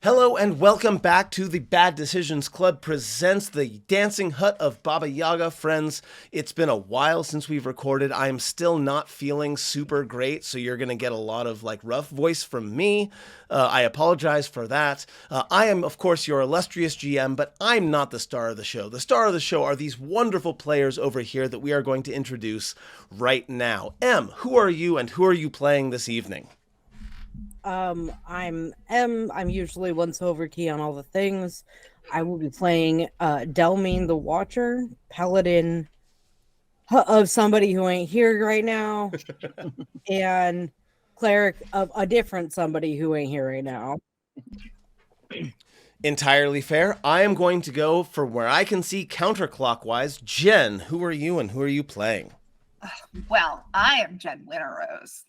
Hello and welcome back to the Bad Decisions Club presents the Dancing Hut of Baba Yaga. Friends, it's been a while since we've recorded. I'm still not feeling super great, so you're going to get a lot of rough voice from me. I apologize for that. I am, of course, your illustrious GM, but I'm not the star of the show. The star of the show are these wonderful players over here that we are going to introduce right now. Em, who are you and who are you playing this evening? I'm M. I'm usually once over key on all the things. I will be playing Delmine the Watcher, Paladin of somebody who ain't here right now, and Cleric of a different somebody who ain't here right now. Entirely fair. I am going to go for where I can see counterclockwise. Jen, who are you and who are you playing? Well, I am Jen Winterrose,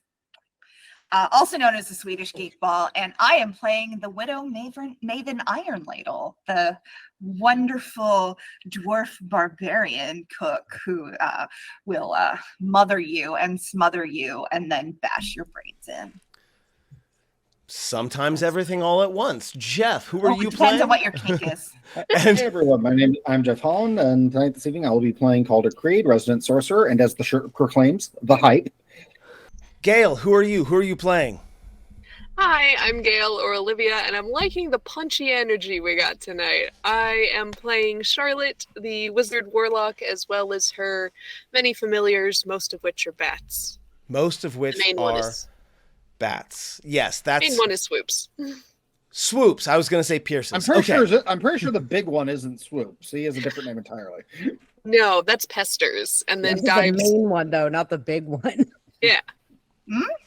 also known as the Swedish Geekball, and I am playing the Widow Maven Iron Ladle, the wonderful dwarf barbarian cook who will mother you and smother you and then bash your brains in. Sometimes everything all at once. Jeff, who are you depends playing? on what your kink is. And Hey everyone, I'm Jeff Holland, and tonight this evening I will be playing Calder Creed, Resident Sorcerer, and as the shirt proclaims, the hype. Gail, who are you? Who are you playing? Hi, I'm Gail or Olivia, and I'm liking the punchy energy we got tonight. I am playing Charlotte, the Wizard Warlock, as well as her many familiars, most of which are bats. Most of which are bats. Yes, that's... Main one is Swoops. Swoops. I was going to say Pearsons. I'm pretty sure the big one isn't Swoops. He has a different name entirely. No, that's Pesters, and then This is Dives. the main one, though, not the big one. Yeah.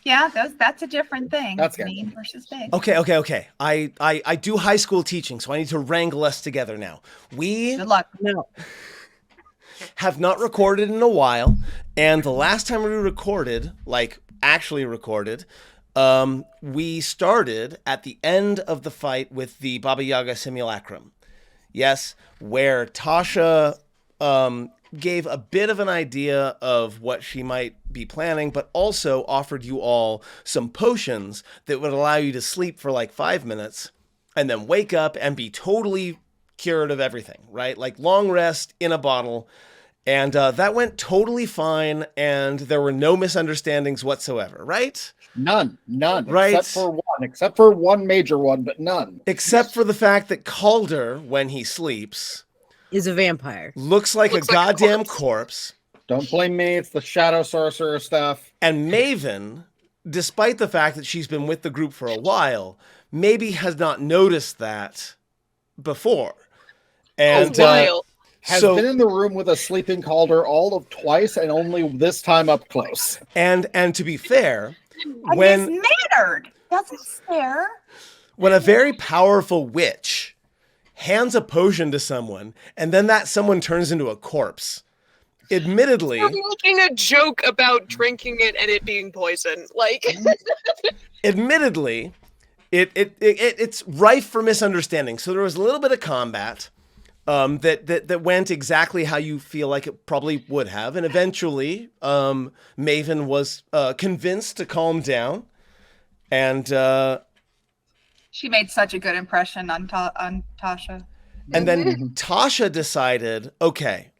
Yeah, that's a different thing. That's good. Mean versus big. Okay. I do high school teaching, so I need to wrangle us together now. We Good luck. No. have not recorded in a while, and the last time we recorded, actually recorded, we started at the end of the fight with the Baba Yaga simulacrum. Yes, where Tasha gave a bit of an idea of what she might be planning, but also offered you all some potions that would allow you to sleep for 5 minutes and then wake up and be totally cured of everything, right? Like long rest in a bottle. And that went totally fine, and there were no misunderstandings whatsoever, right? None. Right. Except for one major one, but none. Except for the fact that Calder, when he sleeps, Is a vampire. looks like a goddamn corpse. Don't blame me, it's the Shadow Sorcerer stuff. And Maven, despite the fact that she's been with the group for a while, maybe has not noticed that before. And Has been in the room with a sleeping Calder all of twice, and only this time up close. and to be fair, And when he's mannered. Doesn't stare. when a very powerful witch hands a potion to someone, and then that someone turns into a corpse, admittedly, You're making a joke about drinking it and it being poison. admittedly, it's rife for misunderstanding. So there was a little bit of combat that went exactly how you feel like it probably would have, and eventually, Maven was convinced to calm down, and She made such a good impression on Tasha. and then Tasha decided, okay,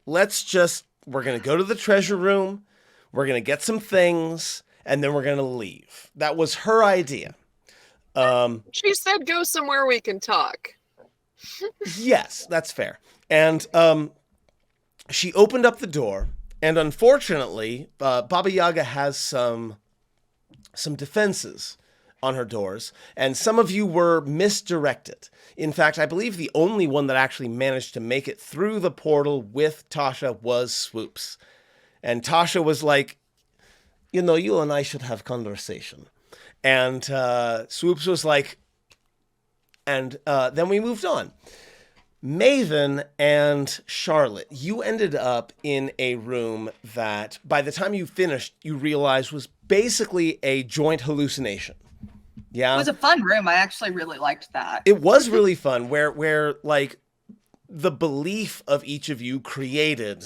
we're gonna go to the treasure room, we're gonna get some things, and then we're gonna leave. That was her idea. She said go somewhere we can talk. Yes, that's fair. And she opened up the door, and unfortunately, Baba Yaga has some defenses on her doors, and some of you were misdirected. In fact, I believe the only one that actually managed to make it through the portal with Tasha was Swoops. And Tasha was like, you and I should have conversation. And Swoops was like, and then we moved on. Maven and Charlotte, you ended up in a room that by the time you finished, you realized was basically a joint hallucination. Yeah. It was a fun room. I actually really liked that. It was really fun where the belief of each of you created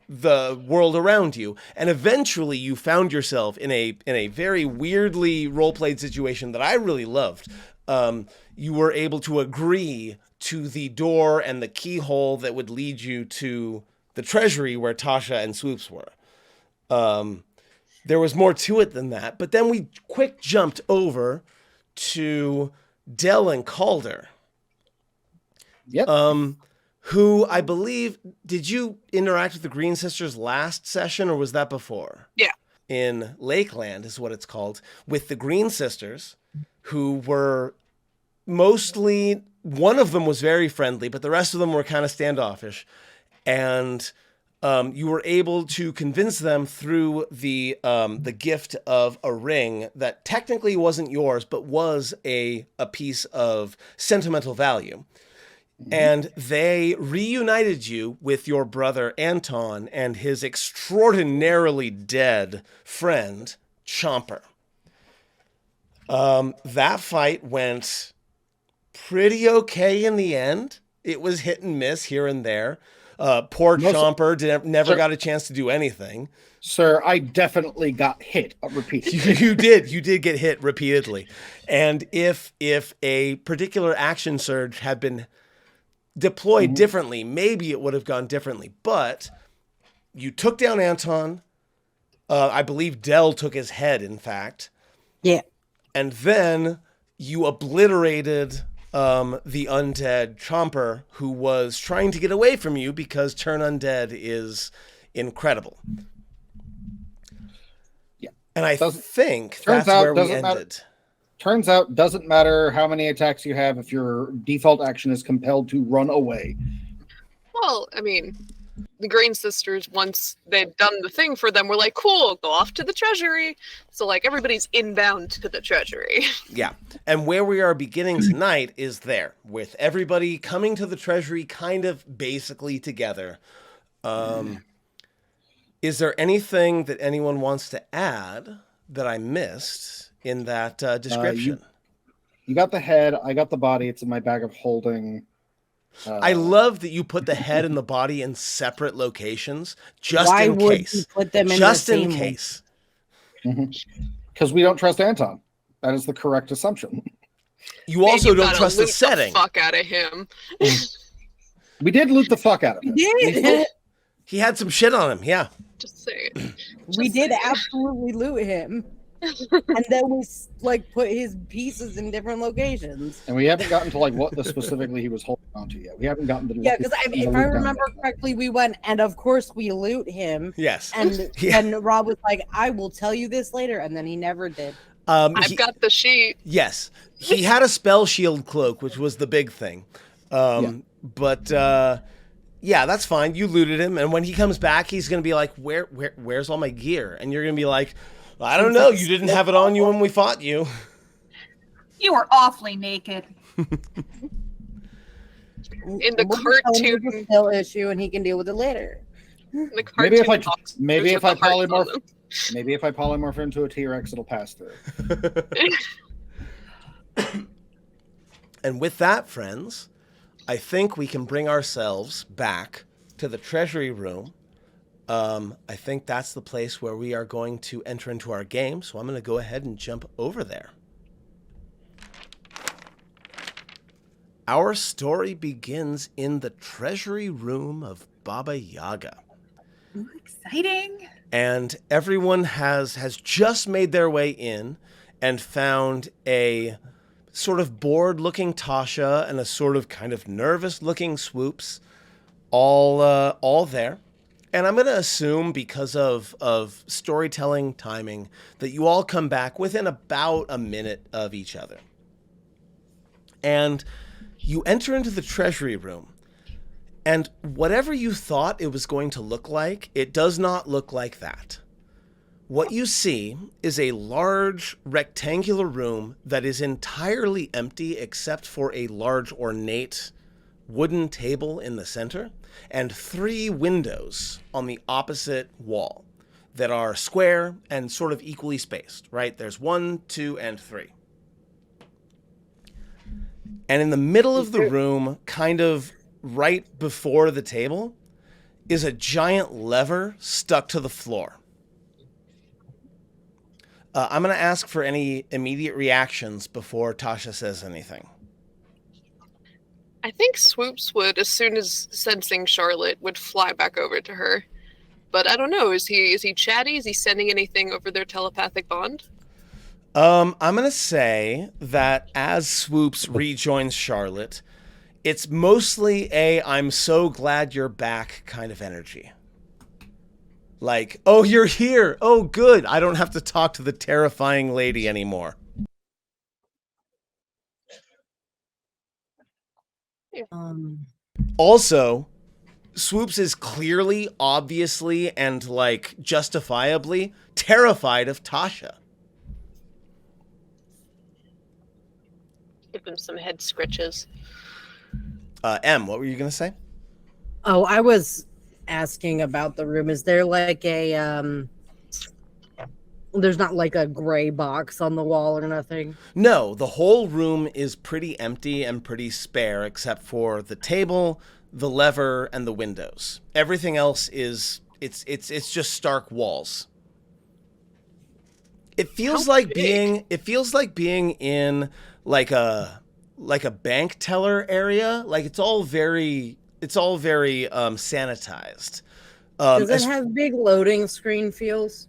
the world around you, and eventually you found yourself in a very weirdly role-played situation that I really loved. You were able to agree to the door and the keyhole that would lead you to the treasury where Tasha and Swoops were. There was more to it than that, but then we quick jumped over to Dell and Calder. Yep. Who I believe, did you interact with the Green Sisters last session, or was that before? Yeah. In Lakeland is what it's called, with the Green Sisters, who were mostly, one of them was very friendly, but the rest of them were kind of standoffish. And you were able to convince them through the gift of a ring that technically wasn't yours, but was a piece of sentimental value. And they reunited you with your brother Anton and his extraordinarily dead friend, Chomper. That fight went pretty okay in the end. It was hit and miss here and there. Poor Chomper never got a chance to do anything. Sir, I definitely got hit repeatedly. You did get hit repeatedly. And if a particular action surge had been deployed differently, maybe it would have gone differently. But you took down Anton. I believe Dell took his head, in fact. Yeah. And then you obliterated the undead Chomper, who was trying to get away from you because Turn Undead is incredible. Yeah. And I think that's where we ended. Turns out, doesn't matter how many attacks you have if your default action is compelled to run away. Well, I mean, the Green Sisters, once they'd done the thing for them, were like, cool, go off to the treasury. So, like, everybody's inbound to the treasury. Yeah. And where we are beginning tonight is there, with everybody coming to the treasury kind of basically together. Is there anything that anyone wants to add that I missed in that description? You got the head, I got the body. It's in my bag of holding. I love that you put the head and the body in separate locations, just Why in would case. you put them in Just the in same case. Because we don't trust Anton. That is the correct assumption. You also Maybe don't gotta trust the loot setting. The fuck out of him. We did loot the fuck out of him. We did. He had some shit on him, yeah. Just saying. We did absolutely loot him. And then we like put his pieces in different locations. And we haven't gotten to like what specifically he was holding onto yet. We haven't gotten to Yeah, because if I remember correctly, we went and of course we loot him. Yes. And Yeah. then Rob was like, "I will tell you this later," and then he never did. I've got the sheet. Yes. He had a spell shield cloak, which was the big thing. But yeah, that's fine. You looted him, and when he comes back, he's gonna be like, where's all my gear? And you're gonna be like, I don't know, you didn't have it on you when we fought you. You were awfully naked. In the cartoon, It's a still issue, and he can deal with it later. the cartoon Maybe if I box, maybe there's if I the hearts on polymorph them. maybe if I polymorph into a T-Rex, it'll pass through. And with that, friends, I think we can bring ourselves back to the treasury room. I think that's the place where we are going to enter into our game, so I'm going to go ahead and jump over there. Our story begins in the treasury room of Baba Yaga. Ooh, exciting. And everyone has just made their way in and found a sort of bored-looking Tasha and a sort of kind of nervous-looking Swoops all there. And I'm going to assume, because of storytelling timing, that you all come back within about a minute of each other. And you enter into the treasury room. And whatever you thought it was going to look like, it does not look like that. What you see is a large rectangular room that is entirely empty except for a large ornate wooden table in the center and 3 windows on the opposite wall that are square and sort of equally spaced, right? There's 1, 2, and 3. And in the middle of the room, kind of right before the table, is a giant lever stuck to the floor. I'm going to ask for any immediate reactions before Tasha says anything. I think Swoops would, as soon as sensing Charlotte, would fly back over to her. But I don't know. Is he chatty? Is he sending anything over their telepathic bond? I'm going to say that as Swoops rejoins Charlotte, it's mostly a "I'm so glad you're back" kind of energy. Like, "Oh, you're here. Oh, good. I don't have to talk to the terrifying lady anymore." Also, Swoops is clearly, obviously, and like justifiably terrified of Tasha. Give him some head scritches. Em, what were you going to say? Oh, I was asking about the room. Is there like a there's not like a gray box on the wall or nothing? No, the whole room is pretty empty and pretty spare except for the table, the lever, and the windows. Everything else is it's just stark walls. It feels like being in like a bank teller area. Like it's all very sanitized. Does it have big loading screen feels?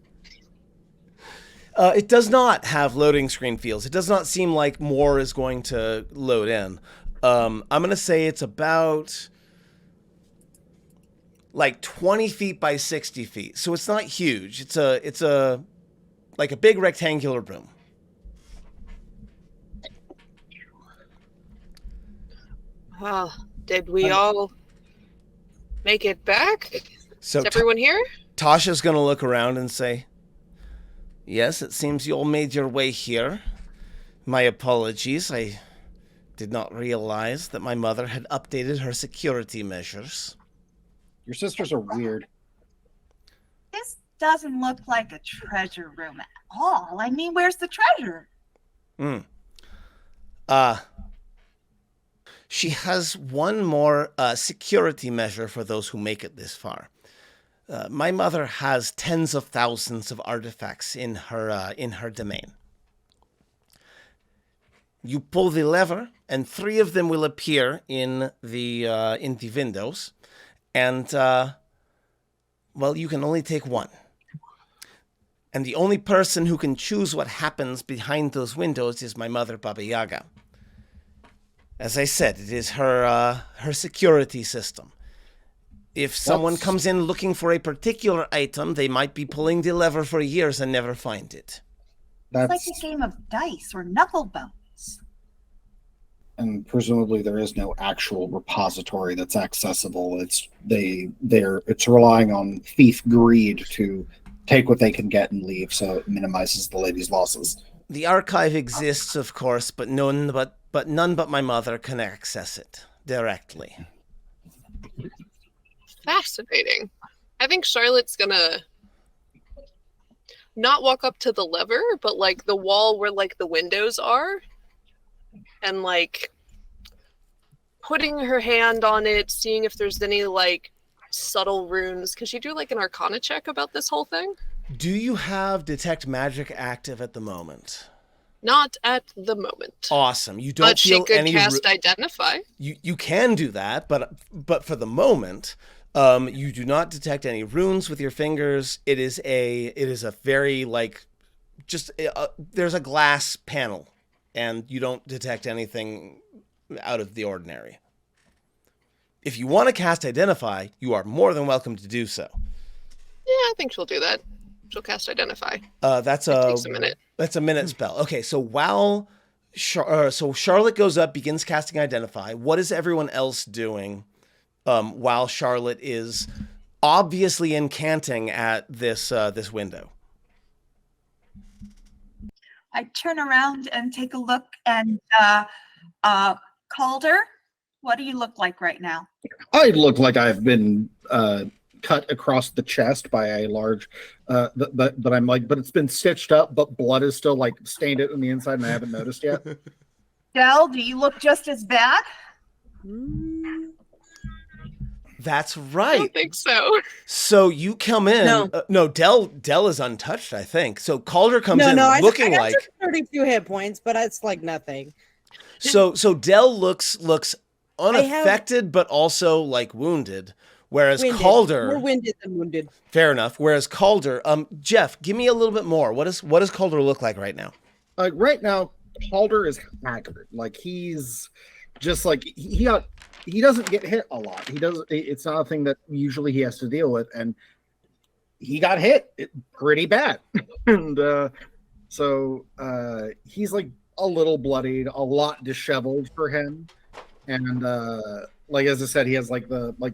It does not have loading screen feels. It does not seem like more is going to load in. I'm going to say it's about like 20 feet by 60 feet. So it's not huge. It's a like a big rectangular room. Oh, did we all make it back? So Is everyone here? Tasha's going to look around and say, "Yes, it seems you all made your way here. My apologies. I did not realize that my mother had updated her security measures." Your sisters are weird. This doesn't look like a treasure room at all. I mean, where's the treasure? She has one more security measure for those who make it this far. My mother has tens of thousands of artifacts in her domain. You pull the lever, and 3 of them will appear in the windows, and well, you can only take 1. And the only person who can choose what happens behind those windows is my mother, Baba Yaga. As I said, it is her security system. If someone comes in looking for a particular item, they might be pulling the lever for years and never find it. It's like a game of dice or knuckle bones. And presumably there is no actual repository that's accessible. It's relying on thief greed to take what they can get and leave, so it minimizes the lady's losses. The archive exists, of course, but none but my mother can access it directly. Fascinating. I think Charlotte's gonna not walk up to the lever, but like the wall where like the windows are, and like putting her hand on it, seeing if there's any like subtle runes. Can she do like an arcana check about this whole thing? Do you have Detect Magic active at the moment? Not at the moment. Awesome. You don't but feel she could any cast Identify. You can do that, but for the moment, you do not detect any runes with your fingers. It is a very like just there's a glass panel, and you don't detect anything out of the ordinary. If you want to cast Identify, you are more than welcome to do so. Yeah, I think she'll do that. She'll cast Identify. That's It takes a minute. That's a minute spell. Okay, so while Charlotte goes up, begins casting Identify. What is everyone else doing while Charlotte is obviously incanting at this window? I turn around and take a look, and Calder, what do you look like right now? I look like I've been cut across the chest by a large, but I'm like, but it's been stitched up, but blood is still like stained it on the inside, and I haven't noticed yet. That's I right. don't think so. So you come in. No. No, Dell is untouched, I think. So Calder comes No, in no, looking I got like 32 hit points, but it's like nothing. so Dell looks I have unaffected but also like wounded, whereas winded. Calder More winded than wounded. fair enough. Whereas Calder, Jeff, give me a little bit more. What does Calder look like right now? Like right now, Calder is haggard. Like he's just like he doesn't get hit a lot. He doesn't. It's not a thing that usually he has to deal with, and he got hit pretty bad, and so he's like a little bloodied, a lot disheveled for him, and like as I said, he has like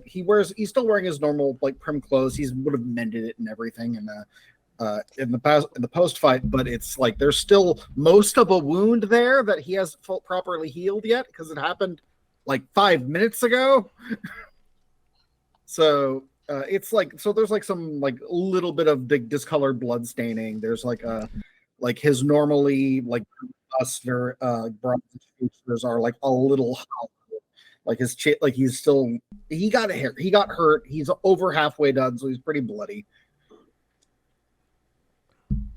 he's still wearing his normal like prim clothes. He's would have mended it and everything, and in the post fight, but it's like there's still most of a wound there that he hasn't properly healed yet because it happened like 5 minutes ago. So it's like there's like some like little bit of discolored blood staining. There's like his normally like buster bronze features are like a little hollow. Like his like he got hurt. He's over halfway done, so he's pretty bloody.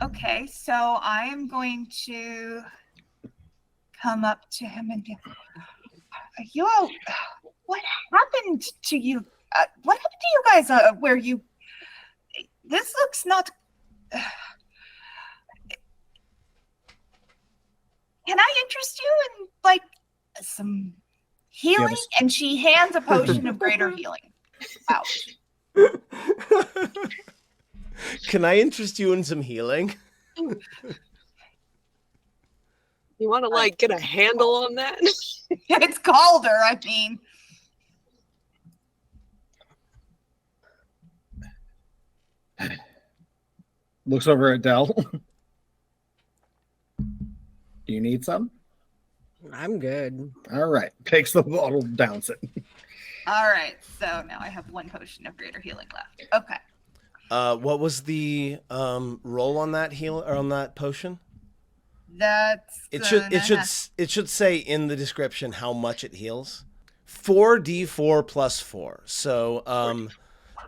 Okay, so I am going to come up to him and be, you all, what happened to you? What happened to you guys? Where you? This looks not. Can I interest you in like some healing? Yes. And she hands a potion of greater healing out. Can I interest you in some healing? You want to like get a handle on that? It's Calder, I mean. Looks over at Dell. Do you need some? I'm good. All right. Takes the bottle, downs it. All right, so now I have one potion of greater healing left. Okay. What was the roll on that heal or on that potion? That's It should say in the description how much it heals. 4d4 plus 4. So I'm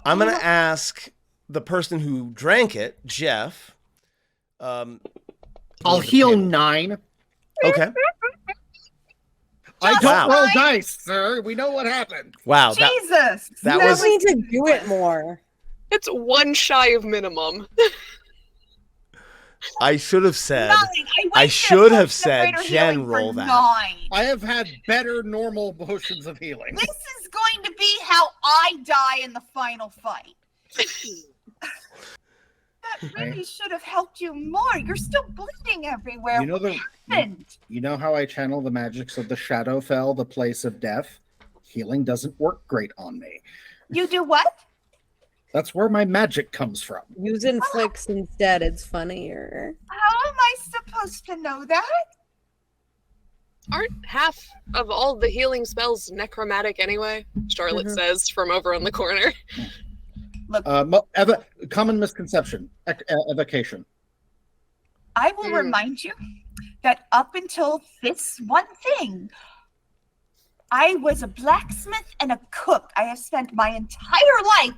gonna ask the person who drank it, Jeff. I'll heal 9. Okay. I don't Wow. roll dice, sir. We know what happened. Wow. Jesus. that You was- need to do it more. It's one shy of minimum. I should have said. 9. I wasted a should have potion of said greater Jen healing for roll that. 9. I have had better normal potions of healing. This is going to be how I die in the final fight. That really should have helped you more. You're still bleeding everywhere. You know What happened? You know how I channel the magics of the Shadowfell, the place of death? Healing doesn't work great on me. You do what? That's where my magic comes from. Use inflicts instead. It's funnier. How am I supposed to know that? Aren't half of all the healing spells necromantic anyway? Charlotte says from over on the corner. Common misconception. Evocation. I will remind you that up until this one thing, I was a blacksmith and a cook. I have spent my entire life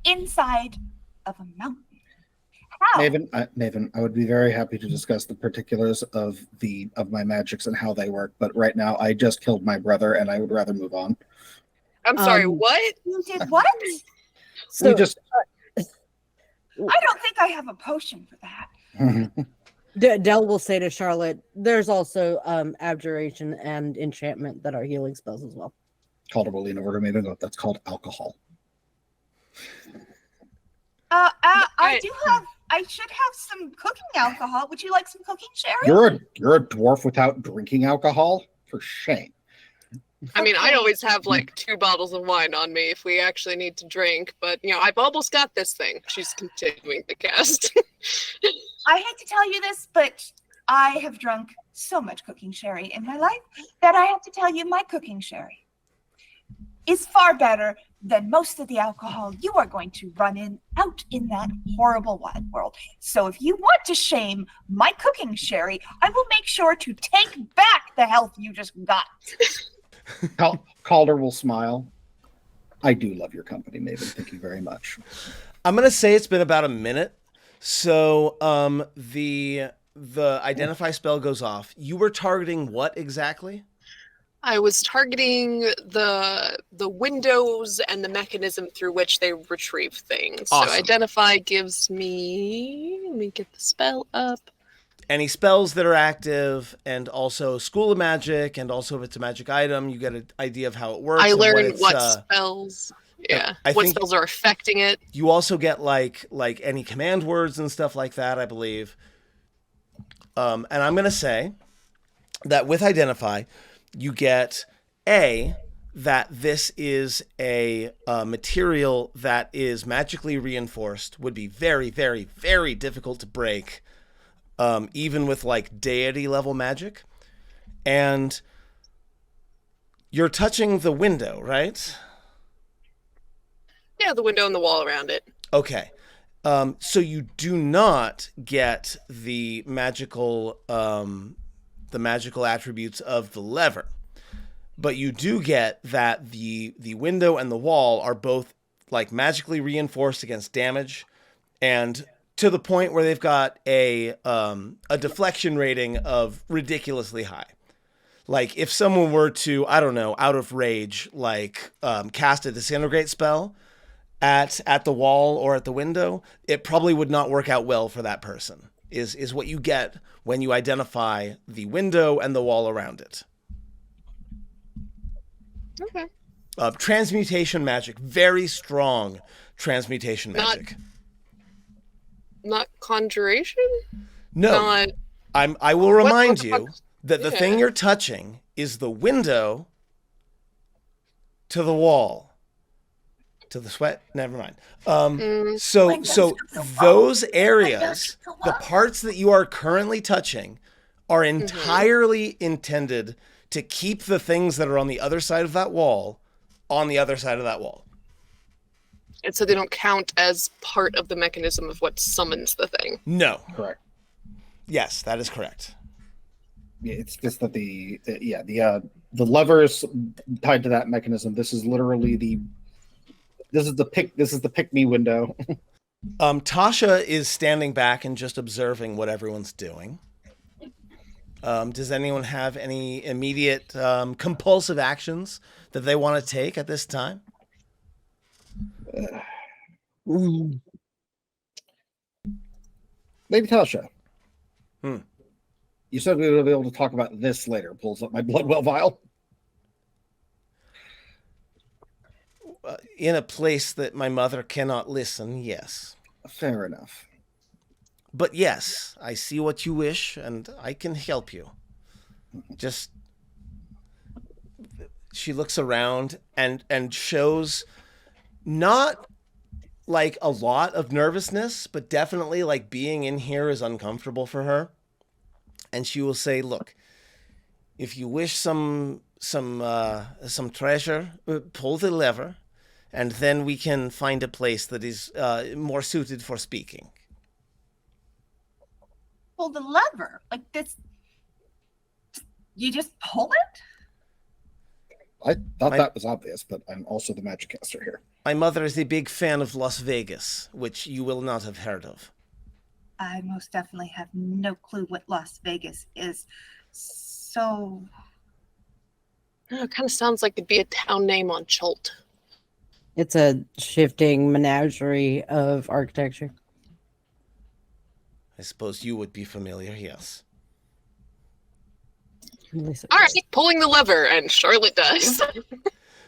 inside of a mountain. How? Maven, I would be very happy to discuss the particulars of my magics and how they work, but right now I just killed my brother and I would rather move on. I'm sorry, what? You did what? So, We just I don't think I have a potion for that. Dell will say to Charlotte, there's also abjuration and enchantment that are healing spells as well. Calder will lean over to Maven and go, that's called alcohol. I should have some cooking alcohol. Would you like some cooking, Sherry? You're a dwarf without drinking alcohol? For shame. I mean, I Okay. always have like 2 bottles of wine on me if we actually need to drink, but you know, I've almost got this thing. She's continuing to cast. I hate to tell you this, but I have drunk so much cooking sherry in my life that I have to tell you my cooking sherry is far better than most of the alcohol you are going to run out in that horrible wide world. So if you want to shame my cooking sherry, I will make sure to take back the health you just got. Calder will smile. I do love your company, Maven. Thank you very much. I'm gonna say it's been about a minute. So the identify spell goes off. You were targeting what exactly? I was targeting the windows and the mechanism through which they retrieve things. Awesome. So identify gives me, let me get the spell up. Any spells that are active, and also School of Magic, and also if it's a magic item, you get an idea of how it works. I and learned it's, what spells, I what think spells are affecting it. you also get like any command words and stuff like that, I believe. And I'm gonna say that with identify, you get that this is a material that is magically reinforced, would be very, very, very difficult to break. Even with like deity level magic. And you're touching the window, right? Yeah, the window and the wall around it. Okay. So you do not get the magical attributes of the lever. But you do get that the window and the wall are both like magically reinforced against damage, and to the point where they've got a deflection rating of ridiculously high. Like if someone were to, I don't know, out of rage, like cast a disintegrate spell at the wall or at the window, it probably would not work out well for that person. Is what you get when you identify the window and the wall around it. Okay. Transmutation magic, very strong transmutation magic. Not conjuration? No, Not... I will remind what you that the thing you're touching is the window to the wall to the sweat. Never mind. So those areas, the parts that you are currently touching, are entirely intended to keep the things that are on the other side of that wall on the other side of that wall. And so they don't count as part of the mechanism of what summons the thing. No. Correct. Yes, that is correct. Yeah, it's just that the levers tied to that mechanism. This is literally the pick me window. Tasha is standing back and just observing what everyone's doing. Does anyone have any immediate compulsive actions that they want to take at this time? Lady Tasha. You said we would be able to talk about this later. Pulls up my Bloodwell vial. In a place that my mother cannot listen, yes. Fair enough. But yes, I see what you wish, and I can help you. Just... She looks around and shows not like a lot of nervousness, but definitely like being in here is uncomfortable for her. And she will say, look, if you wish some treasure, pull the lever, and then we can find a place that is more suited for speaking. Pull the lever? Like this? You just pull it? I thought that was obvious, but I'm also the magic caster here. My mother is a big fan of Las Vegas, which you will not have heard of. I most definitely have no clue what Las Vegas is. So... It kind of sounds like it'd be a town name on Chult. It's a shifting menagerie of architecture. I suppose you would be familiar, yes. All right, pulling the lever, and Charlotte does.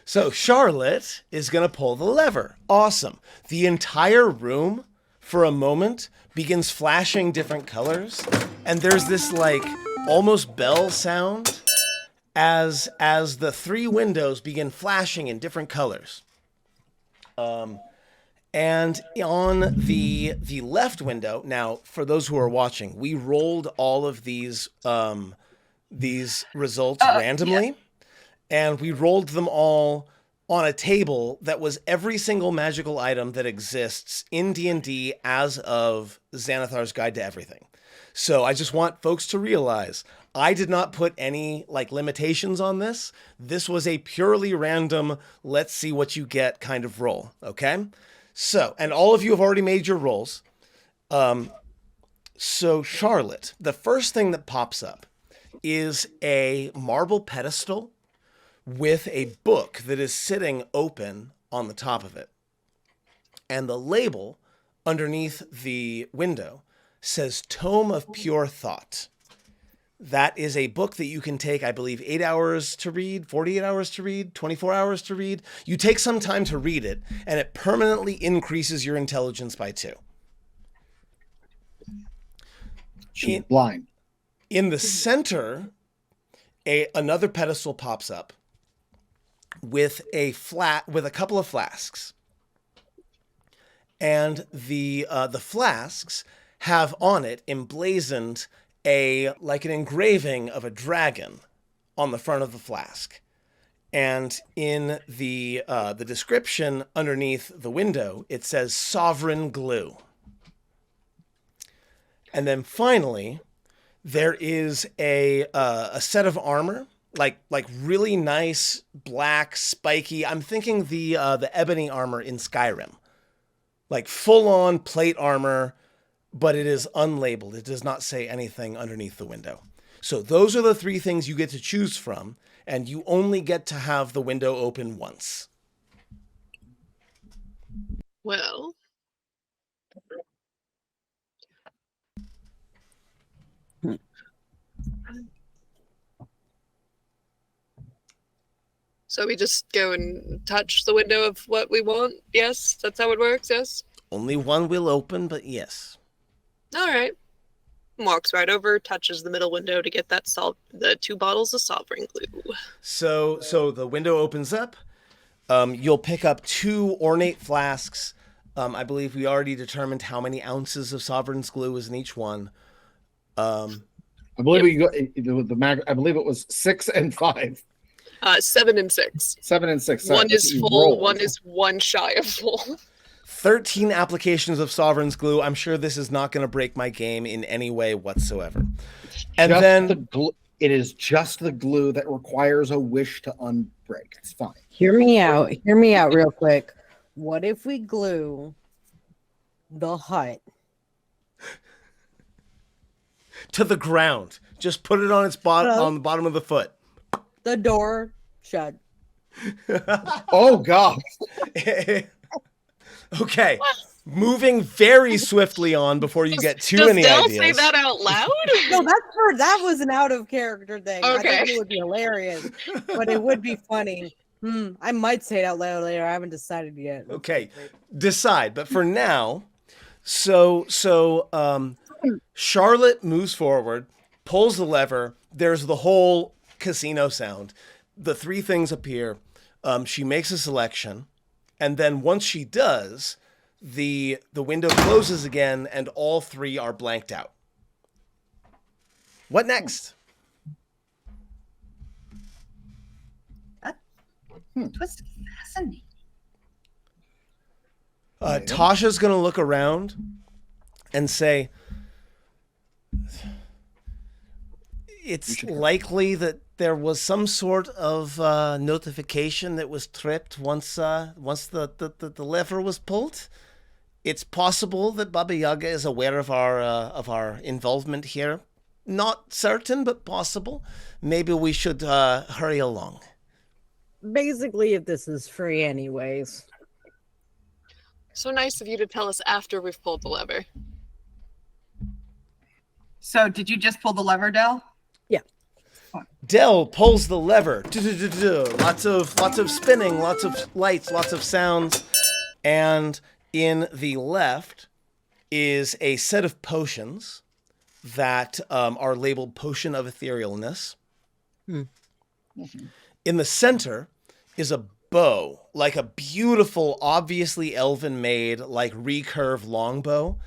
So Charlotte is going to pull the lever. Awesome. The entire room, for a moment, begins flashing different colors, and there's this like almost bell sound as the three windows begin flashing in different colors. And on the left window, now for those who are watching, we rolled all of these results randomly, and we rolled them all on a table that was every single magical item that exists in D&D as of Xanathar's Guide to Everything. So I just want folks to realize I did not put any like limitations on this. This was a purely random, let's see what you get kind of roll. Okay. So, and all of you have already made your rolls. So Charlotte, the first thing that pops up is a marble pedestal with a book that is sitting open on the top of it. And the label underneath the window says Tome of Pure Thought. That is a book that you can take, I believe, 8 hours to read, 48 hours to read, 24 hours to read. You take some time to read it, and it permanently increases your intelligence by 2. She's blind. In the center, another pedestal pops up with a couple of flasks. And the flasks have on it emblazoned like an engraving of a dragon on the front of the flask. And in the description underneath the window, it says Sovereign Glue. And then finally, there is a set of armor, like really nice black spiky. I'm thinking the ebony armor in Skyrim. Like full-on plate armor, but it is unlabeled. It does not say anything underneath the window. So those are the 3 things you get to choose from, and you only get to have the window open once. Well. So we just go and touch the window of what we want? Yes? That's how it works, yes? Only one will open, but yes. All right. Walks right over, touches the middle window to get the 2 bottles of Sovereign Glue. So the window opens up. You'll pick up 2 ornate flasks. I believe we already determined how many ounces of Sovereign's Glue is in each one. I believe I believe it was 6 and 5. 7 and 6. 7 and 6. One is full, one is one shy of full. 13 applications of Sovereign's Glue. I'm sure this is not going to break my game in any way whatsoever. And then it is just the glue that requires a wish to unbreak. It's fine. Hear me out. Hear me out real quick. What if we glue the hut to the ground? Just put it on its on the bottom of the foot. The door shut. Oh God. Okay. Moving very swiftly on before you get too many Does Del ideas. say that out loud? No, that was an out of character thing. Okay. I think it would be hilarious, but it would be funny. I might say it out loud later. I haven't decided yet. Okay, decide. But for now, so Charlotte moves forward, pulls the lever. There's the whole casino sound. The 3 things appear. She makes a selection, and then once she does, the window closes again, and all 3 are blanked out. What next? It was fascinating. Tasha's going to look around and say, it's likely that there was some sort of notification that was tripped once the lever was pulled. It's possible that Baba Yaga is aware of our involvement here. Not certain, but possible. Maybe we should hurry along. Basically, if this is free anyways. So nice of you to tell us after we've pulled the lever. So did you just pull the lever, Del? Yeah. Del pulls the lever. Lots of spinning, lots of lights, lots of sounds. And in the left is a set of potions that are labeled Potion of Etherealness. Mm-hmm. In the center is a bow, like a beautiful, obviously elven-made, like recurve longbow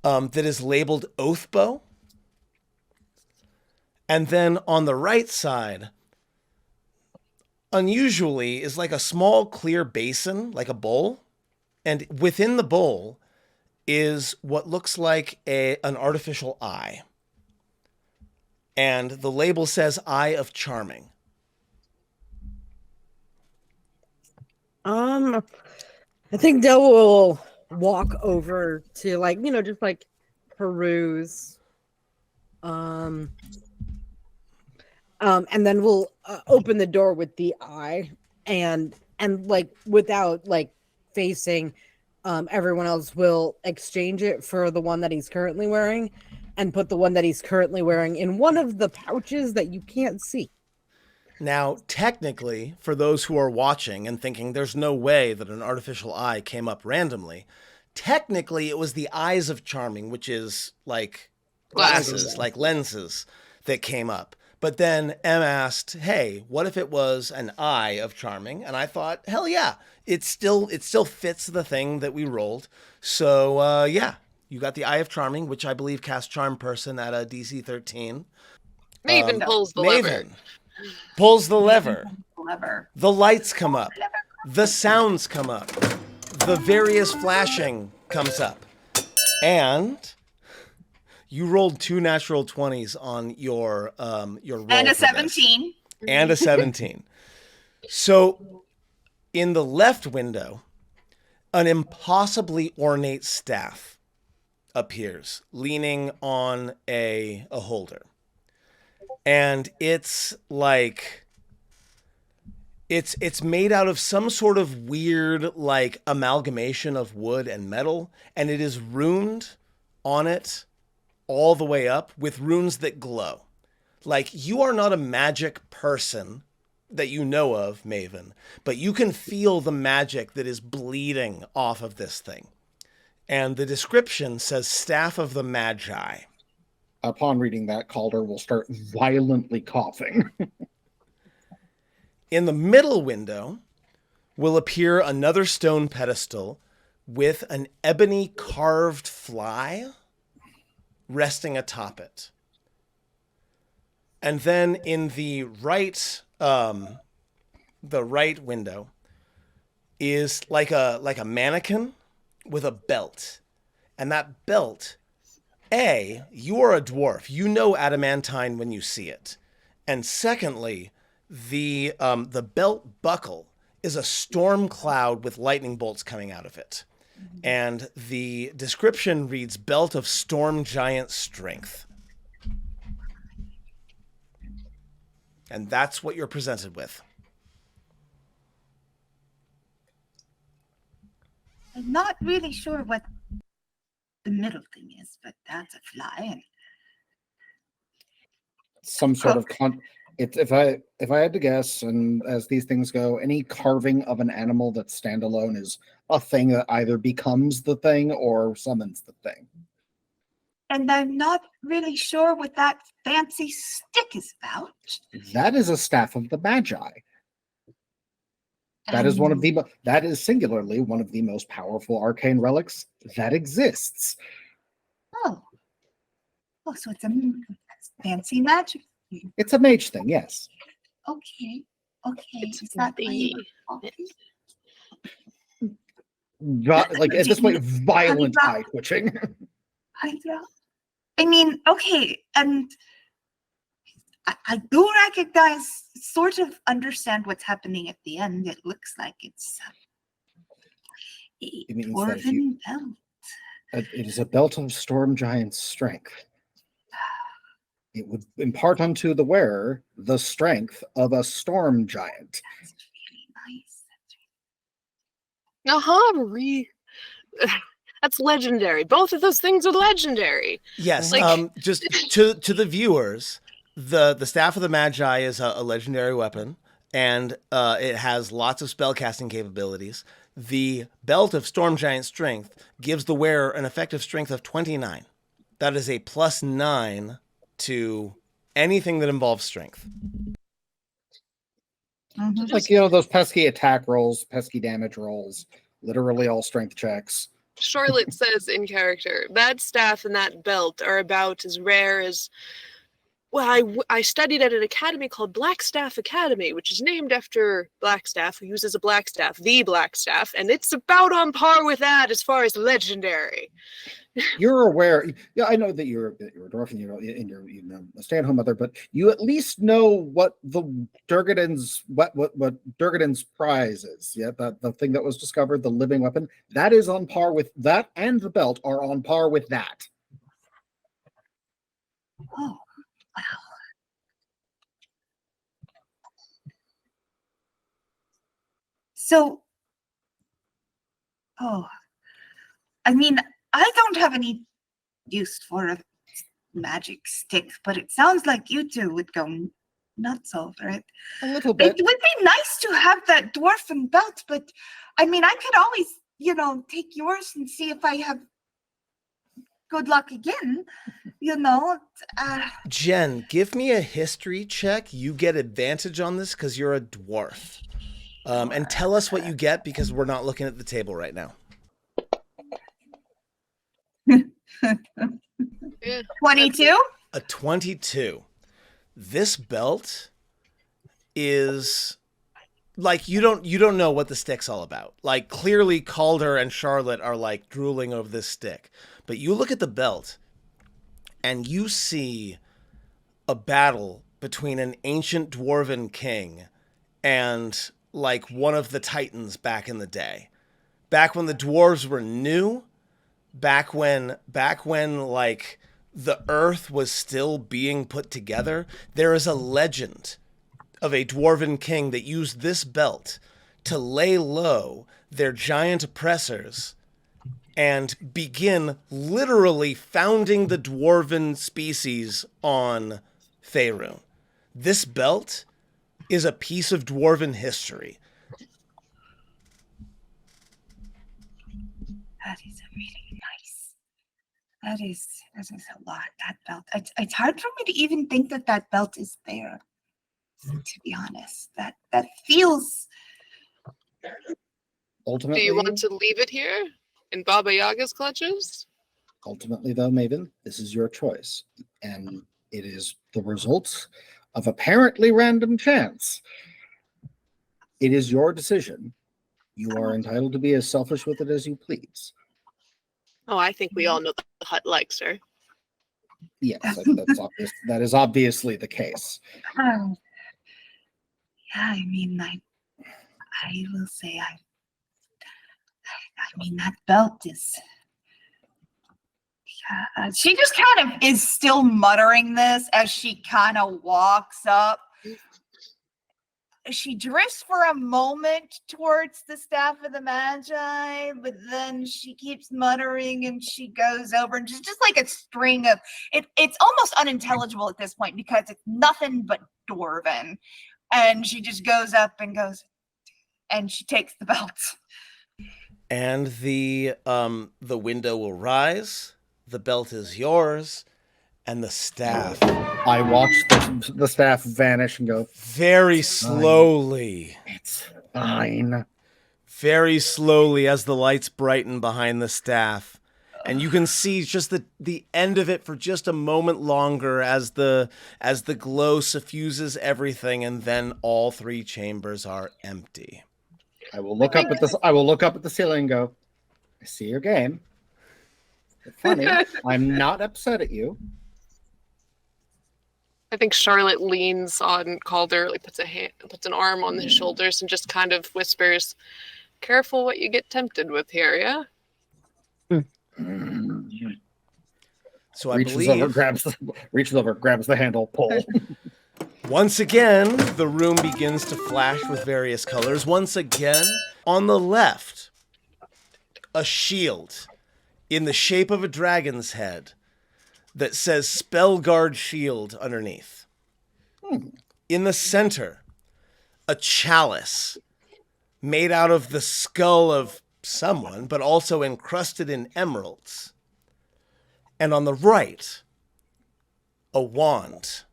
that is labeled Oath Bow. And then on the right side, unusually, is like a small clear basin, like a bowl. And within the bowl is what looks like an artificial eye. and the label says Eye of Charming. I think Dell will walk over to just peruse. And then we'll open the door with the eye and without facing everyone else, will exchange it for the one that he's currently wearing and put the one that he's currently wearing in one of the pouches that you can't see. Now, technically, for those who are watching and thinking there's no way that an artificial eye came up randomly, technically it was the Eyes of Charming, which is like glasses, like lenses, that came up. But then M asked, hey, what if it was an Eye of Charming? And I thought, hell yeah, it still fits the thing that we rolled. So yeah, you got the Eye of Charming, which I believe casts Charm Person at a DC 13. Maven pulls the lever. Pulls the lever. Lever. The lights come up. The sounds come up. The various flashing comes up. And you rolled 2 natural 20s on your roll. And a 17. And a 17. So in the left window, an impossibly ornate staff appears, leaning on a holder. And it's like it's made out of some sort of weird like amalgamation of wood and metal, and it is runed on it all the way up with runes that glow. Like, you are not a magic person that you know of, Maven, but you can feel the magic that is bleeding off of this thing. And the description says Staff of the Magi. Upon reading that, Calder will start violently coughing. In the middle window will appear another stone pedestal with an ebony carved fly resting atop it. And then in the right window is like a mannequin with a belt. And that belt, you are a dwarf. You know adamantine when you see it. And secondly, the belt buckle is a storm cloud with lightning bolts coming out of it. And the description reads Belt of Storm Giant Strength. And that's what you're presented with. I'm not really sure what the middle thing is, but that's a fly. And some sort of if I had to guess, and as these things go, any carving of an animal that's standalone is a thing that either becomes the thing or summons the thing. And I'm not really sure what that fancy stick is about. That is a Staff of the Magi. That is that is singularly one of the most powerful arcane relics that exists. Oh, so it's a fancy magic thing. It's a mage thing, yes. Okay. It's Is that the- Like at this point, violent eye twitching. Hydra? I mean, okay, and I do recognize, sort of understand what's happening at the end. It looks like it's a It means that dwarven belt. It is a belt of storm giant strength. It would impart unto the wearer the strength of a storm giant. That's really nice. That's legendary. Both of those things are legendary. Yes, Like- just to the viewers, the Staff of the Magi is a legendary weapon, and it has lots of spellcasting capabilities. The Belt of Storm Giant Strength gives the wearer an effective strength of 29. That is a +9 to anything that involves strength. Mhm. Like, those pesky attack rolls, pesky damage rolls, literally all strength checks. Charlotte says in character, that staff and that belt are about as rare as... Well, I studied at an academy called Blackstaff Academy, which is named after Blackstaff, who uses a blackstaff, the Blackstaff, and it's about on par with that as far as legendary. you're aware. Yeah, I know that you're a dwarf and you're a stay-at-home mother, but you at least know what the what Durgaden's prize is. Yeah, that the thing that was discovered, the living weapon, that is on par with that, and the belt are on par with that. Oh, wow. So, oh, I mean, I don't have any use for a magic stick, but it sounds like you two would go nuts over it. A little It bit. would be nice to have that dwarfen belt, but I mean, I could always, take yours and see if I have good luck again. Jen, give me a history check. You get advantage on this because you're a dwarf. And tell us what you get because we're not looking at the table right now. Yeah. 22? A 22. This belt is like you don't know what the stick's all about. Like clearly Calder and Charlotte are like drooling over this stick. But you look at the belt and you see a battle between an ancient dwarven king and like one of the titans back in the day. Back when the dwarves were new, back when like the earth was still being put together, there is a legend of a dwarven king that used this belt to lay low their giant oppressors and begin literally founding the dwarven species on Faerun. This belt is a piece of dwarven history. That is really nice. That is a lot, that belt. It's hard for me to even think that belt is there, to be honest. That feels... Do Ultimately, you want to leave it here in Baba Yaga's clutches? Ultimately, though, Maven, this is your choice, and it is the result of apparently random chance. It is your decision. You are entitled to be as selfish with it as you please. Oh, I think we all know the hut likes her. Yes, that's obvious. That is obviously the case. Yeah, I mean, I will say, I mean, that belt is... she just kind of is still muttering this as she kind of walks up. She drifts for a moment towards the staff of the Magi, but then she keeps muttering and she goes over and just like a string of it's almost unintelligible at this point because it's nothing but Dwarven. And she just goes up and goes, and she takes the belt. And the window will rise. The belt is yours, and the staff I watch the staff vanish and go, very slowly, it's fine. very slowly as the lights brighten behind the staff. And you can see just the end of it for just a moment longer as the glow suffuses everything, and then all three chambers are empty. I will look up at the ceiling and go, I see your game. It's funny. I'm not upset at you. I think Charlotte leans on Calder, like puts an arm on his shoulders and just kind of whispers, "Careful what you get tempted with here, yeah?" So I reaches believe over, grabs the handle, pull. Once again, the room begins to flash with various colors. Once again, on the left, a shield in the shape of a dragon's head that says Spellguard Shield underneath. In the center, a chalice made out of the skull of someone, but also encrusted in emeralds. And on the right, a wand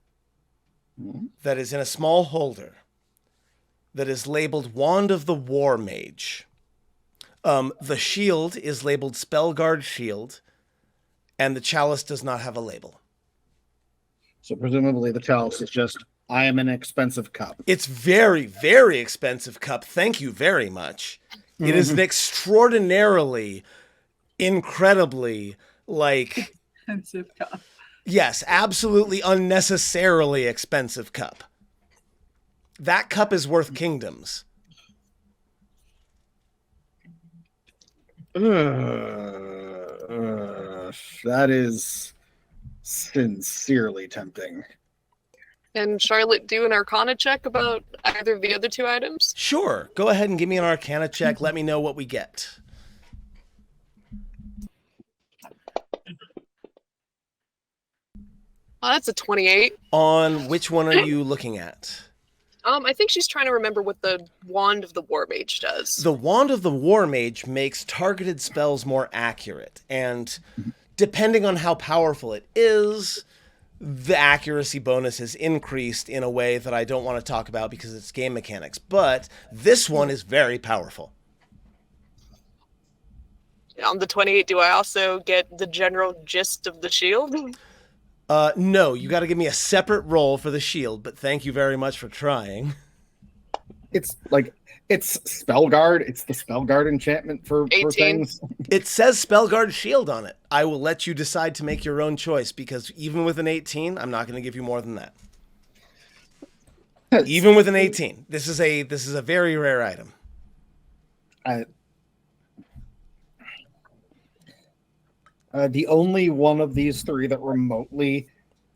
that is in a small holder that is labeled Wand of the War Mage. The shield is labeled Spellguard Shield, and the chalice does not have a label. So presumably the chalice is just, I am an expensive cup. It's very, very expensive cup. Thank you very much. It is an extraordinarily, incredibly Like, Expensive cup. yes, absolutely unnecessarily expensive cup. That cup is worth kingdoms. That is sincerely tempting. Can Charlotte do an Arcana check about either of the other two items? Sure, go ahead and give me an Arcana check. Let me know what we get. Oh, that's a 28. On which one are you looking at? I think she's trying to remember what the Wand of the War Mage does. The Wand of the War Mage makes targeted spells more accurate, and depending on how powerful it is, the accuracy bonus is increased in a way that I don't want to talk about because it's game mechanics. But this one is very powerful. On the 28, do I also get the general gist of the shield? No, you got to give me a separate roll for the shield, but thank you very much for trying. It's Spellguard. It's the Spellguard enchantment for 18. things. It says Spellguard Shield on it. I will let you decide to make your own choice because even with an 18, I'm not going to give you more than that. Even with an 18, this is a very rare item. The only one of these three that remotely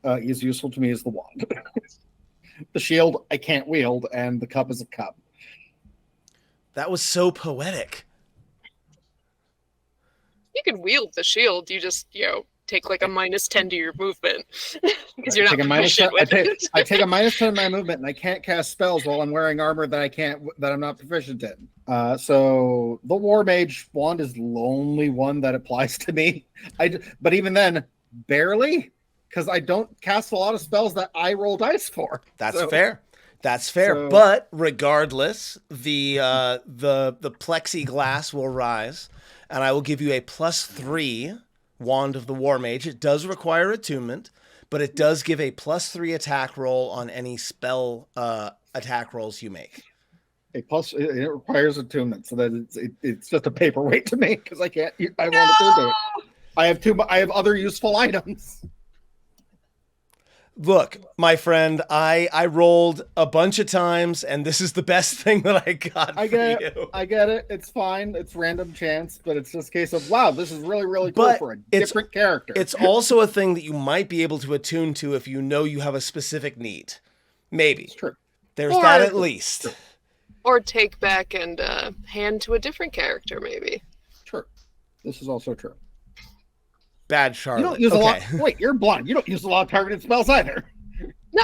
is useful to me is the wand. The shield I can't wield, and the cup is a cup. That was so poetic. You can wield the shield, you just, take like a -10 to your movement. Because you're not proficient with it. I take a -10 in my movement, and I can't cast spells while I'm wearing armor that I'm not proficient in. So the War Mage wand is the only one that applies to me. But even then, barely, because I don't cast a lot of spells that I roll dice for. That's fair. That's fair. But regardless, the plexiglass will rise, and I will give you a +3 Wand of the War Mage. It does require attunement, but it does give a +3 attack roll on any spell attack rolls you make. It requires attunement, so that it's just a paperweight to me because I can't. I want to do it. I have other useful items. Look, my friend, I rolled a bunch of times, and this is the best thing that I got for you. I get it. It's fine. It's random chance, but it's just a case of, wow, this is really, really cool for a different character. It's also a thing that you might be able to attune to if you know you have a specific need. Maybe. It's true. There's that at least. Or take back and hand to a different character, maybe. True. This is also true. Bad Charlotte. You don't use a lot. Wait, you're blind. You don't use a lot of targeted spells either. No,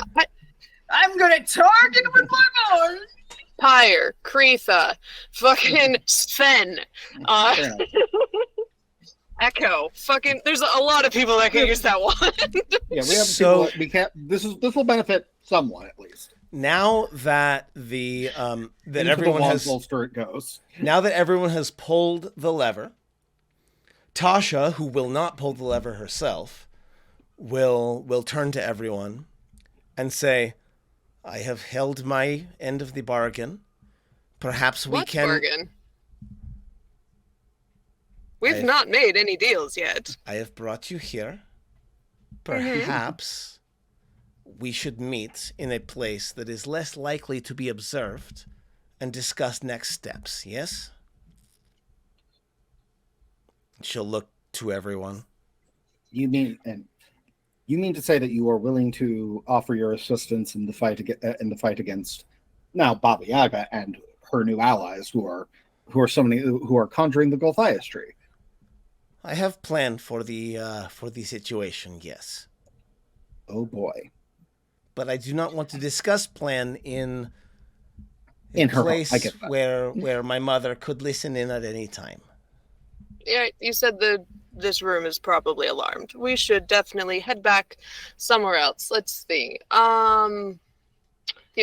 I'm gonna target with my board. Pyre, Kretha, fucking Sven, Echo, fucking. There's a lot of people that can use that one. Yeah, we have people. We can't. This will benefit someone at least. Now that that everyone has it goes. Now that everyone has pulled the lever, Tasha, who will not pull the lever herself, will turn to everyone and say, I have held my end of the bargain. Perhaps we can... What bargain? We've not made any deals yet. I have brought you here. Perhaps we should meet in a place that is less likely to be observed and discuss next steps, yes? She'll look to everyone. You mean to say that you are willing to offer your assistance in the fight against now Baba Yaga and her new allies, who are conjuring the Golthias tree? I have planned for the situation, yes. Oh boy! But I do not want to discuss plan in her place home. I get that. where my mother could listen in at any time. Yeah, you said this room is probably alarmed. We should definitely head back somewhere else. Let's see. The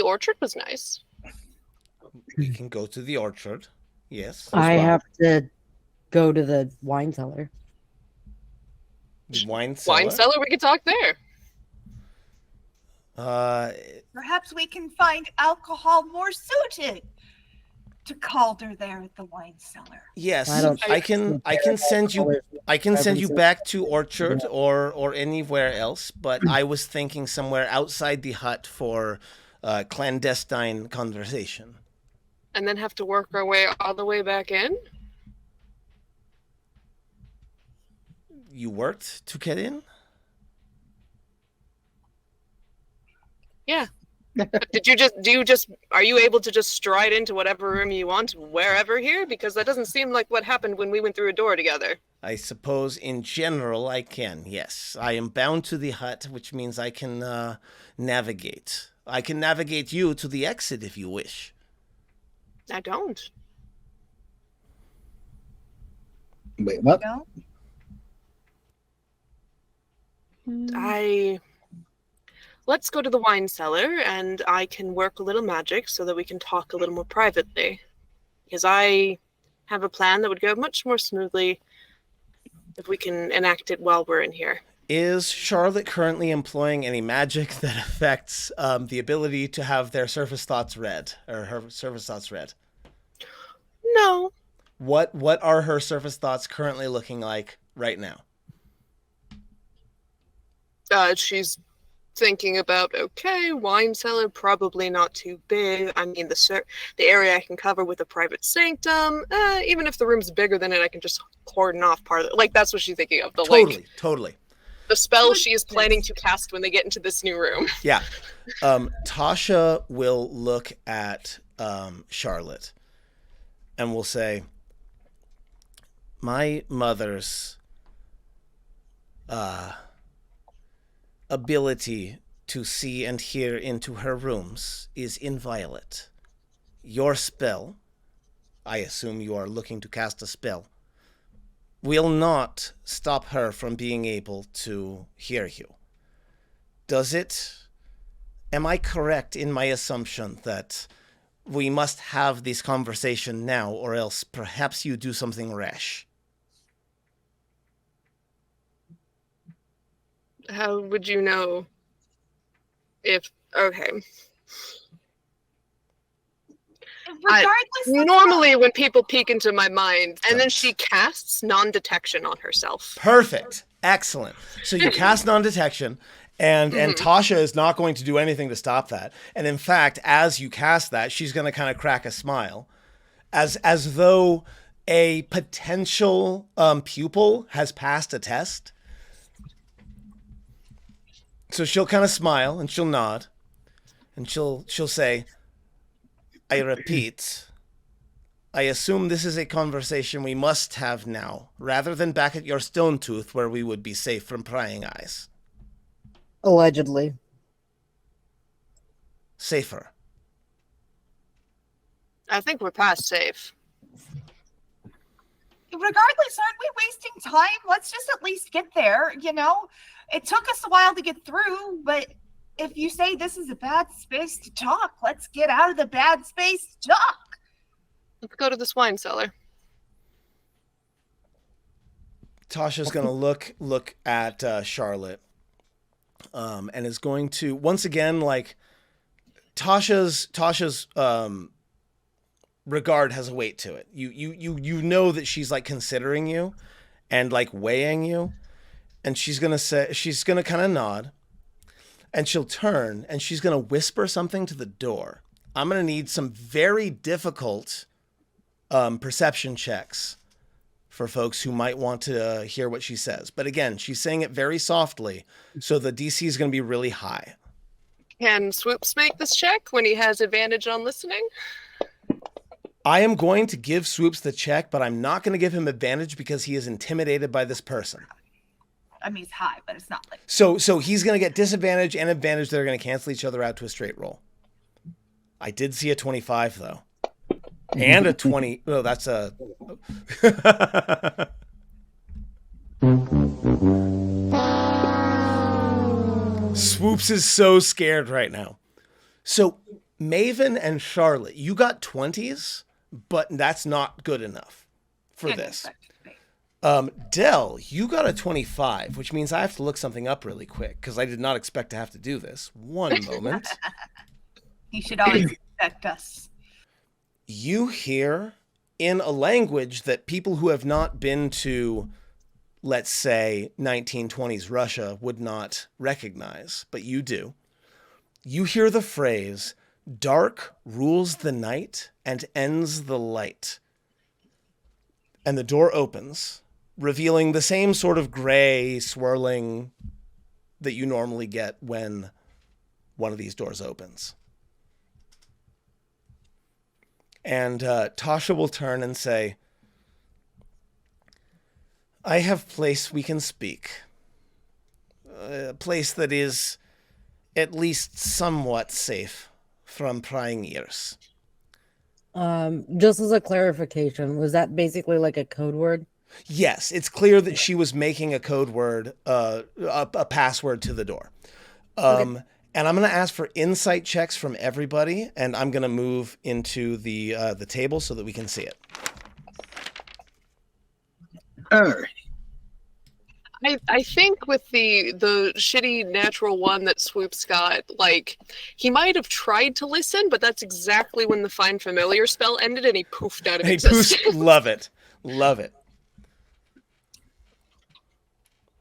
orchard was nice. We can go to the orchard. Yes. I have to go to the wine cellar. The wine cellar? Wine cellar? We could talk there. Perhaps we can find alcohol more suited. to Calder there at the wine cellar? Yes, I don't I can send you back to Orchard or anywhere else, but I was thinking somewhere outside the hut for clandestine conversation. And then have to work our way all the way back in? You worked to get in? Yeah. Are you able to just stride into whatever room you want, wherever here? Because that doesn't seem like what happened when we went through a door together. I suppose in general I can, yes. I am bound to the hut, which means I can navigate. I can navigate you to the exit if you wish. I don't. Wait, what? No? Let's go to the wine cellar, and I can work a little magic so that we can talk a little more privately. Because I have a plan that would go much more smoothly if we can enact it while we're in here. Is Charlotte currently employing any magic that affects the ability to have their surface thoughts read, or her surface thoughts read? No. What are her surface thoughts currently looking like right now? She's thinking about, okay, wine cellar, probably not too big. I mean, the area I can cover with a private sanctum. Even if the room's bigger than it, I can just cordon off part of it. Like, that's what she's thinking of. Totally. The spell she is planning to cast when they get into this new room. Yeah. Tasha will look at Charlotte and will say, my mother's ability to see and hear into her rooms is inviolate. Your spell, I assume you are looking to cast a spell, will not stop her from being able to hear you. Does it? Am I correct in my assumption that we must have this conversation now, or else perhaps you do something rash? How would you know if... Okay. Normally when people peek into my mind, and then she casts non-detection on herself. Perfect. Excellent. So you cast non-detection, and Tasha is not going to do anything to stop that. And in fact, as you cast that, she's going to kind of crack a smile, as though a potential pupil has passed a test. So she'll kind of smile and she'll nod, and she'll say, I repeat, I assume this is a conversation we must have now, rather than back at your stone tooth where we would be safe from prying eyes. Allegedly. Safer. I think we're past safe. Regardless, aren't we wasting time? Let's just at least get there, you know? It took us a while to get through, but if you say this is a bad space to talk, let's get out of the bad space to talk. Let's go to this wine cellar. Tasha's going to look at Charlotte, and is going to, once again, like, Tasha's regard has a weight to it. You know that she's like considering you and like weighing you, and she's gonna kind of nod, and she'll turn and she's gonna whisper something to the door. I'm gonna need some very difficult perception checks for folks who might want to hear what she says. But again, she's saying it very softly, so the DC is gonna be really high. Can Swoops make this check when he has advantage on listening? I am going to give Swoops the check, but I'm not going to give him advantage because he is intimidated by this person. I mean, it's high, but it's not like... So he's going to get disadvantage and advantage that are going to cancel each other out to a straight roll. I did see a 25, though. And a 20. Oh, that's a... Swoops is so scared right now. So Maven and Charlotte, you got 20s, but that's not good enough for this. Dell, you got a 25, which means I have to look something up really quick because I did not expect to have to do this. One moment. You should always expect us. you hear in a language that people who have not been to, let's say, 1920s Russia would not recognize, but you do. You hear the phrase, "Dark rules the night and ends the light." And the door opens, revealing the same sort of gray swirling that you normally get when one of these doors opens. And Tasha will turn and say, "I have place we can speak. A place that is at least somewhat safe from prying ears." Just as a clarification, was that basically like a code word? Yes, it's clear that she was making a code word, a password to the door. And I'm going to ask for insight checks from everybody, and I'm going to move into the table so that we can see it. All right. I think with the shitty natural one that Swoops got, like, he might have tried to listen, but that's exactly when the Find Familiar spell ended and he poofed out of Hey, existence. love it. Love it.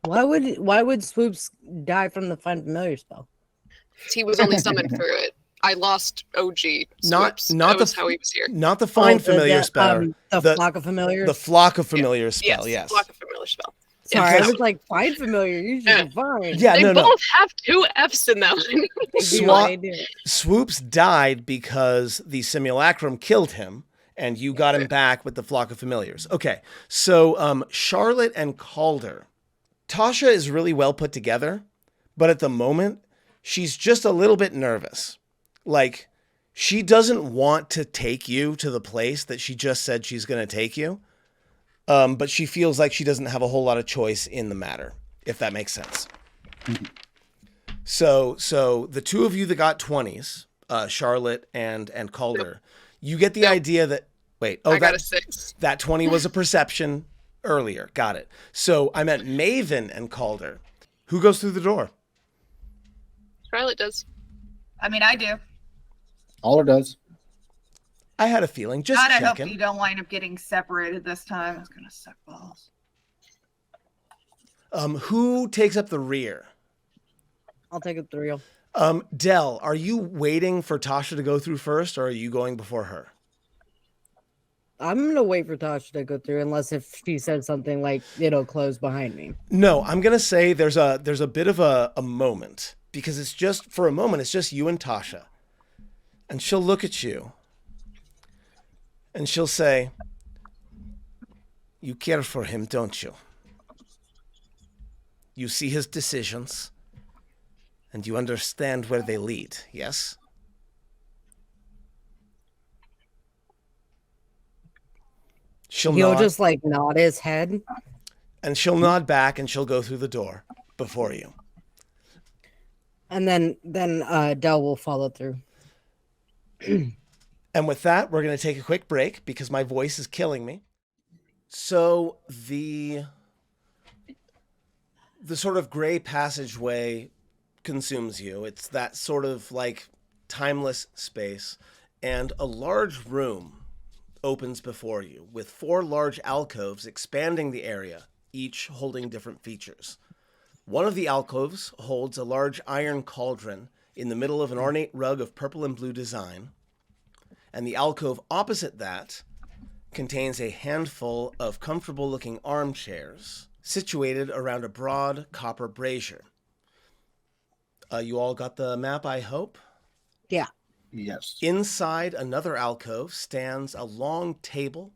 Why would Swoops die from the Find Familiar spell? He was only summoned for it. I lost OG Swoops. Not that was how he was here. Not the Find Familiar spell. The Flock of Familiars? The Flock of Familiar spell, yes. Flock of Familiar spell. Sorry, I was like, Find Familiar, you should be fine. Yeah, they both have 2 F's in them. Swoops died because the simulacrum killed him, and you got him back with the Flock of Familiars. Okay, so Charlotte and Calder. Tasha is really well put together, but at the moment, she's just a little bit nervous. Like, she doesn't want to take you to the place that she just said she's going to take you. But she feels like she doesn't have a whole lot of choice in the matter, if that makes sense. Mm-hmm. So the two of you that got 20s, Charlotte and Calder, you get the idea that, I got a 6. That 20 was a perception earlier. Got it. So I meant Maven and Calder. Who goes through the door? Charlotte does. I mean, I do. Caller does. I had a feeling. Just God, I checking. hope you don't wind up getting separated this time. It's gonna suck balls. Who takes up the rear? I'll take it 3. Del, are you waiting for Tasha to go through first, or are you going before her? I'm gonna wait for Tasha to go through, unless if she said something like it'll close behind me. No, I'm gonna say there's a bit of a moment, because it's just for a moment, it's just you and Tasha, and she'll look at you. And she'll say, "You care for him, don't you? You see his decisions, and you understand where they lead, yes?" He'll nod, just like nod his head. and she'll nod back, and she'll go through the door before you. And then Del will follow through. And with that, we're going to take a quick break because my voice is killing me. So the sort of gray passageway consumes you. It's that sort of like timeless space. And a large room opens before you with 4 large alcoves expanding the area, each holding different features. One of the alcoves holds a large iron cauldron in the middle of an ornate rug of purple and blue design. And the alcove opposite that contains a handful of comfortable-looking armchairs situated around a broad copper brazier. You all got the map, I hope? Yeah. Yes. Inside another alcove stands a long table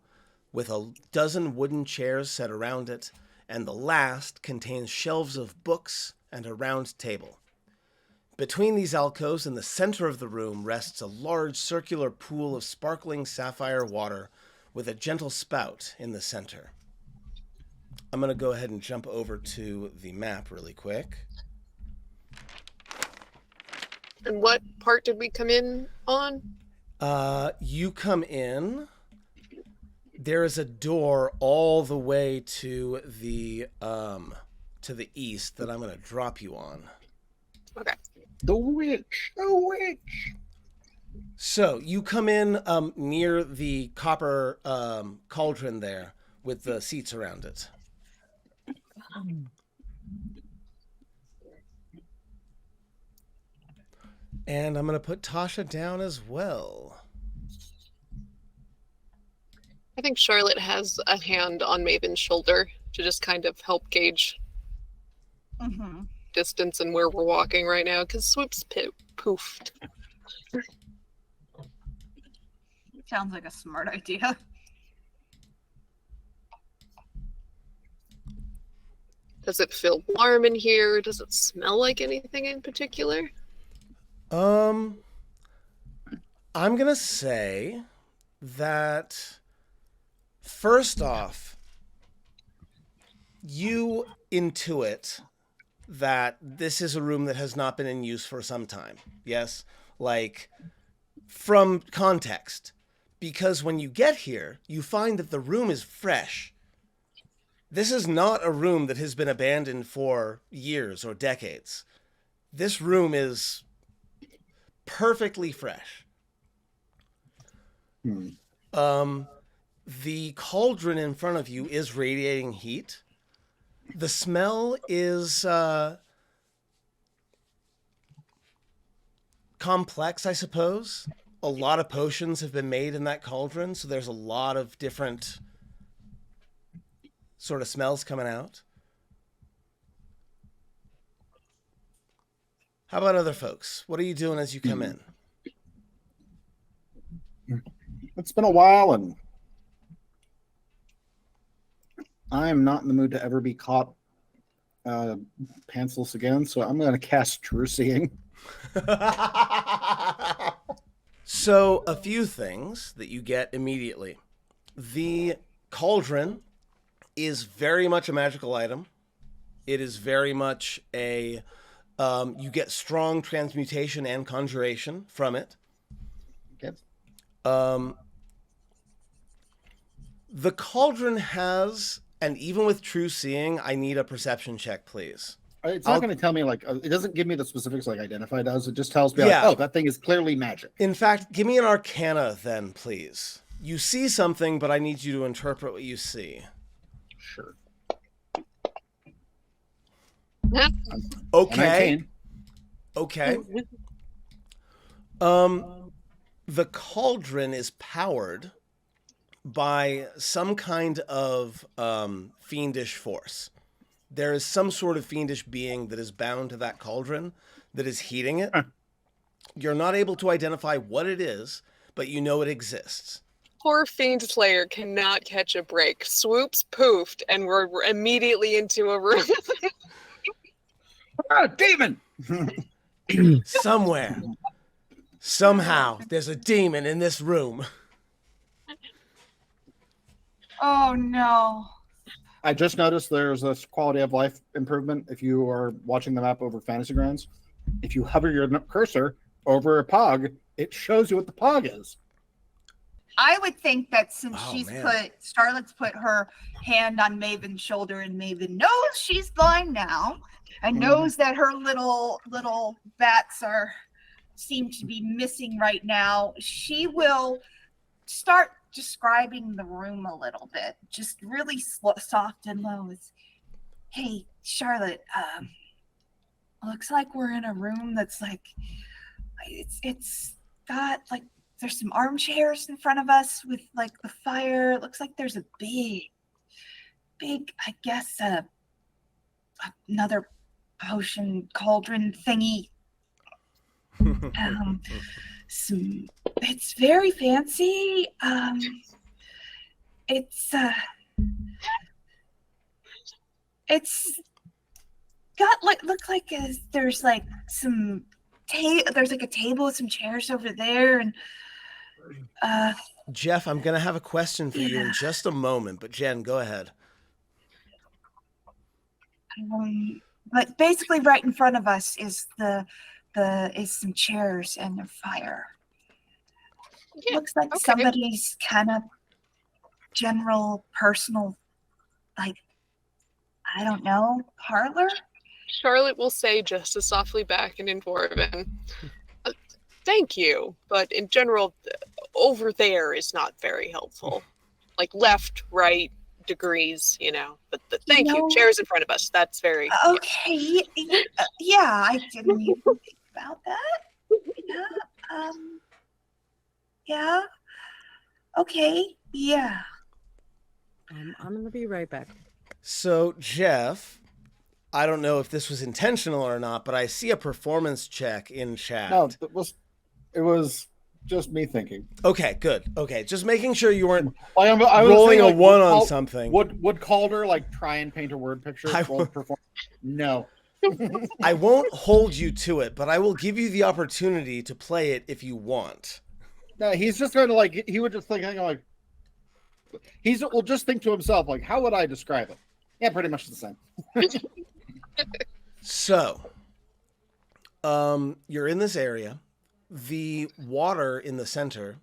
with a dozen wooden chairs set around it, and the last contains shelves of books and a round table. Between these alcoves in the center of the room rests a large circular pool of sparkling sapphire water with a gentle spout in the center. I'm going to go ahead and jump over to the map really quick. And what part did we come in on? You come in. There is a door all the way to the east that I'm going to drop you on. Okay. The witch. The witch. So you come in near the copper cauldron there with the seats around it. And I'm going to put Tasha down as well. I think Charlotte has a hand on Maven's shoulder to just kind of help gauge Mm-hmm. distance and where we're walking right now, because Swoop's poofed. Sounds like a smart idea. Does it feel warm in here? Does it smell like anything in particular? I'm going to say that first off, you intuit that this is a room that has not been in use for some time. Yes? Like, from context. Because when you get here, you find that the room is fresh. This is not a room that has been abandoned for years or decades. This room is perfectly fresh. The cauldron in front of you is radiating heat. The smell is complex, I suppose. A lot of potions have been made in that cauldron, so there's a lot of different sort of smells coming out. How about other folks? What are you doing as you come in? It's been a while, and I am not in the mood to ever be caught pantsless again, so I'm going to cast True Seeing. So, a few things that you get immediately. The cauldron is very much a magical item. It is very much a... you get strong transmutation and conjuration from it. Okay. The cauldron has, and even with True Seeing, I need a perception check, please. It's not going to tell me, like, it doesn't give me the specifics like Identify does. It just tells me, like, Yeah. oh, that thing is clearly magic. In fact, give me an Arcana then, please. You see something, but I need you to interpret what you see. Sure. Okay. Okay. The cauldron is powered by some kind of fiendish force. There is some sort of fiendish being that is bound to that cauldron that is heating it. You're not able to identify what it is, but you know it exists. Poor Fiend Slayer cannot catch a break. Swoops poofed, and we're immediately into a room. Demon! Somewhere, somehow, there's a demon in this room. Oh no. I just noticed there's a quality of life improvement if you are watching the map over Fantasy Grounds. If you hover your cursor over a pog, it shows you what the pog is. I would think that since man. Charlotte's put her hand on Maven's shoulder, and Maven knows she's blind now, and knows that her little bats seem to be missing right now, she will start describing the room a little bit, just really soft and low. It's, hey, Charlotte, looks like we're in a room that's like, it's got like, there's some armchairs in front of us with like the fire. It looks like there's a big, I guess, another potion cauldron thingy. It's very fancy. It's got like there's like some there's like a table with some chairs over there, and Jeff, I'm gonna have a question for you in just a moment, but Jen, go ahead. But basically, right in front of us is is some chairs and a fire. Yeah, Looks like somebody's kind of general personal, like, I don't know, parlor. Charlotte will say just as softly back and in Dwarven, Thank you. But in general, over there is not very helpful. Like left, right, degrees, But thank you. Chairs in front of us. That's very... Okay. Yeah, I didn't even think about that. Yeah. Yeah. Okay. Yeah. I'm gonna be right back. So, Jeff, I don't know if this was intentional or not, but I see a performance check in chat. No, it was just me thinking. Okay, good. Okay, just making sure you weren't I was rolling thinking, a one on something. Would Calder try and paint a word picture? No. I won't hold you to it, but I will give you the opportunity to play it if you want. No, he's just going to he would just think like, will just think to himself, like, how would I describe it? Yeah, pretty much the same. So, you're in this area. The water in the center,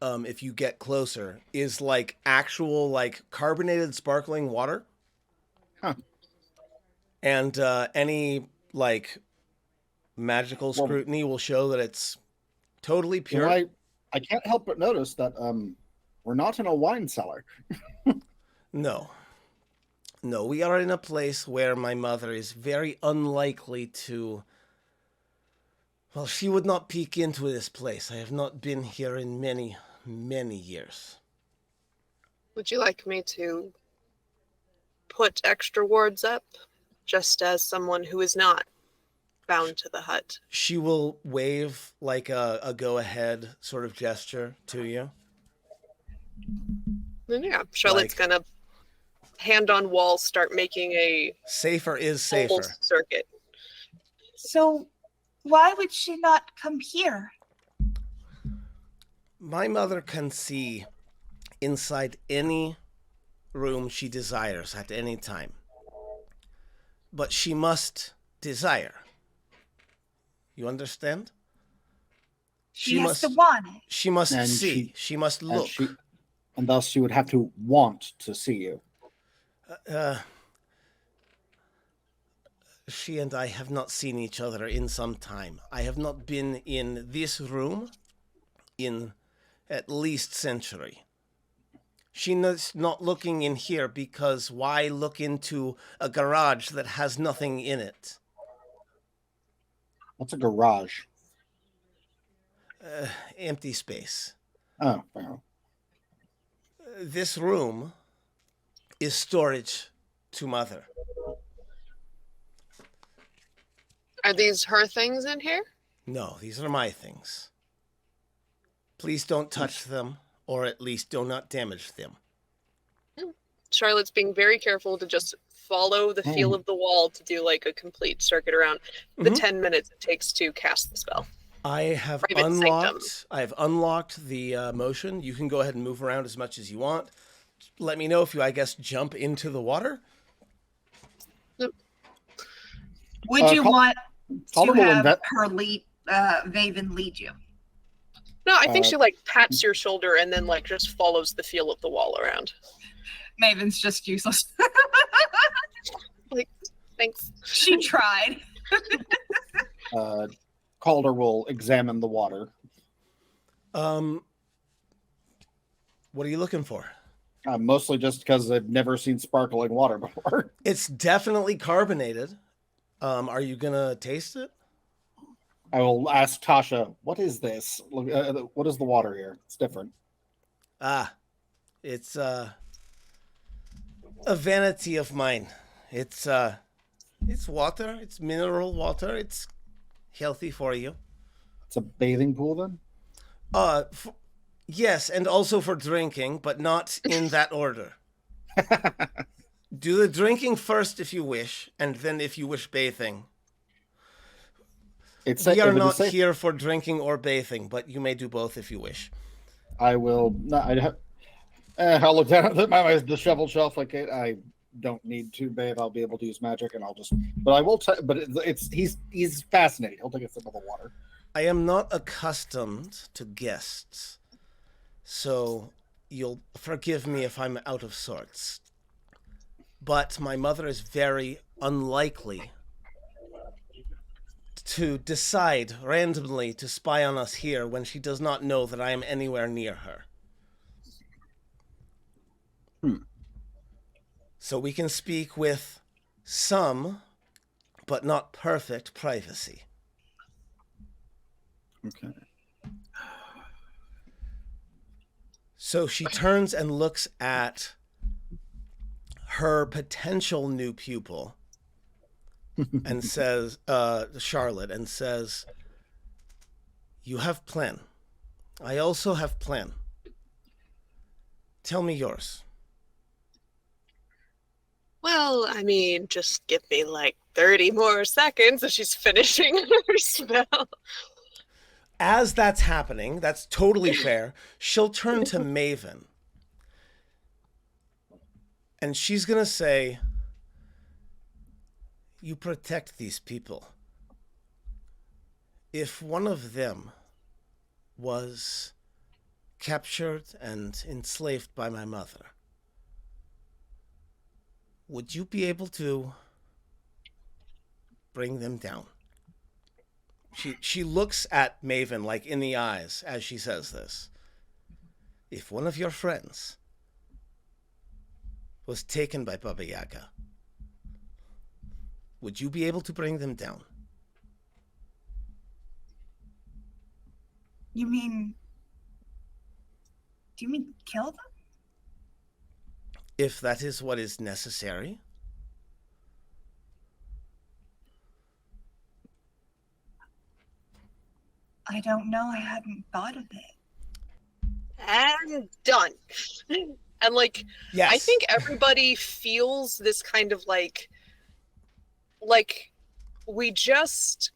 if you get closer, is like actual carbonated sparkling water. Huh. And any magical scrutiny will show that it's totally pure. I can't help but notice that we're not in a wine cellar. No, we are in a place where my mother is very unlikely to... Well, she would not peek into this place. I have not been here in many, many years. Would you like me to put extra wards up, just as someone who is not bound to the hut? She will wave a go-ahead sort of gesture to you. And yeah, Charlotte's gonna hand on wall start making a safer is safer circuit. So why would she not come here? My mother can see inside any room she desires at any time. But she must desire. You understand? She has to want it. She must see. She must look. And thus she would have to want to see you. She and I have not seen each other in some time. I have not been in this room in at least century. She's not looking in here because why look into a garage that has nothing in it? What's a garage? Empty space. Oh, wow. This room is storage to Mother. Are these her things in here? No, these are my things. Please don't touch them, or at least do not damage them. Charlotte's being very careful to just follow the feel of the wall to do a complete circuit around the 10 minutes it takes to cast the spell. I have unlocked the motion. You can go ahead and move around as much as you want. Let me know if you, jump into the water. Yep. Would you want to have her lead, Vaven lead you? No, I think she pats your shoulder and then just follows the feel of the wall around. Maven's just useless. Thanks. She tried. Calder will examine the water. What are you looking for? Mostly just because I've never seen sparkling water before. It's definitely carbonated. Are you gonna taste it? I will ask Tasha, what is this? What is the water here? It's different. It's a vanity of mine. It's water. It's mineral water. It's healthy for you. It's a bathing pool then? Yes, and also for drinking, but not in that order. Do the drinking first if you wish, and then if you wish bathing. We are not here for drinking or bathing, but you may do both if you wish. I will. I'll look down at my disheveled shelf. I don't need to bathe. I'll be able to use magic, and I'll just. But I will. But he's fascinated. He'll take a sip of the water. I am not accustomed to guests, so you'll forgive me if I'm out of sorts. But my mother is very unlikely to decide randomly to spy on us here when she does not know that I am anywhere near her. So we can speak with some, but not perfect, privacy. Okay. So she turns and looks at her potential new pupil and says, Charlotte, and says, "You have plan. I also have plan. Tell me yours." Well, I mean, just give me like 30 more seconds as she's finishing her spell. As that's happening, that's totally fair, she'll turn to Maven. And she's going to say, "You protect these people. If one of them was captured and enslaved by my mother, would you be able to bring them down?" She looks at Maven like in the eyes as she says this. "If one of your friends was taken by Baba Yaga, would you be able to bring them down?" Do you mean kill them? If that is what is necessary. I don't know. I hadn't thought of it. And done. And like, Yes. I think everybody feels this kind of like we just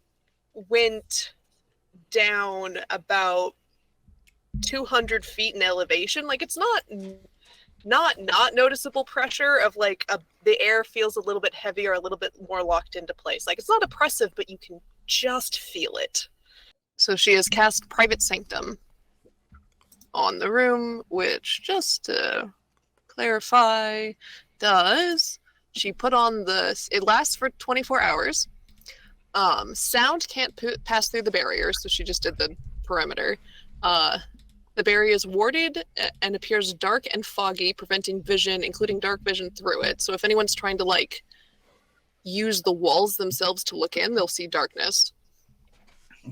went down about 200 feet in elevation. Like, it's not noticeable pressure of like the air feels a little bit heavier, a little bit more locked into place. Like, it's not oppressive, but you can just feel it. So she has cast Private Sanctum on the room, which, just to clarify, she put on it lasts for 24 hours. Sound can't pass through the barrier, so she just did the perimeter. The barrier is warded and appears dark and foggy, preventing vision, including dark vision through it. So if anyone's trying to like use the walls themselves to look in, they'll see darkness.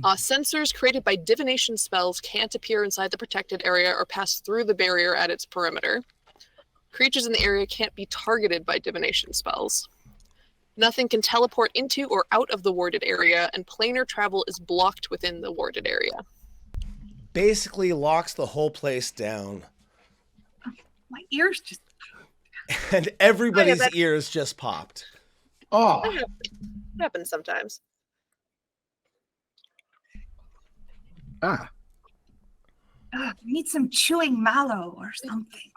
Sensors created by divination spells can't appear inside the protected area or pass through the barrier at its perimeter. Creatures in the area can't be targeted by divination spells. Nothing can teleport into or out of the warded area, and planar travel is blocked within the warded area. Basically locks the whole place down. My ears just... And everybody's ears just popped. Oh, That happens sometimes. need some chewing mallow or something.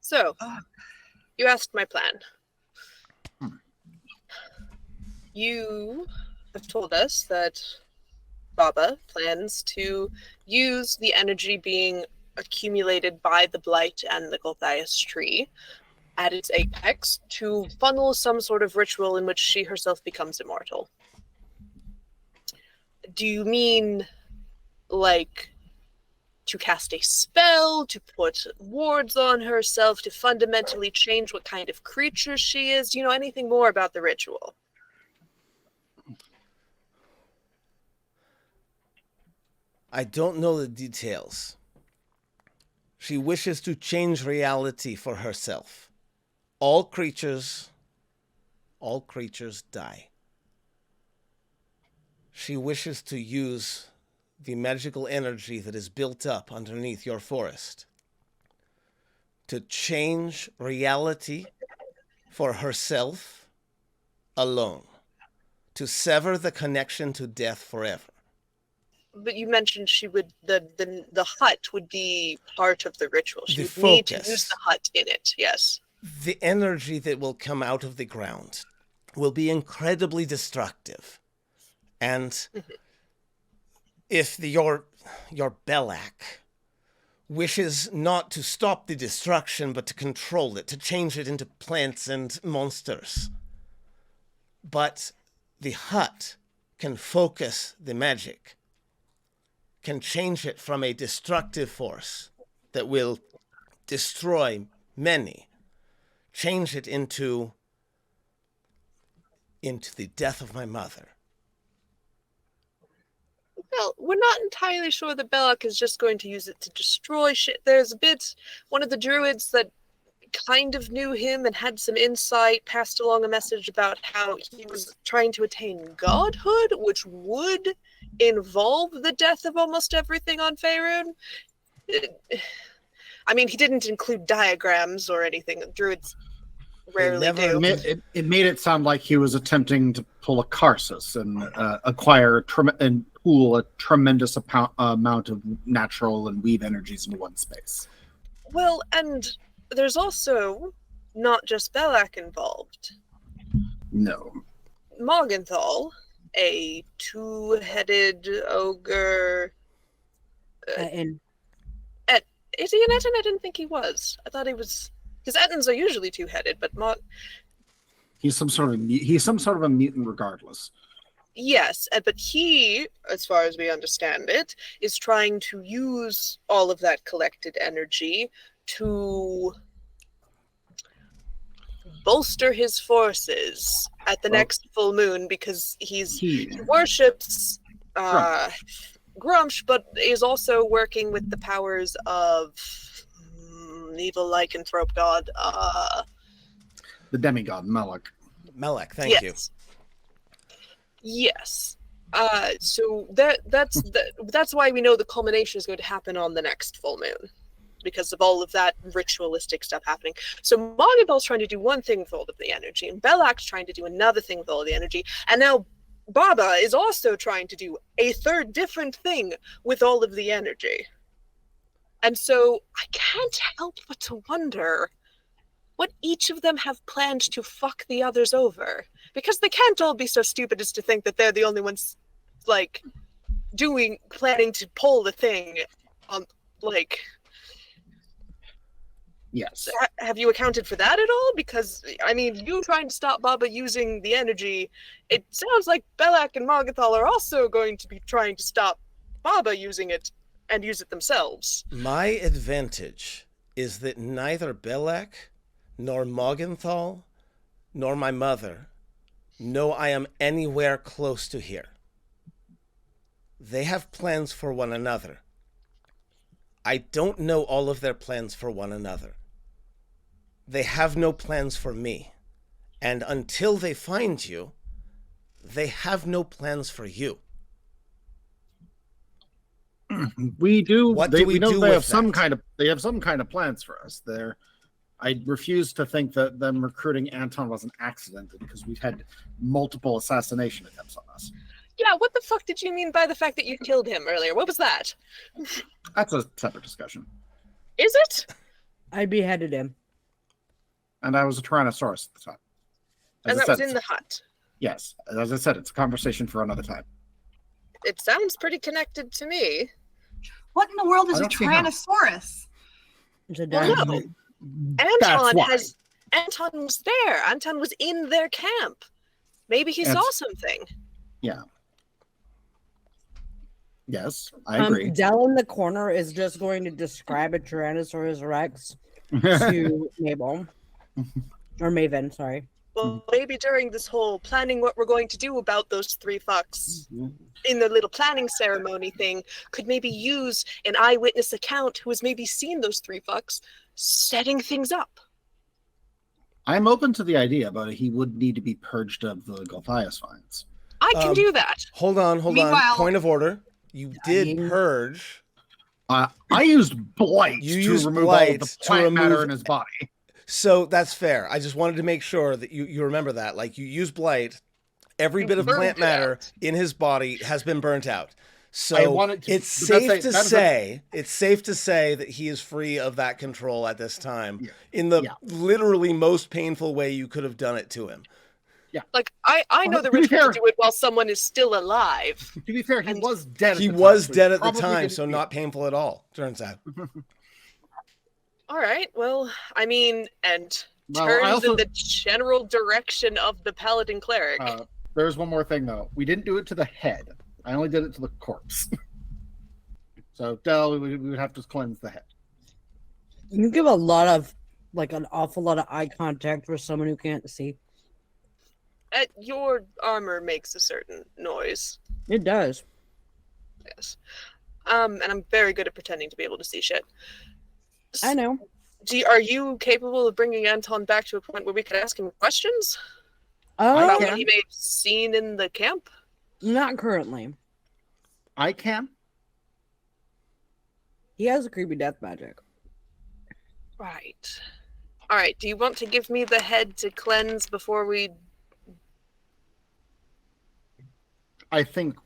So, you asked my plan. You have told us that Baba plans to use the energy being accumulated by the Blight and the Gulthias tree at its apex to funnel some sort of ritual in which she herself becomes immortal. Do you mean, like, to cast a spell, to put wards on herself, to fundamentally change what kind of creature she is? Do you know anything more about the ritual? I don't know the details. She wishes to change reality for herself. All creatures die. She wishes to use the magical energy that is built up underneath your forest to change reality for herself alone, to sever the connection to death forever. But you mentioned she would the hut would be part of the ritual. She The would need to focus. use the hut in it. Yes. The energy that will come out of the ground will be incredibly destructive. And if your Belak wishes not to stop the destruction, but to control it, to change it into plants and monsters, But the hut can focus the magic, can change it from a destructive force that will destroy many, change it into the death of my mother. Well, we're not entirely sure that Belloc is just going to use it to destroy shit. There's a bit, one of the druids that kind of knew him and had some insight, passed along a message about how he was trying to attain godhood, which would involve the death of almost everything on Faerun. I mean, he didn't include diagrams or anything. Druids rarely do. It made it sound like he was attempting to pull a Karsus and acquire and pool a tremendous amount of natural and weave energies into one space. Well, and there's also not just Belloc involved. No. Morgenthal, a two-headed ogre. Is he an Etten? I didn't think he was. I thought he was, because Ettins are usually two-headed, but he's some sort of a mutant regardless. Yes, but he, as far as we understand it, is trying to use all of that collected energy to bolster his forces at the next full moon, because he worships Grumsh, but is also working with the powers of evil lycanthrope god, the demigod Melek. Melek, thank you. Yes. So that's why we know the culmination is going to happen on the next full moon, because of all of that ritualistic stuff happening. So Morgenthal's trying to do one thing with all of the energy, and Bellac's trying to do another thing with all the energy, and now Baba is also trying to do a third different thing with all of the energy. And so I can't help but to wonder what each of them have planned to fuck the others over. Because they can't all be so stupid as to think that they're the only ones, like, planning to pull the thing on, like... Yes. Have you accounted for that at all? Because, I mean, you trying to stop Baba using the energy, it sounds like Belloc and Morgenthal are also going to be trying to stop Baba using it and use it themselves. My advantage is that neither Belloc nor Morgenthal nor my mother know I am anywhere close to here. They have plans for one another. I don't know all of their plans for one another. They have no plans for me. And until they find you, they have no plans for you. We do. What do we know do they with have some that? kind of. They have some kind of plans for us. I refuse to think that them recruiting Anton was an accident, because we've had multiple assassination attempts on us. Yeah, what the fuck did you mean by the fact that you killed him earlier? What was that? That's a separate discussion. Is it? I beheaded him. And I was a Tyrannosaurus at the time. And that was in the hut. Yes. As I said, it's a conversation for another time. It sounds pretty connected to me. What in the world is I a don't see how. Tyrannosaurus? It's a Well, dog. no. That's why. Anton was there. Anton was in their camp. Maybe he saw something. Yeah. Yes, I agree. Dell in the corner is just going to describe a Tyrannosaurus Rex to Mabel. Or Maven, sorry. Well, maybe during this whole planning what we're going to do about those three fucks in the little planning ceremony thing, could maybe use an eyewitness account who has maybe seen those three fucks setting things up. I'm open to the idea, but he would need to be purged of the Gulthias finds. I can do that. Hold on. Meanwhile- Point of order. You did purge. I used blight You to used remove blight all of the to plant matter remove- in his body. So that's fair. I just wanted to make sure that you remember that. Like, you use blight. Every bit of Burnt plant it matter out. in his body has been burnt out. I So wanted to- it's but safe to say that he is free of that control at this time in the literally most painful way you could have done it to him. Like, I know the To be ritual fair- to do it while someone is still alive. To be fair, he was dead. He at the was time, dead at the probably time, didn't so feel- not painful at all, turns out. All right, well, I mean, and Well, turns in the general direction of the paladin cleric. There's one more thing, though. We didn't do it to the head. I only did it to the corpse. So, Del, we would have to cleanse the head. You give an awful lot of eye contact for someone who can't see. Your armor makes a certain noise. It does. Yes. And I'm very good at pretending to be able to see shit. I know. Are you capable of bringing Anton back to a point where we could ask him questions? Oh, About what he may have seen in the camp? not currently. I can. He has a creepy death magic. Right. All right. Do you want to give me the head to cleanse before we? I think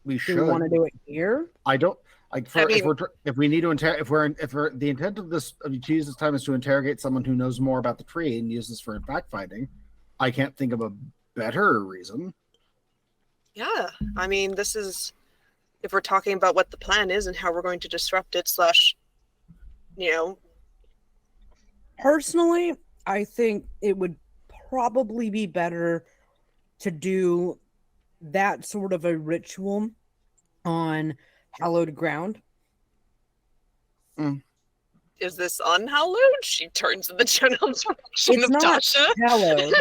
we Do should. you want to do it here? I don't. If we need to the intent of this to use this time is to interrogate someone who knows more about the tree and use this for fact finding, I can't think of a better reason. Yeah. I mean, this is if we're talking about what the plan is and how we're going to disrupt it. Personally, I think it would probably be better to do that sort of a ritual on hallowed ground. Is this unhallowed? She turns in the general direction It's of not Tasha. hallowed.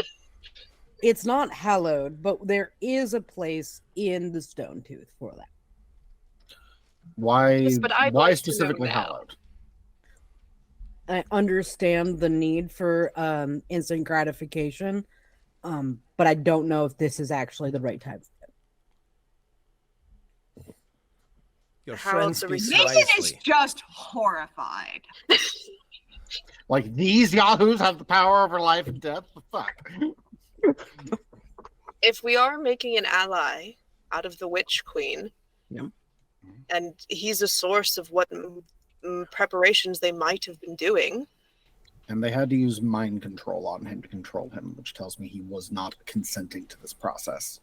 It's not hallowed, but there is a place in the Stone Tooth for that. Why? Yes, but I'd Why like to know specifically now. hallowed? I understand the need for instant gratification, but I don't know if this is actually the right time for it. Your How friend else are we speaks Nathan is wisely. just horrified. Like these yahoos have the power over life and death? The fuck? If we are making an ally out of the Witch Queen, Yep. and he's a source of what preparations they might have been doing. And they had to use mind control on him to control him, which tells me he was not consenting to this process.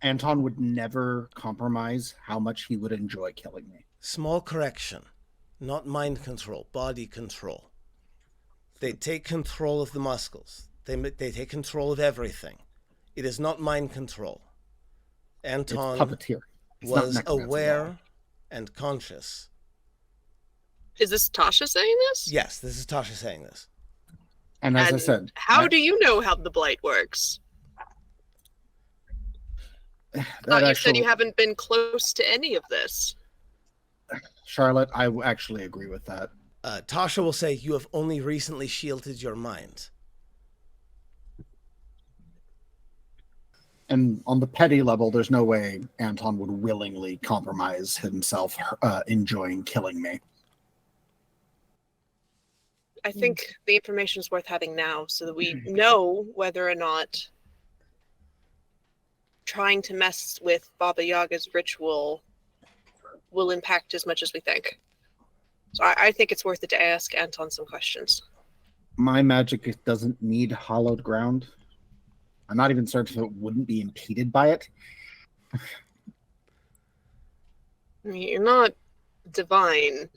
Anton would never compromise how much he would enjoy killing me. Small correction. Not mind control, body control. They take control of the muscles. They take control of everything. It is not mind control. Anton It's puppeteer. It's not was necromancy aware law. and conscious. Is this Tasha saying this? Yes, this is Tasha saying this. And as I And said, how do you know how the blight works? that You said you haven't been close to any of this. Charlotte, I actually agree with that. Tasha will say, you have only recently shielded your mind. And on the petty level, there's no way Anton would willingly compromise himself enjoying killing me. I think the information is worth having now so that we know whether or not trying to mess with Baba Yaga's ritual will impact as much as we think. So I think it's worth it to ask Anton some questions. My magic doesn't need hallowed ground. I'm not even certain if it wouldn't be impeded by it. I mean, you're not divine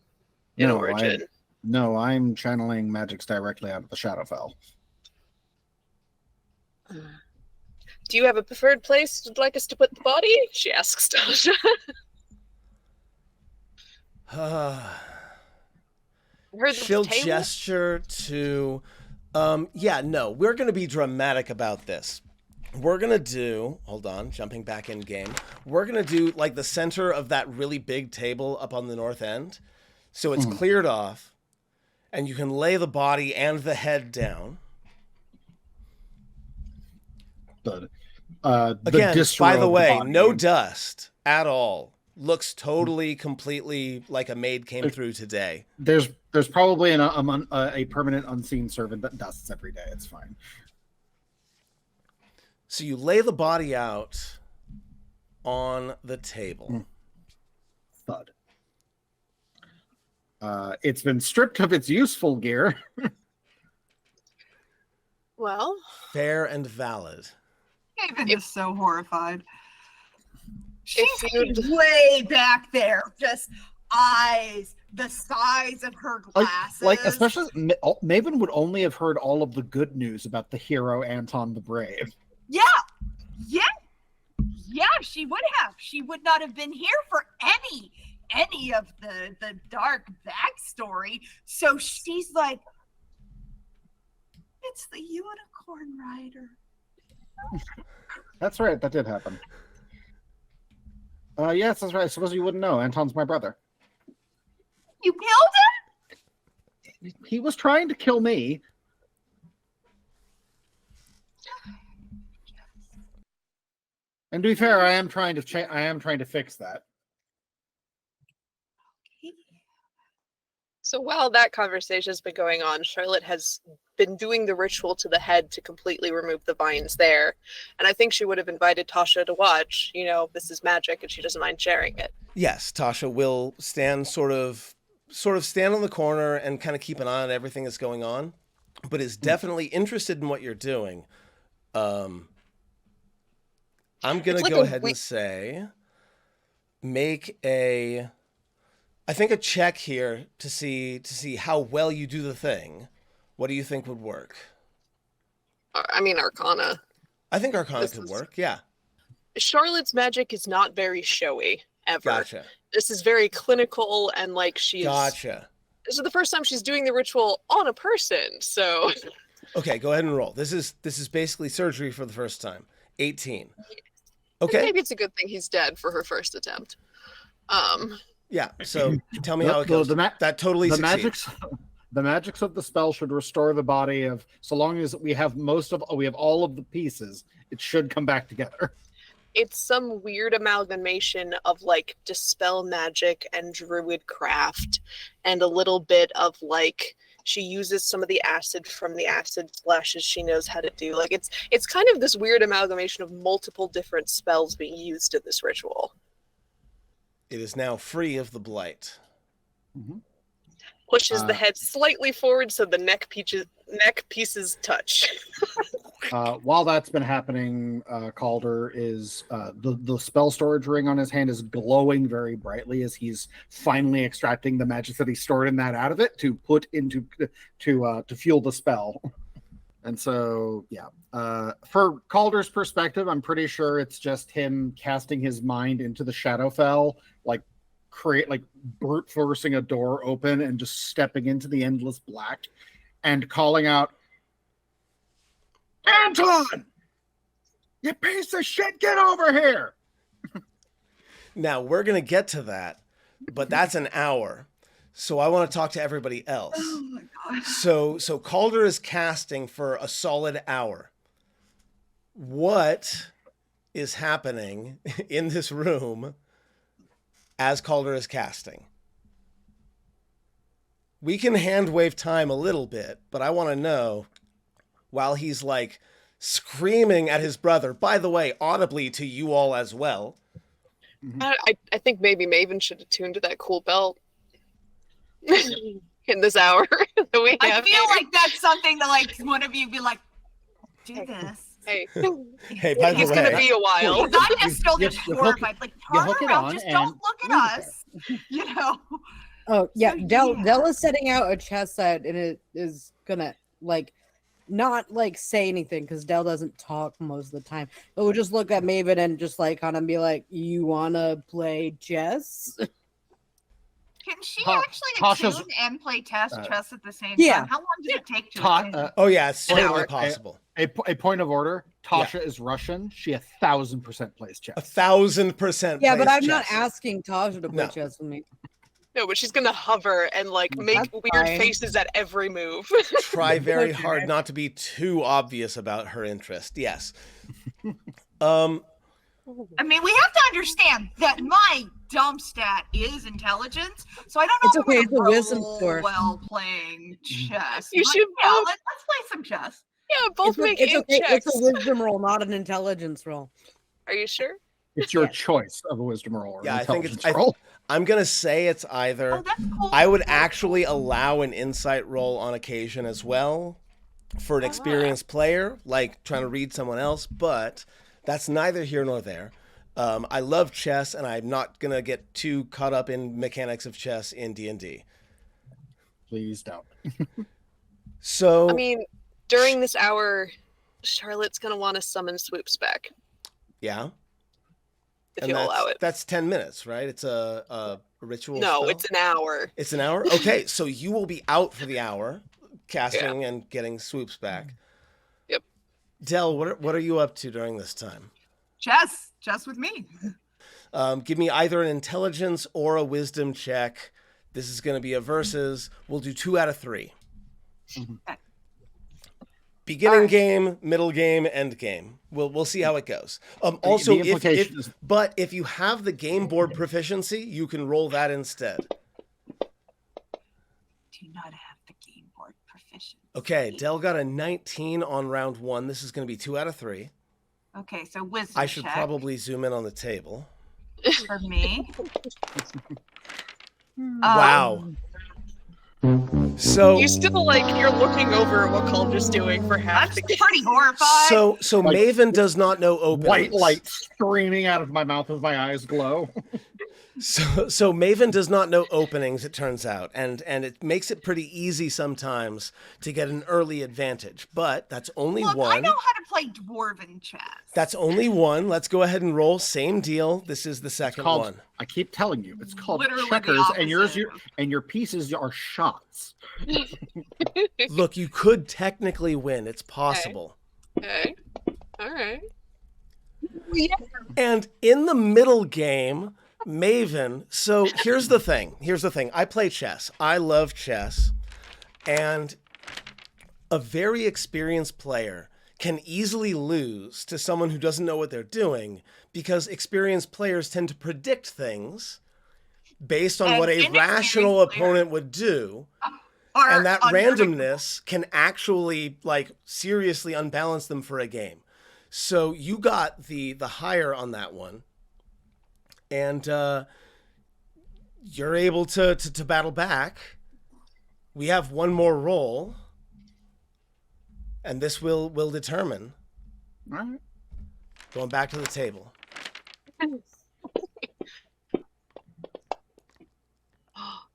in origin. No, I'm channeling magics directly out of the Shadowfell. Do you have a preferred place you'd like us to put the body? She asks Tasha. She'll gesture to... we're going to be dramatic about this. We're going to do... Hold on, jumping back in game. We're going to do, like, the center of that really big table up on the north end. So it's cleared off. And you can lay the body and the head down. Again, by the way, no dust at all. Looks totally, completely like a maid came through today. There's probably a permanent unseen servant that dusts every day. It's fine. So you lay the body out on the table. Thud. It's been stripped of its useful gear. Well, fair and valid. Haven is so horrified. She's you'd- way back there, just eyes, the size of her glasses. Especially Maven would only have heard all of the good news about the hero Anton the Brave. Yeah. She would have. She would not have been here for any of the dark backstory. So she's like, it's the unicorn rider. That's right. That did happen. Yes, that's right. I suppose you wouldn't know. Anton's my brother. You killed him? He was trying to kill me. And to be fair, I am trying to fix that. So while that conversation has been going on, Charlotte has been doing the ritual to the head to completely remove the vines there. And I think she would have invited Tasha to watch. You know, this is magic and she doesn't mind sharing it. Yes, Tasha will stand sort of stand on the corner and kind of keep an eye on everything that's going on, but is definitely interested in what you're doing. I'm going to go ahead and say, make a check here to see how well you do the thing. What do you think would work? I mean, Arcana. I think Arcana could work, yeah. Charlotte's magic is not very showy, ever. Gotcha. This is very clinical and like she's... Gotcha. This is the first time she's doing the ritual on a person, so... Okay, go ahead and roll. This is basically surgery for the first time. 18. Okay. Maybe it's a good thing he's dead for her first attempt. Yeah, so tell me how it goes. That totally succeeds. The magics of the spell should restore the body of, so long as we have all of the pieces, it should come back together. It's some weird amalgamation of like dispel magic and druid craft and a little bit of like she uses some of the acid from the acid splashes she knows how to do. Like it's kind of this weird amalgamation of multiple different spells being used in this ritual. It is now free of the blight. Mm-hmm. Pushes the head slightly forward so the neck pieces touch. While that's been happening, Calder is the spell storage ring on his hand is glowing very brightly as he's finally extracting the magic that he stored in that out of it to put into to fuel the spell. And so, yeah, for Calder's perspective, I'm pretty sure it's just him casting his mind into the Shadowfell, like brute forcing a door open and just stepping into the endless black and calling out, Anton, you piece of shit, get over here. Now, we're going to get to that, but that's an hour. So I want to talk to everybody else. Oh my God. So Calder is casting for a solid hour. What is happening in this room as Calder is casting? We can hand wave time a little bit, but I want to know, while he's like screaming at his brother, by the way, audibly to you all as well. I think maybe Maven should attune to that cool belt in this hour that we I have feel here. like that's something that like one of you be like, do this. Hey, Hey, by the it's going to way, be a while. I'm just still just you horrified. Like, turn hook it around, on just and don't look at leave us. You know? Oh yeah, So, Dell is setting out a chess set, and it is gonna like not like say anything because Dell doesn't talk most of the time. It will just look at Maven and just like kind of be like, "You wanna play chess?" Can she Ta- actually Tasha's- attune and play chess at the same yeah. time? How long does it take to Ta- attune? oh yeah, it's An certainly hour. possible. A point of order. Tasha is Russian. She 1,000% plays chess. 1,000%. Yeah, but plays I'm not chess. asking Tasha to play No. chess with me. No, but she's going to hover and like make That's weird fine. faces at every move. Try very Okay. hard not to be too obvious about her interest. Yes. I mean, we have to understand that my dump stat is intelligence, so I don't know It's if okay, I'm it's a gonna wisdom roll score. well playing chess. You But should yeah, both- let's play some chess. Yeah, both make it's 8 okay. checks. It's a wisdom roll, not an intelligence roll. Are you sure? It's your Yeah. choice of a wisdom roll or Yeah, an I think it's- intelligence roll. I'm going to say it's either. Oh, that's cool. I would actually allow an insight roll on occasion as well for an experienced player, like trying to read someone else, but that's neither here nor there. I love chess, and I'm not gonna get too caught up in mechanics of chess in D&D. Please don't. So I mean, during this hour, Charlotte's gonna want to summon Swoops back yeah, if and you'll allow it. that's 10 minutes, right? It's a ritual. No, spell? it's an hour. It's an hour. Okay, so you will be out for the hour, casting and getting swoops back. Yep. Del, what are you up to during this time? Chess with me. Give me either an intelligence or a wisdom check. This is going to be a versus. We'll do 2 out of 3. Beginning game, middle game, end game. We'll see how it goes. Also, The implication is- if you have the game board proficiency, you can roll that instead. Do not have the game board proficiency. Okay, Del got a 19 on round 1. This is going to be 2 out of 3. Okay, so wisdom I should check probably zoom in on the table. for me. Wow. So You still you're looking over at what Calder's doing for half That's the game. pretty horrified. so Like- Maven does not know openings. White light streaming out of my mouth as my eyes glow. So Maven does not know openings, it turns out, and it makes it pretty easy sometimes to get an early advantage. But that's only Look, one. I know how to play dwarven chess. That's only one. Let's go ahead and roll. Same deal. This is the second one. I keep telling you, it's called Literally the checkers, and opposite. your pieces are shots. Look, you could technically win. It's possible. Okay. All right. And in the middle game, Maven. So here's the thing. I play chess. I love chess. And a very experienced player can easily lose to someone who doesn't know what they're doing because experienced players tend to predict things based on And what a inexperienced rational players opponent would do. Are And that unpredictable. randomness can actually seriously unbalance them for a game. So you got the higher on that one. And you're able to battle back. We have one more roll, and this will determine. All right. Going back to the table.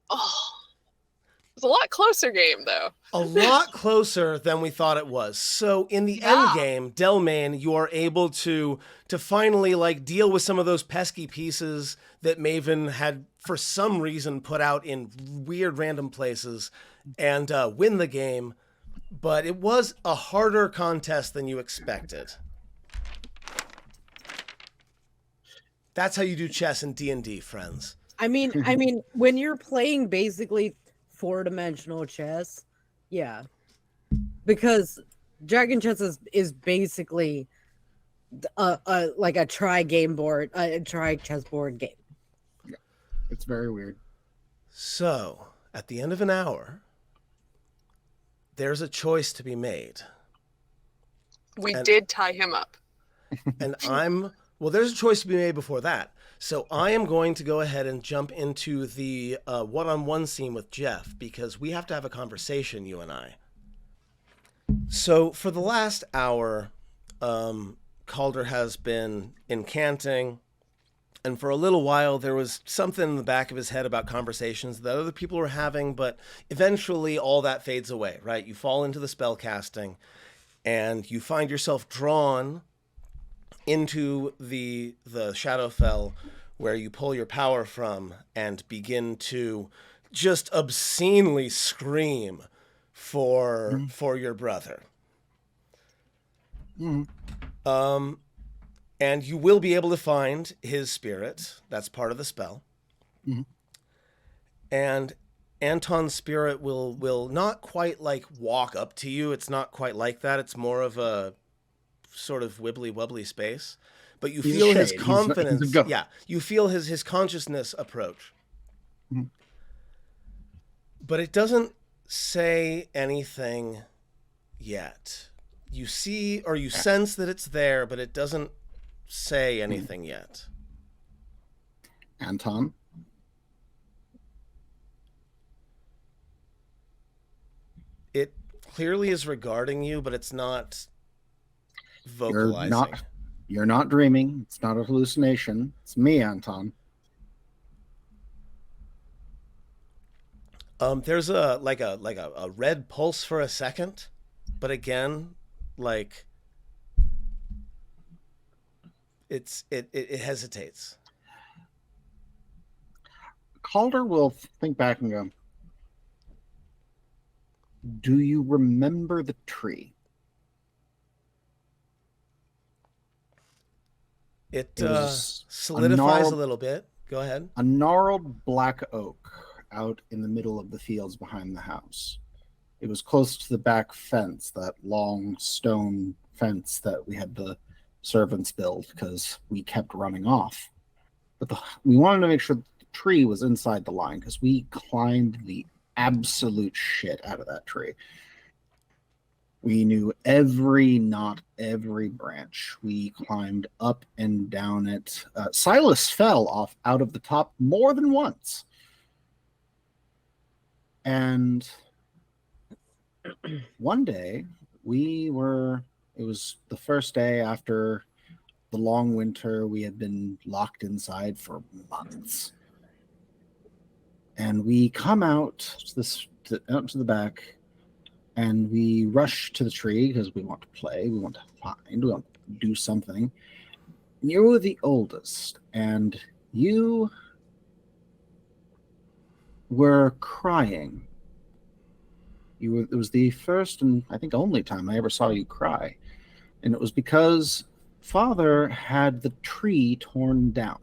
Oh, it's a lot closer game though. A lot closer than we thought it was. So in the end game, Delmain, you are able to finally deal with some of those pesky pieces that Maven had for some reason put out in weird random places and win the game. But it was a harder contest than you expected. That's how you do chess in D&D, friends. I mean, when you're playing basically 4-dimensional chess, yeah, because Dragon Chess is basically a tri game board, a tri chessboard game. It's very weird. So at the end of an hour, there's a choice to be made. We And- did tie him up. And there's a choice to be made before that. So I am going to go ahead and jump into the one-on-one scene with Jeff because we have to have a conversation, you and I. So for the last hour, Calder has been incanting, and for a little while there was something in the back of his head about conversations that other people were having, but eventually all that fades away, right? You fall into the spell casting, and you find yourself drawn into the Shadowfell where you pull your power from and begin to just obscenely scream for your brother. And you will be able to find his spirit. That's part of the spell. And Anton's spirit will not quite walk up to you. It's not quite like that. It's more of a sort of wibbly wobbly space, but you He's a feel his shade. confidence. He's a goat. Yeah, you feel his consciousness approach, but it doesn't say anything yet. You see or you sense that it's there, but it doesn't say anything yet. Anton, It clearly is regarding you, but it's not vocalizing. You're not dreaming. It's not a hallucination. It's me, Anton. There's a red pulse for a second, but again, like it hesitates. Calder will think back and go, do you remember the tree? It was solidifies a little bit. Go ahead. A gnarled black oak out in the middle of the fields behind the house. It was close to the back fence, that long stone fence that we had the servants build because we kept running off. But we wanted to make sure the tree was inside the line because we climbed the absolute shit out of that tree. We knew every knot, every branch. We climbed up and down it. Silas fell off out of the top more than once. And one day it was the first day after the long winter. We had been locked inside for months. And we come out out to the back, and we rush to the tree because we want to play, we want to find, we want to do something. You were the oldest, and you were crying. It was the first and I think only time I ever saw you cry. And it was because Father had the tree torn down.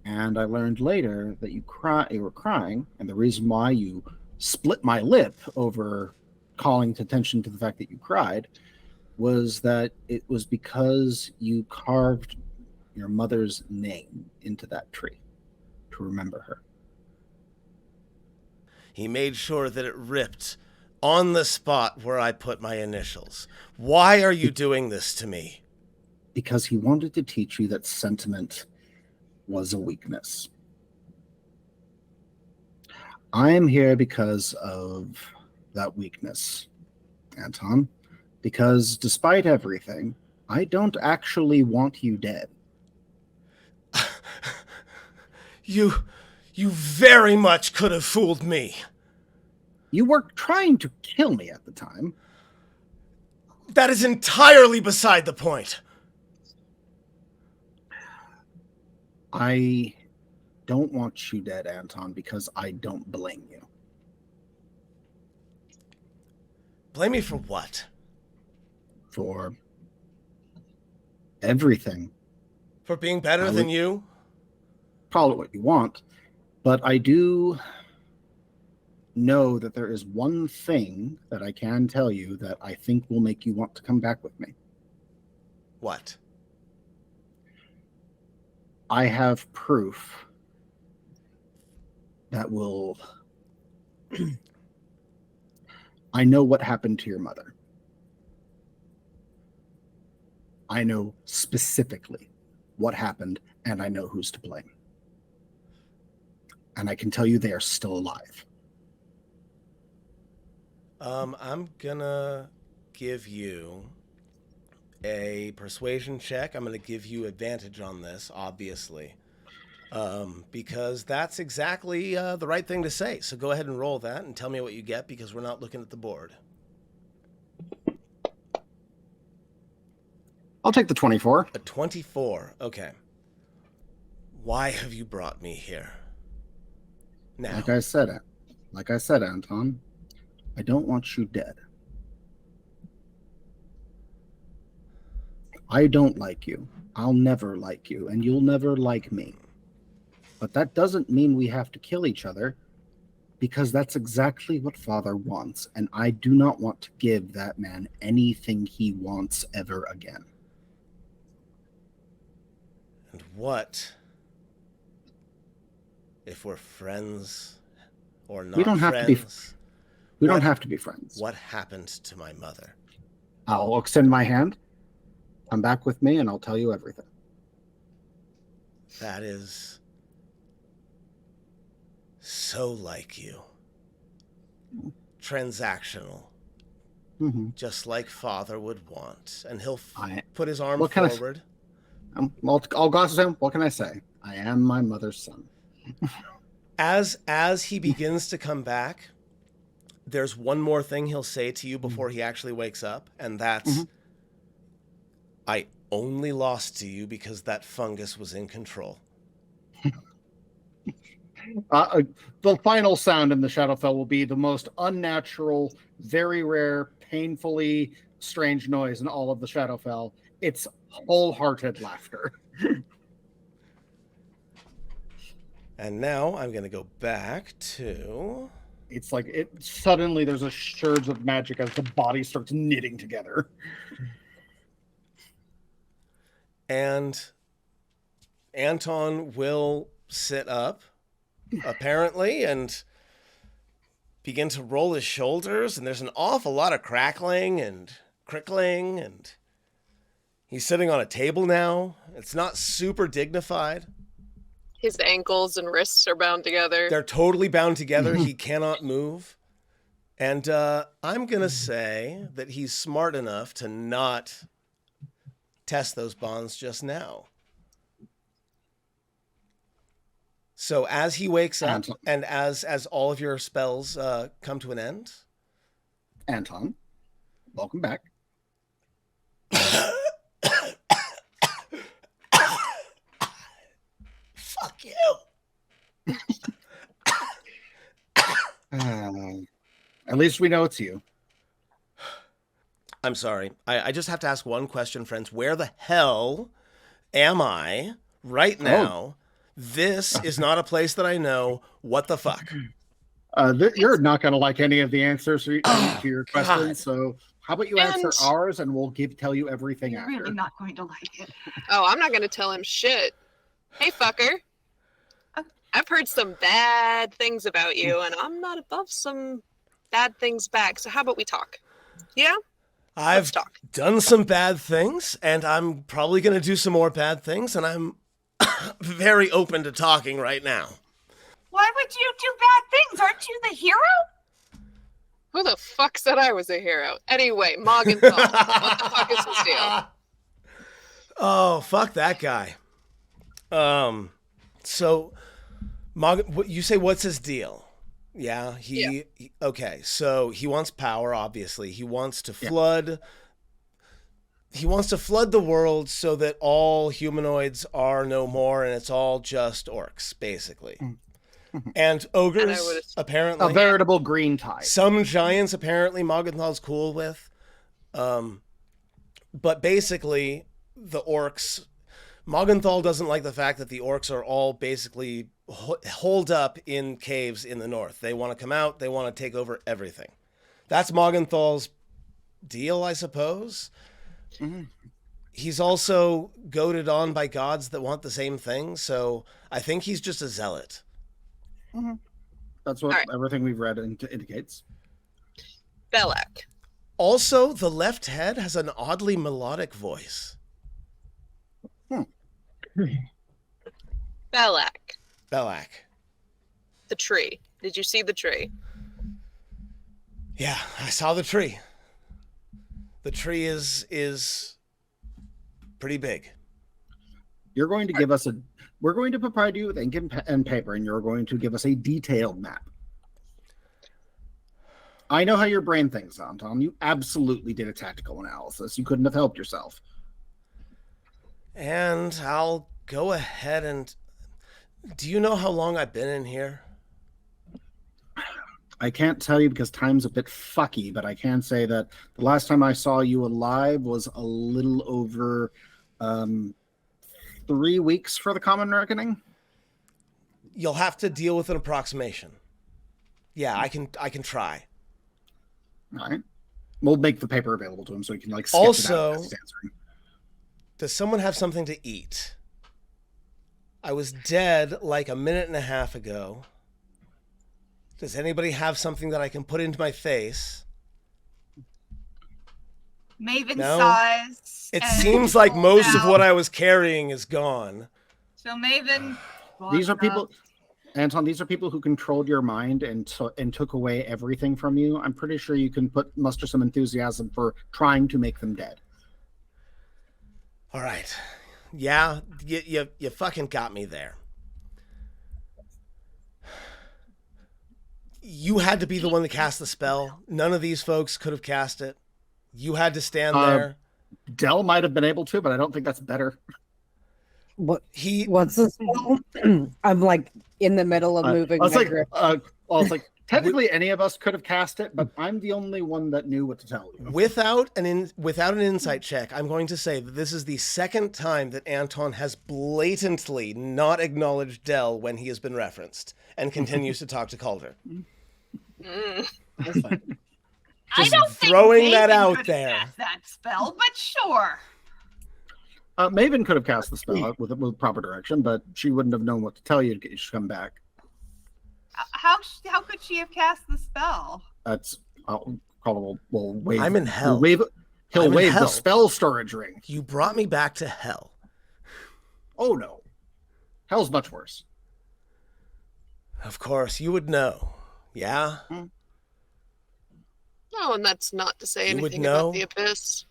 And I learned later that you were crying, and the reason why you split my lip over calling attention to the fact that you cried was that it was because you carved your mother's name into that tree to remember her. He made sure that it ripped on the spot where I put my initials. Why are you doing this to me? Because he wanted to teach you that sentiment was a weakness. I am here because of that weakness, Anton. Because despite everything, I don't actually want you dead. You very much could have fooled me. You were trying to kill me at the time. That is entirely beside the point. I don't want you dead, Anton, because I don't blame you. Blame me for what? For everything. For being better than you? Call it what you want, but I do know that there is one thing that I can tell you that I think will make you want to come back with me. What? I have proof that will... I know what happened to your mother. I know specifically what happened, and I know who's to blame. And I can tell you they are still alive. I'm gonna give you a persuasion check. I'm gonna give you advantage on this, obviously. Because that's exactly the right thing to say. So go ahead and roll that and tell me what you get, because we're not looking at the board. I'll take the 24. A 24. Okay. Why have you brought me here? Now. Like I said, Anton, I don't want you dead. I don't like you. I'll never like you, and you'll never like me. But that doesn't mean we have to kill each other, because that's exactly what Father wants, and I do not want to give that man anything he wants ever again. And what if we're friends or not? We don't have friends? to be. We don't have to be friends. What happened to my mother? I'll extend my hand. Come back with me, and I'll tell you everything. That is so like you. Transactional. Mm-hmm. just like father would want. And he'll I- put his arm what can I- forward. I'll gossip him. What can I say? I am my mother's son. As he begins to come back, there's one more thing he'll say to you before he actually wakes up, and that's, I only lost to you because that fungus was in control. The final sound in the Shadowfell will be the most unnatural, very rare, painfully strange noise in all of the Shadowfell. It's wholehearted laughter. And now I'm going to go back to... It's like suddenly there's a surge of magic as the body starts knitting together. And Anton will sit up, apparently, and begin to roll his shoulders. And there's an awful lot of crackling and crickling. And he's sitting on a table now. It's not super dignified. His ankles and wrists are bound together. They're totally bound together. He cannot move. And I'm going to say that he's smart enough to not test those bonds just now. So as he wakes up and as all of your spells come to an end. Anton, welcome back. Fuck you. At least we know it's you. I'm sorry. I just have to ask one question, friends. Where the hell am I right now? This is not a place that I know. What the fuck? You're not going to like any of the answers to your questions, God. so how about you answer ours and we'll tell you everything You're after. really not going to like it. Oh, I'm not going to tell him shit. Hey, fucker. I've heard some bad things about you, and I'm not above some bad things back. So how about we talk? Yeah? I've talk. done some bad things, and I'm probably going to do some more bad things, and I'm very open to talking right now. Why would you do bad things? Aren't you the hero? Who the fuck said I was a hero? Anyway, Morgenthau, what the fuck is his deal? Oh, fuck that guy. So, you say what's his deal? Yeah, okay. So he wants power. Obviously, he wants to flood. He wants to flood the world so that all humanoids are no more, and it's all just orcs, basically, and ogres. Apparently, a veritable green tide. Some giants apparently Morgenthal's cool with, but basically the orcs. Morgenthau doesn't like the fact that the orcs are all basically holed up in caves in the north. They want to come out. They want to take over everything. That's Morgenthal's deal, I suppose. Mm-hmm. He's also goaded on by gods that want the same thing. So I think he's just a zealot. Mm-hmm. That's what everything we've read indicates. Belak. Also, the left head has an oddly melodic voice. Belak. The tree. Did you see the tree? Yeah, I saw the tree. The tree is pretty big. You're going to give us we're going to provide you with ink and paper, and you're going to give us a detailed map. I know how your brain thinks, Anton. You absolutely did a tactical analysis. You couldn't have helped yourself. And I'll go ahead and... Do you know how long I've been in here? I can't tell you because time's a bit fucky, but I can say that the last time I saw you alive was a little over 3 weeks for the Common Reckoning. You'll have to deal with an approximation. Yeah, I can try. All right. We'll make the paper available to him so he can sketch also, it out as he's answering. Does someone have something to eat? I was dead like a minute and a half ago. Does anybody have something that I can put into my face? Maven No? sighs. It and seems like pulls most of out. what I was carrying is gone. So Maven. These are people. Anton, these are people who controlled your mind and took away everything from you. I'm pretty sure you can muster some enthusiasm for trying to make them dead. All right. Yeah, you fucking got me there. You had to be the one that cast the spell. None of these folks could have cast it. You had to stand there. Dell might have been able to, but I don't think that's better. What's the spell? I'm like in the middle of moving. It's like technically any of us could have cast it, but I'm the only one that knew what to tell you. Without an insight check, I'm going to say that this is the second time that Anton has blatantly not acknowledged Dell when he has been referenced and continues to talk to Calder. That's fine. I don't think throwing that Maven out could there. cast that spell, but sure. Maven could have cast the spell with proper direction, but she wouldn't have known what to tell you to get you to come back. How could she have cast the spell? That's we'll wave. I'm in hell. He'll wave hell. the spell storage ring. You brought me back to hell. Oh no, hell's much worse. Of course, you would know. Yeah? No, and that's not to say You would anything know? about the Abyss.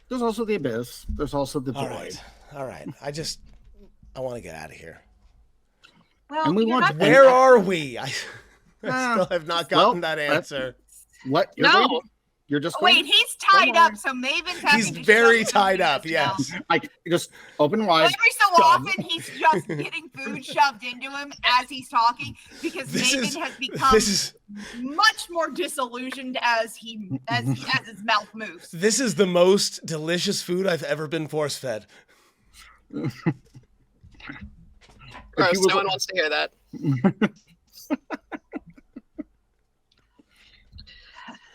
There's also the Abyss. There's also the All Void. right. All right. I want to get out of here. Well, And we you're want not to- Where are we? I Ah, still have not gotten well, that answer. What? No. You're just Wait, waiting? he's tied Don't up, worry. so Maven's having He's to very shove tied something up, in his yes. mouth. I just open wide. Every so Dumb. often, he's just getting food shoved into him as he's talking because This Maven is- has become This is much more disillusioned as his mouth moves. this is the most delicious food I've ever been force fed. Gross, you were- no one wants to hear that.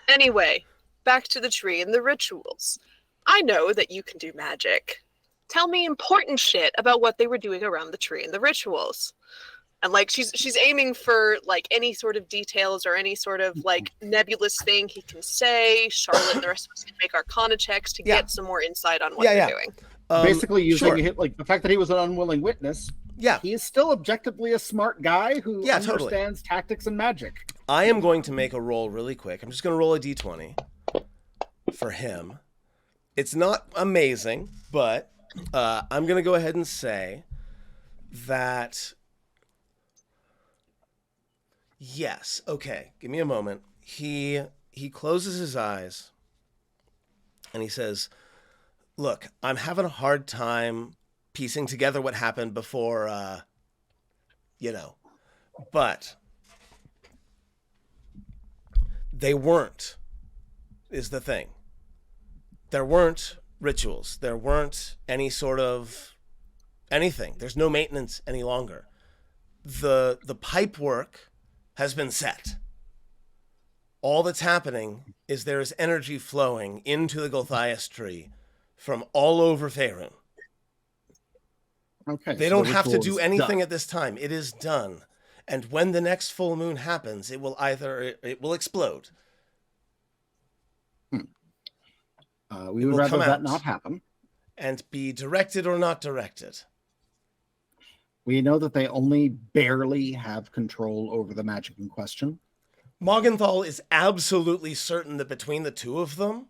Anyway, back to the tree and the rituals. I know that you can do magic. Tell me important shit about what they were doing around the tree and the rituals. And like she's aiming for like any sort of details or any sort of like nebulous thing he can say. Charlotte and the rest of us can make Arcana checks to Yeah. get some more insight on what Yeah, they're yeah. doing. Basically, using sure. like the fact that he was an unwilling witness. Yeah, He is still objectively a smart guy who Yeah, totally. understands tactics and magic. I am going to make a roll really quick. I'm just going to roll a d20 for him. It's not amazing, but I'm going to go ahead and say that yes. Okay, give me a moment. He closes his eyes and he says, "Look, I'm having a hard time piecing together what happened before but they weren't, is the thing. There weren't rituals. There weren't any sort of anything. There's no maintenance any longer. The pipe work has been set. All that's happening is there is energy flowing into the Gulthias tree from all over Faerun. Okay. They so don't the have to ritual do is anything done. at this time. It is done. And when the next full moon happens, it will explode. We it would will rather come that out. not happen. And be directed or not directed. We know that they only barely have control over the magic in question. Morgenthau is absolutely certain that between the two of them,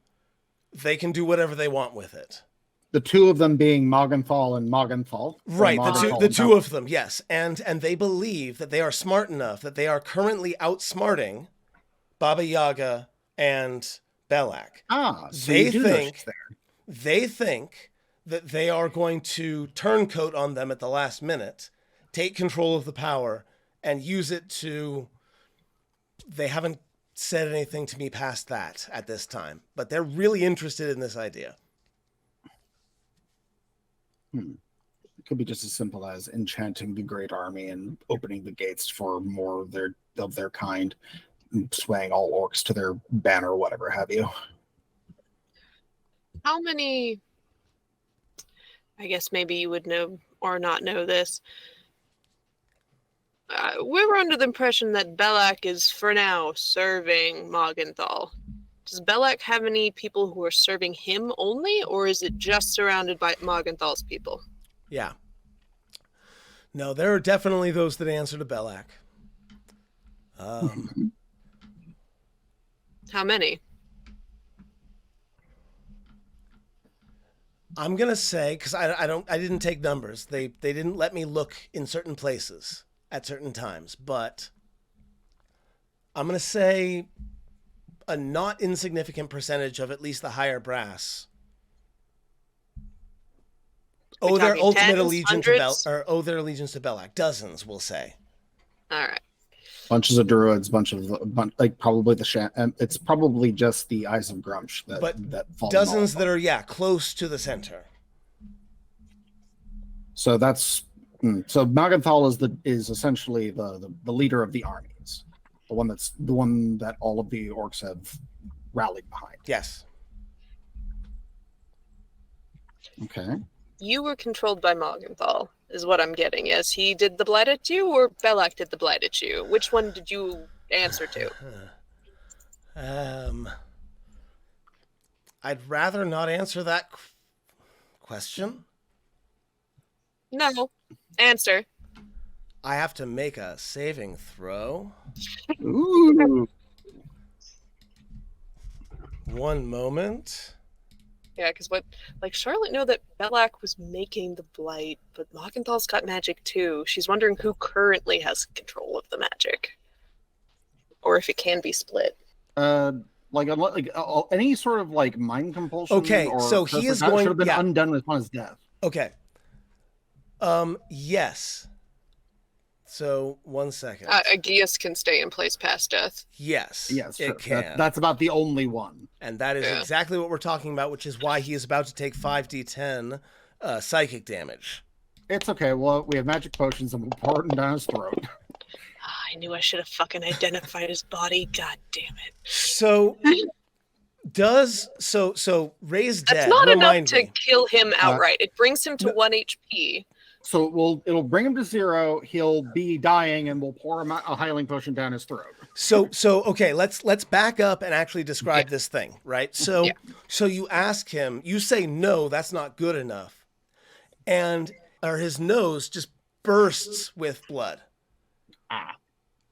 they can do whatever they want with it. The two of them being Morgenthau and Morgenthau. Right, the two of them, yes. And they believe that they are smart enough that they are currently outsmarting Baba Yaga and Belak. So They you do know think- she's there. They think that they are going to turncoat on them at the last minute, take control of the power, and use it to... They haven't said anything to me past that at this time, but they're really interested in this idea. It could be just as simple as enchanting the great army and opening the gates for more of their kind, and swaying all orcs to their banner, whatever have you. How many, I guess maybe you would know or not know this. We were under the impression that Belak is, for now, serving Morgenthau. Does Belak have any people who are serving him only, or is it just surrounded by Morgenthau's people? Yeah. No, there are definitely those that answer to Belak. How many? I'm gonna say, because I didn't take numbers. They didn't let me look in certain places at certain times, but I'm gonna say a not insignificant percentage of at least the higher brass We owe their talking ultimate tens, allegiance hundreds? or owe their allegiance to Belak. Dozens, we'll say. All right. Bunches of druids, like probably it's probably just the Eyes of Grumsh But that fall. dozens that are close to the center. So that's so Magenthal is essentially the leader of the armies, the one that all of the orcs have rallied behind. Yes. Okay. You were controlled by Morgenthal, is what I'm getting. Yes, he did the blight at you, or Belak did the blight at you? Which one did you answer to? I'd rather not answer that question. No. Answer. I have to make a saving throw. Ooh. One moment. Yeah, because Charlotte knew that Belak was making the blight, but Morgenthal's got magic too. She's wondering who currently has control of the magic, or if it can be split. Any sort of like mind compulsion. Okay, or so he is that going. should have been undone upon his death. Okay. Yes. So 1 second. Aegeus can stay in place past death. Yes. Yes, it can. That's about the only one. And that is exactly what we're talking about, which is why he is about to take 5d10 psychic damage. It's okay. Well, we have magic potions and we'll pour it down his throat. I knew I should have fucking identified his body. God damn it. So raise dead. That's not enough to me. kill him outright. It brings him to 1 HP. So it'll bring him to 0. He'll be dying, and we'll pour him a healing potion down his throat. So okay, let's back up and actually describe this thing, right? So you ask him, you say no, that's not good enough, or his nose just bursts with blood.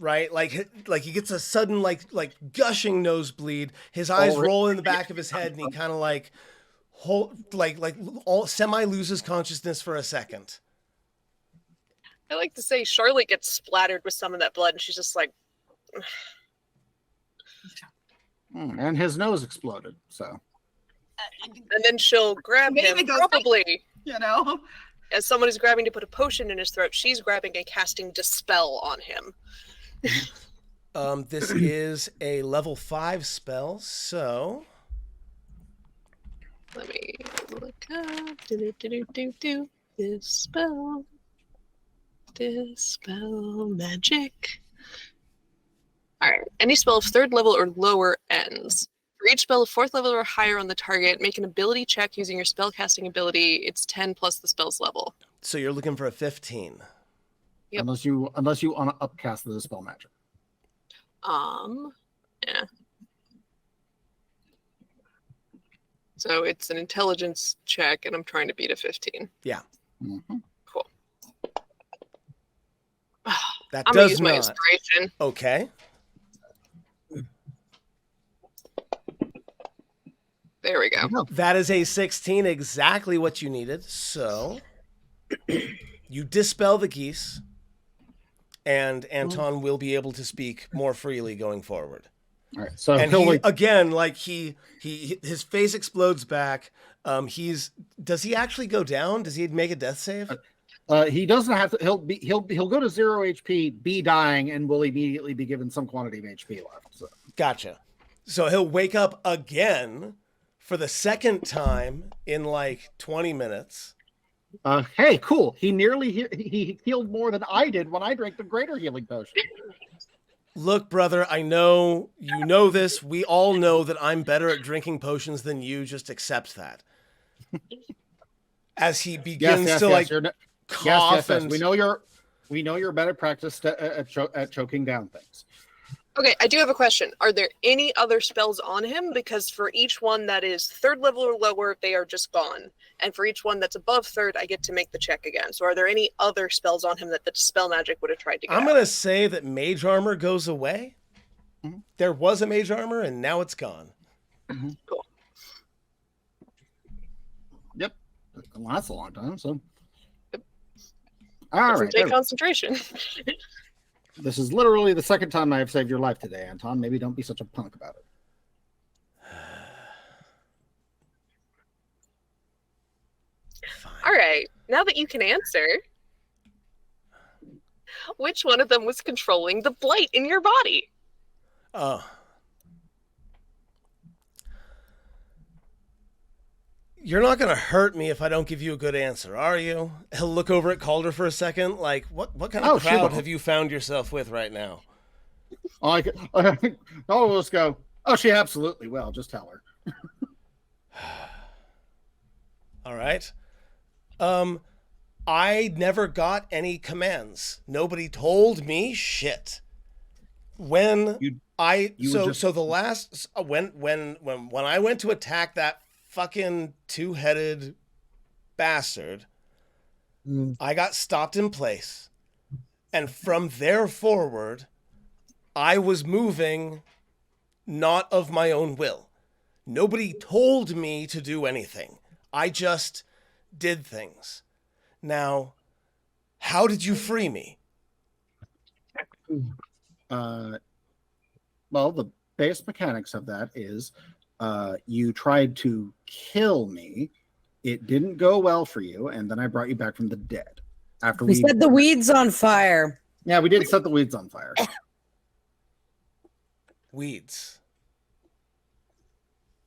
Right, like he gets a sudden like gushing nosebleed. His eyes roll in the back of his head, and he kind of semi loses consciousness for a second. I like to say Charlotte gets splattered with some of that blood, and she's just like... And his nose exploded, so... And then she'll grab him, probably, as someone is grabbing to put a potion in his throat, she's grabbing and casting Dispel on him. This is a level 5 spell, so... Let me look up. Dispel. Dispel magic. Alright. Any spell of 3rd level or lower ends. For each spell of 4th level or higher on the target, make an ability check using your spellcasting ability. It's 10 plus the spell's level. So you're looking for a 15. Yep. Unless you upcast the Dispel magic. Yeah. So it's an intelligence check, and I'm trying to beat a 15. Yeah. Mm-hmm. Cool. That I'm does gonna use my not. inspiration. Okay. There we go. That is a 16, exactly what you needed. So you dispel the geese, and Anton will be able to speak more freely going forward. All right. So and his face explodes back. Does he actually go down? Does he make a death save? He doesn't have to. He'll go to 0 HP, be dying, and will immediately be given some quantity of HP left. So. Gotcha. So he'll wake up again for the second time in like 20 minutes. Hey, cool. He he healed more than I did when I drank the greater healing potion. Look, brother, I know you know this. We all know that I'm better at drinking potions than you. Just accept that. As he begins to cough, and we know you're better practiced at choking down things. Okay, I do have a question. Are there any other spells on him? Because for each one that is 3rd level or lower, they are just gone. And for each one that's above 3rd, I get to make the check again. So are there any other spells on him that the spell magic would have tried to get I'm out? going to say that mage armor goes away. Mhm. There was a mage armor, and now it's gone. Cool. Yep. Well, that's a long time. So, Yep. all Doesn't right. take concentration. This is literally the second time I have saved your life today, Anton. Maybe don't be such a punk about it. Fine. All right, now that you can answer, which one of them was controlling the blight in your body? Oh. You're not going to hurt me if I don't give you a good answer, are you? He'll look over at Calder for a second, like, what kind of she crowd won't. have you found yourself with right now? All of us go, oh, she absolutely will. Just tell her. All right. I never got any commands. Nobody told me shit. When the last when I went to attack that fucking two-headed bastard, I got stopped in place. And from there forward, I was moving not of my own will. Nobody told me to do anything. I just did things. Now, how did you free me? Well, the base mechanics of that is you tried to kill me. It didn't go well for you, and then I brought you back from the dead. After We set the weeds on fire. Yeah, we did set the weeds on fire. Weeds.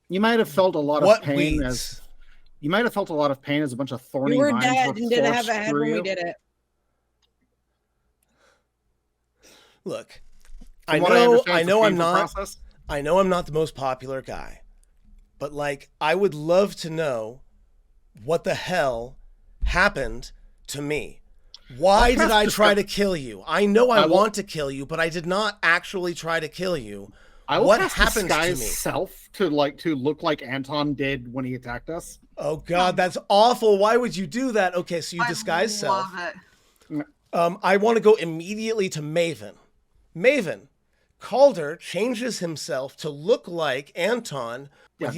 You might have felt a lot What of pain weeds? as you might have felt a lot of pain as a bunch of thorny You were vines dead were and didn't have a forced head through when we you. did it. Look, From what understand, I it's a know I'm painful not process. I know I'm not the most popular guy. But like I would love to know what the hell happened to me. Why did I try to kill you? I know I want to kill you, but I did not actually try to kill you. What happened to me? Self to look like Anton did when he attacked us. Oh God, that's awful. Why would you do that? Okay, so you disguise self. I love it. I want to go immediately to Maven. Maven, Calder changes himself to look like Anton when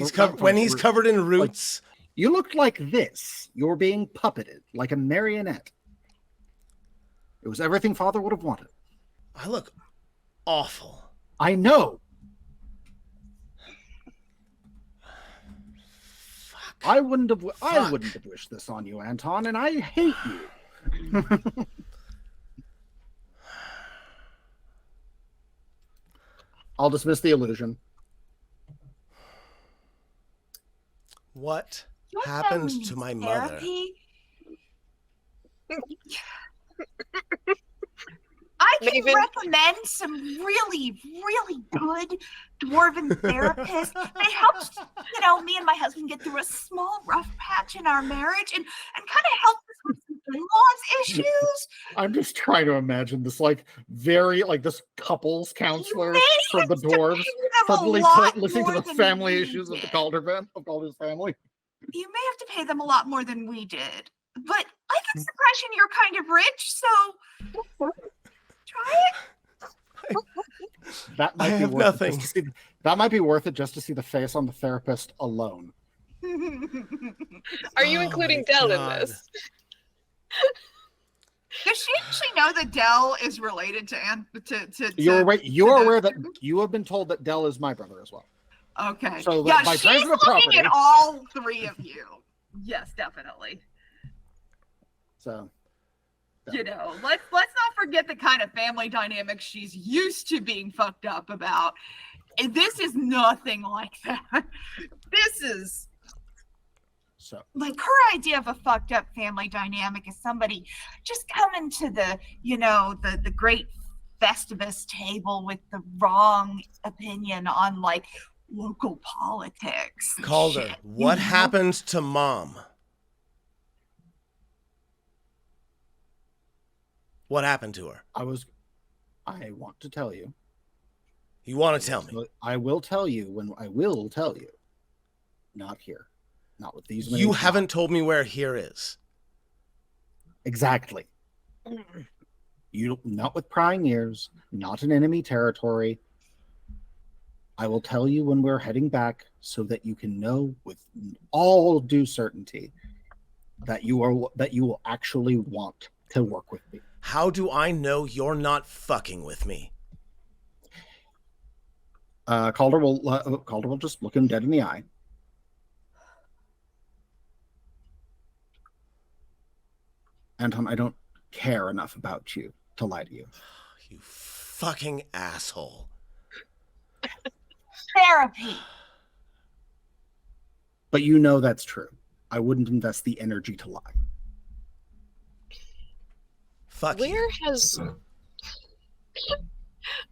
he's covered in roots. You looked like this. You're being puppeted like a marionette. It was everything Father would have wanted. I look awful. I know. Fuck. I wouldn't have wished this on you, Anton, and I hate you. I'll dismiss the illusion. What Your happened family to my needs mother? therapy? I can Maven. recommend some really, really good dwarven therapists. They helped, me and my husband get through a small rough patch in our marriage and kind of helped us with some in-laws issues. I'm just trying to imagine this this couples counselor for the dwarves suddenly listening to the family issues of the Calder's family. You may have to pay them a lot more than we did, but I get the impression you're kind of rich, so try it. That might I be have worth nothing. It just to see, that might be worth it just to see the face on the therapist alone. Are you Oh including my Dell God. in this? Does she actually know that Dell is related to You're aware that you have been told that Dell is my brother as well. Okay. So yeah, by she's transfer of looking property, at all three of you. Yes, definitely. so Let's not forget the kind of family dynamics she's used to being fucked up about. And this is nothing like that. This is so like her idea of a fucked up family dynamic is somebody just coming to the great Festivus table with the wrong opinion on like local politics. and Calder, shit, what happened to Mom? What happened to her? I want to tell you You want to tell me? I will tell you when I will tell you. Not here. Not with these many. You haven't told me where here is. Exactly. You not with prying ears, not in enemy territory. I will tell you when we're heading back so that you can know with all due certainty that you will actually want to work with me. How do I know you're not fucking with me? Calder will just look him dead in the eye. Anton, I don't care enough about you to lie to you. You fucking asshole. Therapy. But you know that's true. I wouldn't invest the energy to lie. Fuck Where you.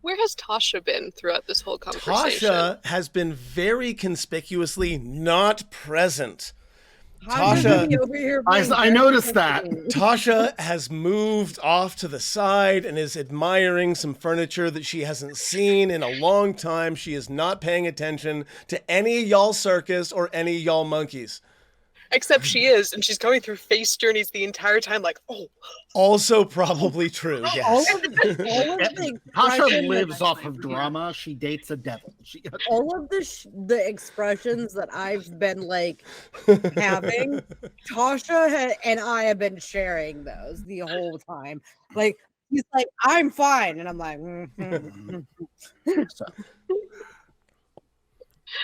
Where has Tasha been throughout this whole conversation? Tasha has been very conspicuously not present. Tasha, over here I noticed that. Tasha has moved off to the side and is admiring some furniture that she hasn't seen in a long time. She is not paying attention to any y'all circus or any y'all monkeys. Except she is, and she's going through face journeys the entire time, like, oh. Also probably true, All yes. of the Tasha expressions- lives off of drama. She dates a devil. all of the expressions that I've been like having, Tasha and I have been sharing those the whole time. Like he's like, I'm fine, and I'm like, So,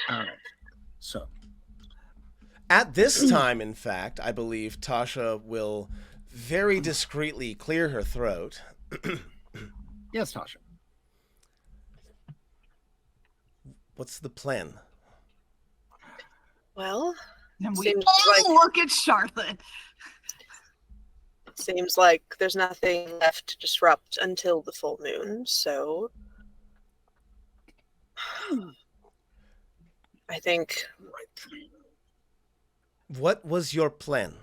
all right. So, At this time, in fact, I believe Tasha will very discreetly clear her throat. yes, Tasha. What's the plan? Well, And we Seems all like- look at Charlotte. seems like there's nothing left to disrupt until the full moon, so I think What was your plan?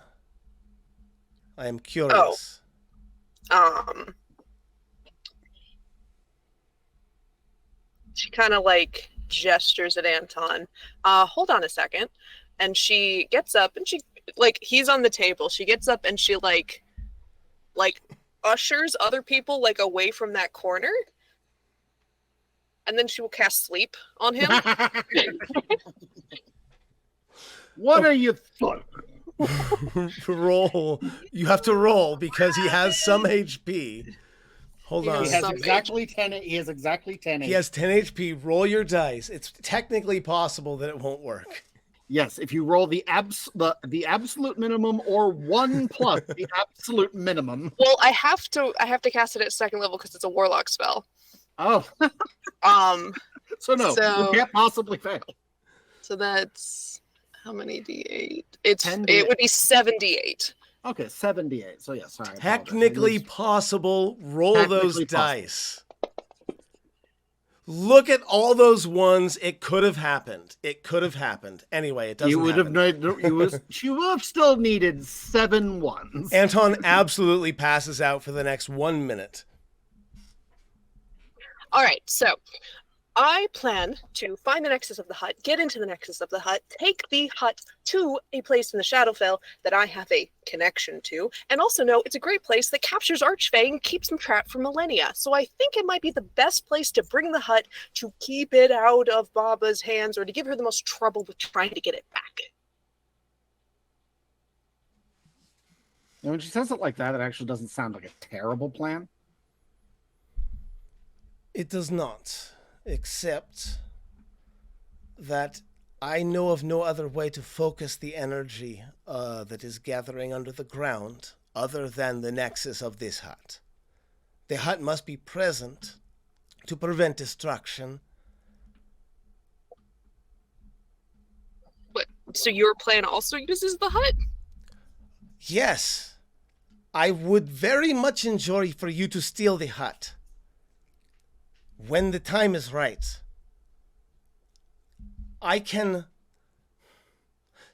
I am curious. She kind of like gestures at Anton. Hold on a second. And she gets up and she like he's on the table. She gets up and she like ushers other people like away from that corner. And then she will cast sleep on him. What are you thinking? Roll. You have to roll because he has some HP. Hold on. He has Some exactly 10. He has exactly 10. He has 10 HP. Roll your dice. It's technically possible that it won't work. Yes, if you roll the absolute minimum or 1 plus the absolute minimum. Well, I have to cast it at second level because it's a warlock spell. Oh, So so you can't possibly fail. So that's how many D8? It 10 would be 78. Okay, 78. So yes, sorry. I Technically apologize. possible. Roll those Technically possible. dice. Look at all those ones. It could have happened. It could have happened. Anyway, it doesn't You would happen. she would have still needed 7 ones. Anton absolutely passes out for the next 1 minute. All right, so I plan to find the Nexus of the Hut, get into the Nexus of the Hut, take the hut to a place in the Shadowfell that I have a connection to, and also know it's a great place that captures Archfey and keeps them trapped for millennia. So I think it might be the best place to bring the hut to keep it out of Baba's hands or to give her the most trouble with trying to get it back. And when she says it like that, it actually doesn't sound like a terrible plan. It does not, except that I know of no other way to focus the energy that is gathering under the ground other than the nexus of this hut. The hut must be present to prevent destruction. But so your plan also uses the hut? Yes, I would very much enjoy for you to steal the hut. When the time is right, I can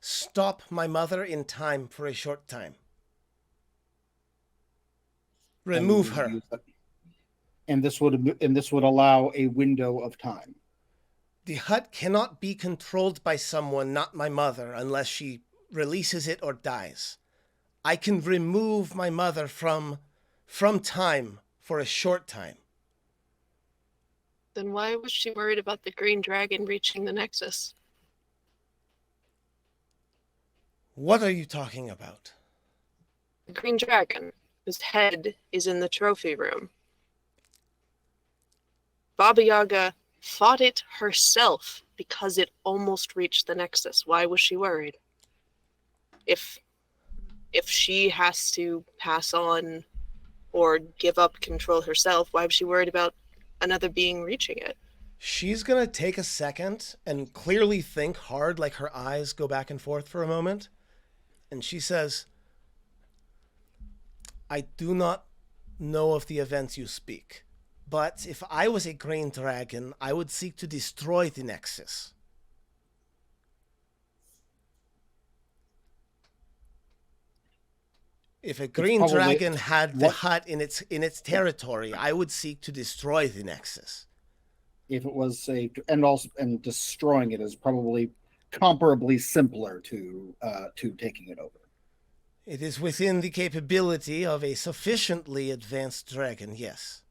stop my mother in time for a short time. Remove her. and this would allow a window of time. The hut cannot be controlled by someone, not my mother, unless she releases it or dies. I can remove my mother from time for a short time. Then why was she worried about the green dragon reaching the Nexus? What are you talking about? The green dragon, whose head is in the trophy room. Baba Yaga fought it herself because it almost reached the Nexus. Why was she worried? If she has to pass on or give up control herself, why was she worried about another being reaching it? She's gonna take a second and clearly think hard, like her eyes go back and forth for a moment. And she says, I do not know of the events you speak, but if I was a green dragon, I would seek to destroy the Nexus. If a green dragon had the hut in its territory, I would seek to destroy the Nexus. If it was and destroying it is probably comparably simpler to taking it over. It is within the capability of a sufficiently advanced dragon, yes.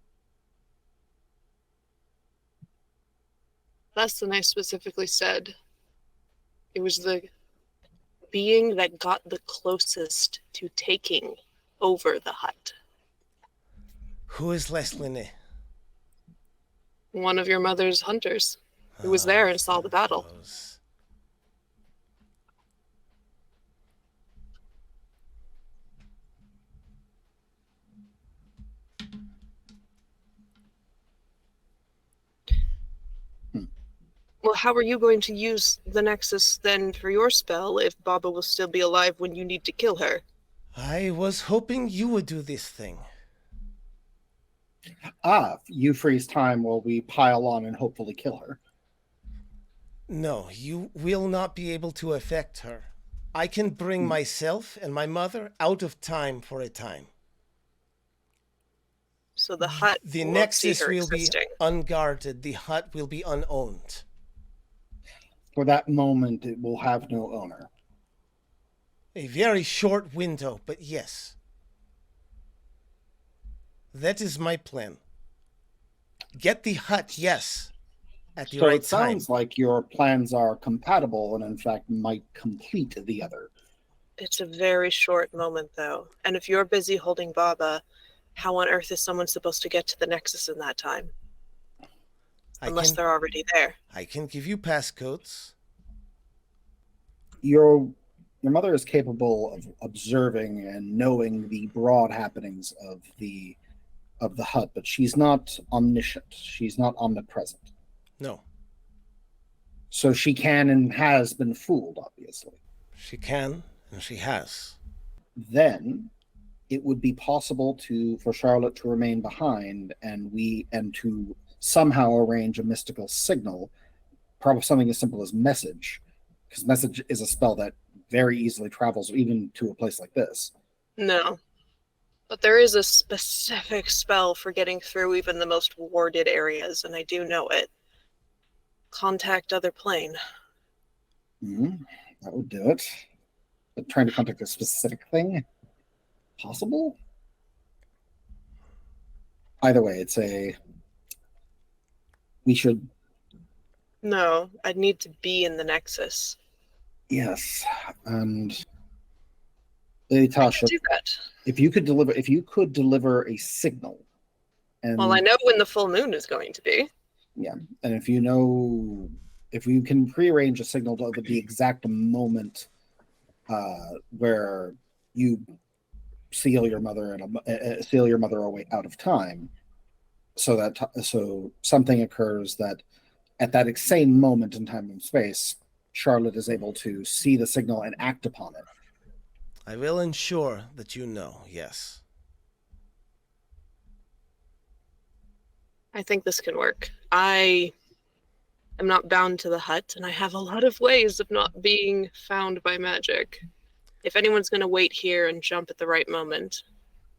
Less than I specifically said. It was the being that got the closest to taking over the hut. Who is Leslie? One of your mother's hunters, who was there and saw the battle. Well, how are you going to use the Nexus then for your spell if Baba will still be alive when you need to kill her? I was hoping you would do this thing. You freeze time while we pile on and hopefully kill her. No, you will not be able to affect her. I can bring myself and my mother out of time for a time. So the hut The won't Nexus see her will existing. be unguarded. The hut will be unowned. For that moment, it will have no owner. A very short window, but yes. That is my plan. Get the hut, yes, at the So right it sounds time. like your plans are compatible and in fact might complete the other. It's a very short moment, though. And if you're busy holding Baba, how on earth is someone supposed to get to the Nexus in that time? Unless they're already there. I can give you passcodes. Your mother is capable of observing and knowing the broad happenings of the hut, but she's not omniscient. She's not omnipresent. No. So she can and has been fooled, obviously. She can, and she has. Then it would be possible for Charlotte to remain behind and to somehow arrange a mystical signal, probably something as simple as message, because message is a spell that very easily travels even to a place like this. No. But there is a specific spell for getting through even the most warded areas, and I do know it. Contact other plane. That would do it. But trying to contact a specific thing? Possible? Either way, we should... No, I'd need to be in the Nexus. Yes, and Lady Tasha, do that. if you could deliver a signal, and Well, I know when the full moon is going to be. Yeah, and if you can prearrange a signal to the exact moment where you seal your mother away out of time, so something occurs that at that same moment in time and space, Charlotte is able to see the signal and act upon it. I will ensure that you know, yes. I think this can work. I am not bound to the hut, and I have a lot of ways of not being found by magic. If anyone's going to wait here and jump at the right moment,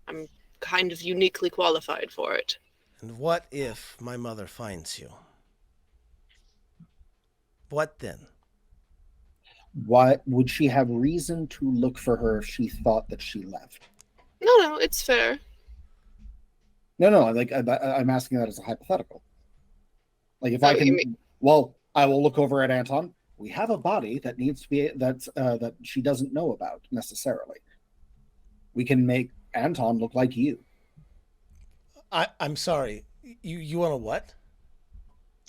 I'm kind of uniquely qualified for it. And what if my mother finds you? What then? Why would she have reason to look for her if she thought that she left? No, it's fair. No. Like I'm asking that as a hypothetical. Like if Oh, I you can, mean- well, I will look over at Anton. We have a body that needs to be that she doesn't know about necessarily. We can make Anton look like you. I'm sorry. You want to what?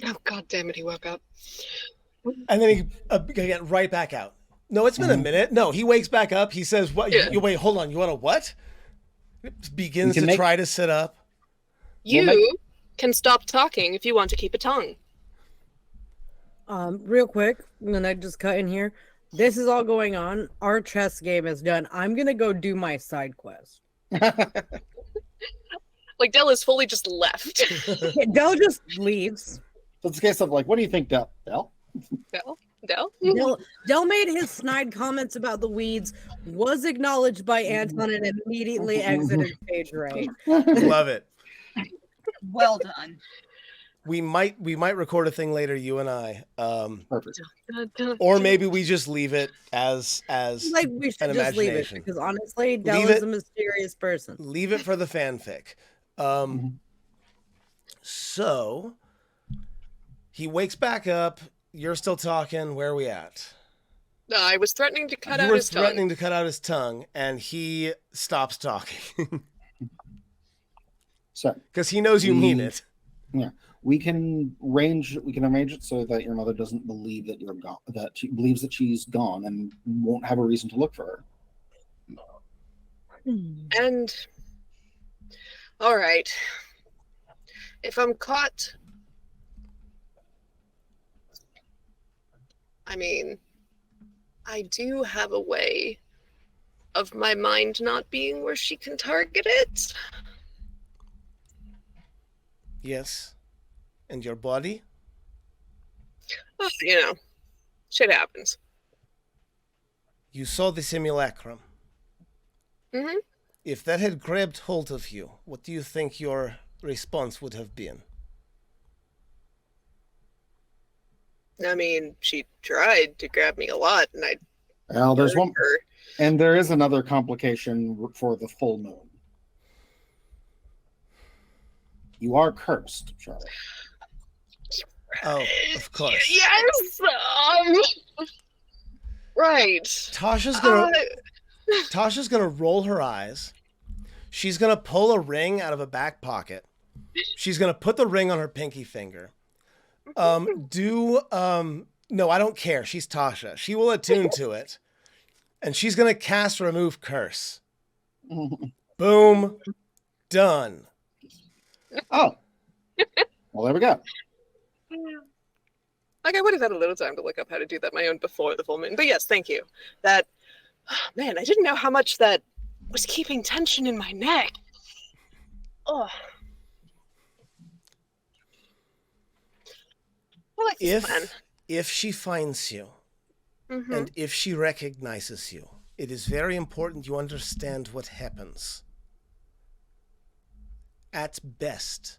Oh, God damn it, he woke up. And then he get right back out. No, it's been a minute. No, he wakes back up. He says, "What? Yeah. You wait. Hold on. You want to what?" Begins You to can try to sit up. You can stop talking if you want to keep a tongue. Real quick, I'm gonna just cut in here. This is all going on. Our chess game is done. I'm gonna go do my side quest. Like, Dell is fully just left. Dell just leaves. So it's a case of like, what do you think, Del? Dell? Dell made his snide comments about the weeds, was acknowledged by Anton, and immediately exited stage right. Love it. Well done. We might record a thing later, you and I. Perfect. Or maybe we just leave it as Like we should an just leave it imagination. because honestly, Dell Leave is it- a mysterious person. Leave it for the fanfic. So he wakes back up. You're still talking. Where are we at? I was threatening to cut You out were his tongue. threatening to cut out his tongue, and he stops talking So because he knows you mean it. we can arrange it so that your mother doesn't believe that you're gone, that she believes that she's gone and won't have a reason to look for her. And all right, if I'm caught, I mean, I do have a way of my mind not being where she can target it. Yes. And your body? Well, shit happens. You saw the simulacrum. Mm-hmm. If that had grabbed hold of you, what do you think your response would have been? I mean, she tried to grab me a lot, and I Well, there's hurt one, her. and there is another complication for the full moon. You are cursed, Charlotte. Oh, of course. Yes. Right. Tasha's gonna roll her eyes. She's gonna pull a ring out of a back pocket. She's gonna put the ring on her pinky finger. No, I don't care. She's Tasha. She will attune to it. And she's gonna cast Remove Curse. Boom. Done. Oh. Well, there we go. Like, I would have had a little time to look up how to do that my own before the full moon. But yes, thank you. That, man, I didn't know how much that was keeping tension in my neck. Oh. I like this plan. If she finds you, Mhm. and if she recognizes you, it is very important you understand what happens. At best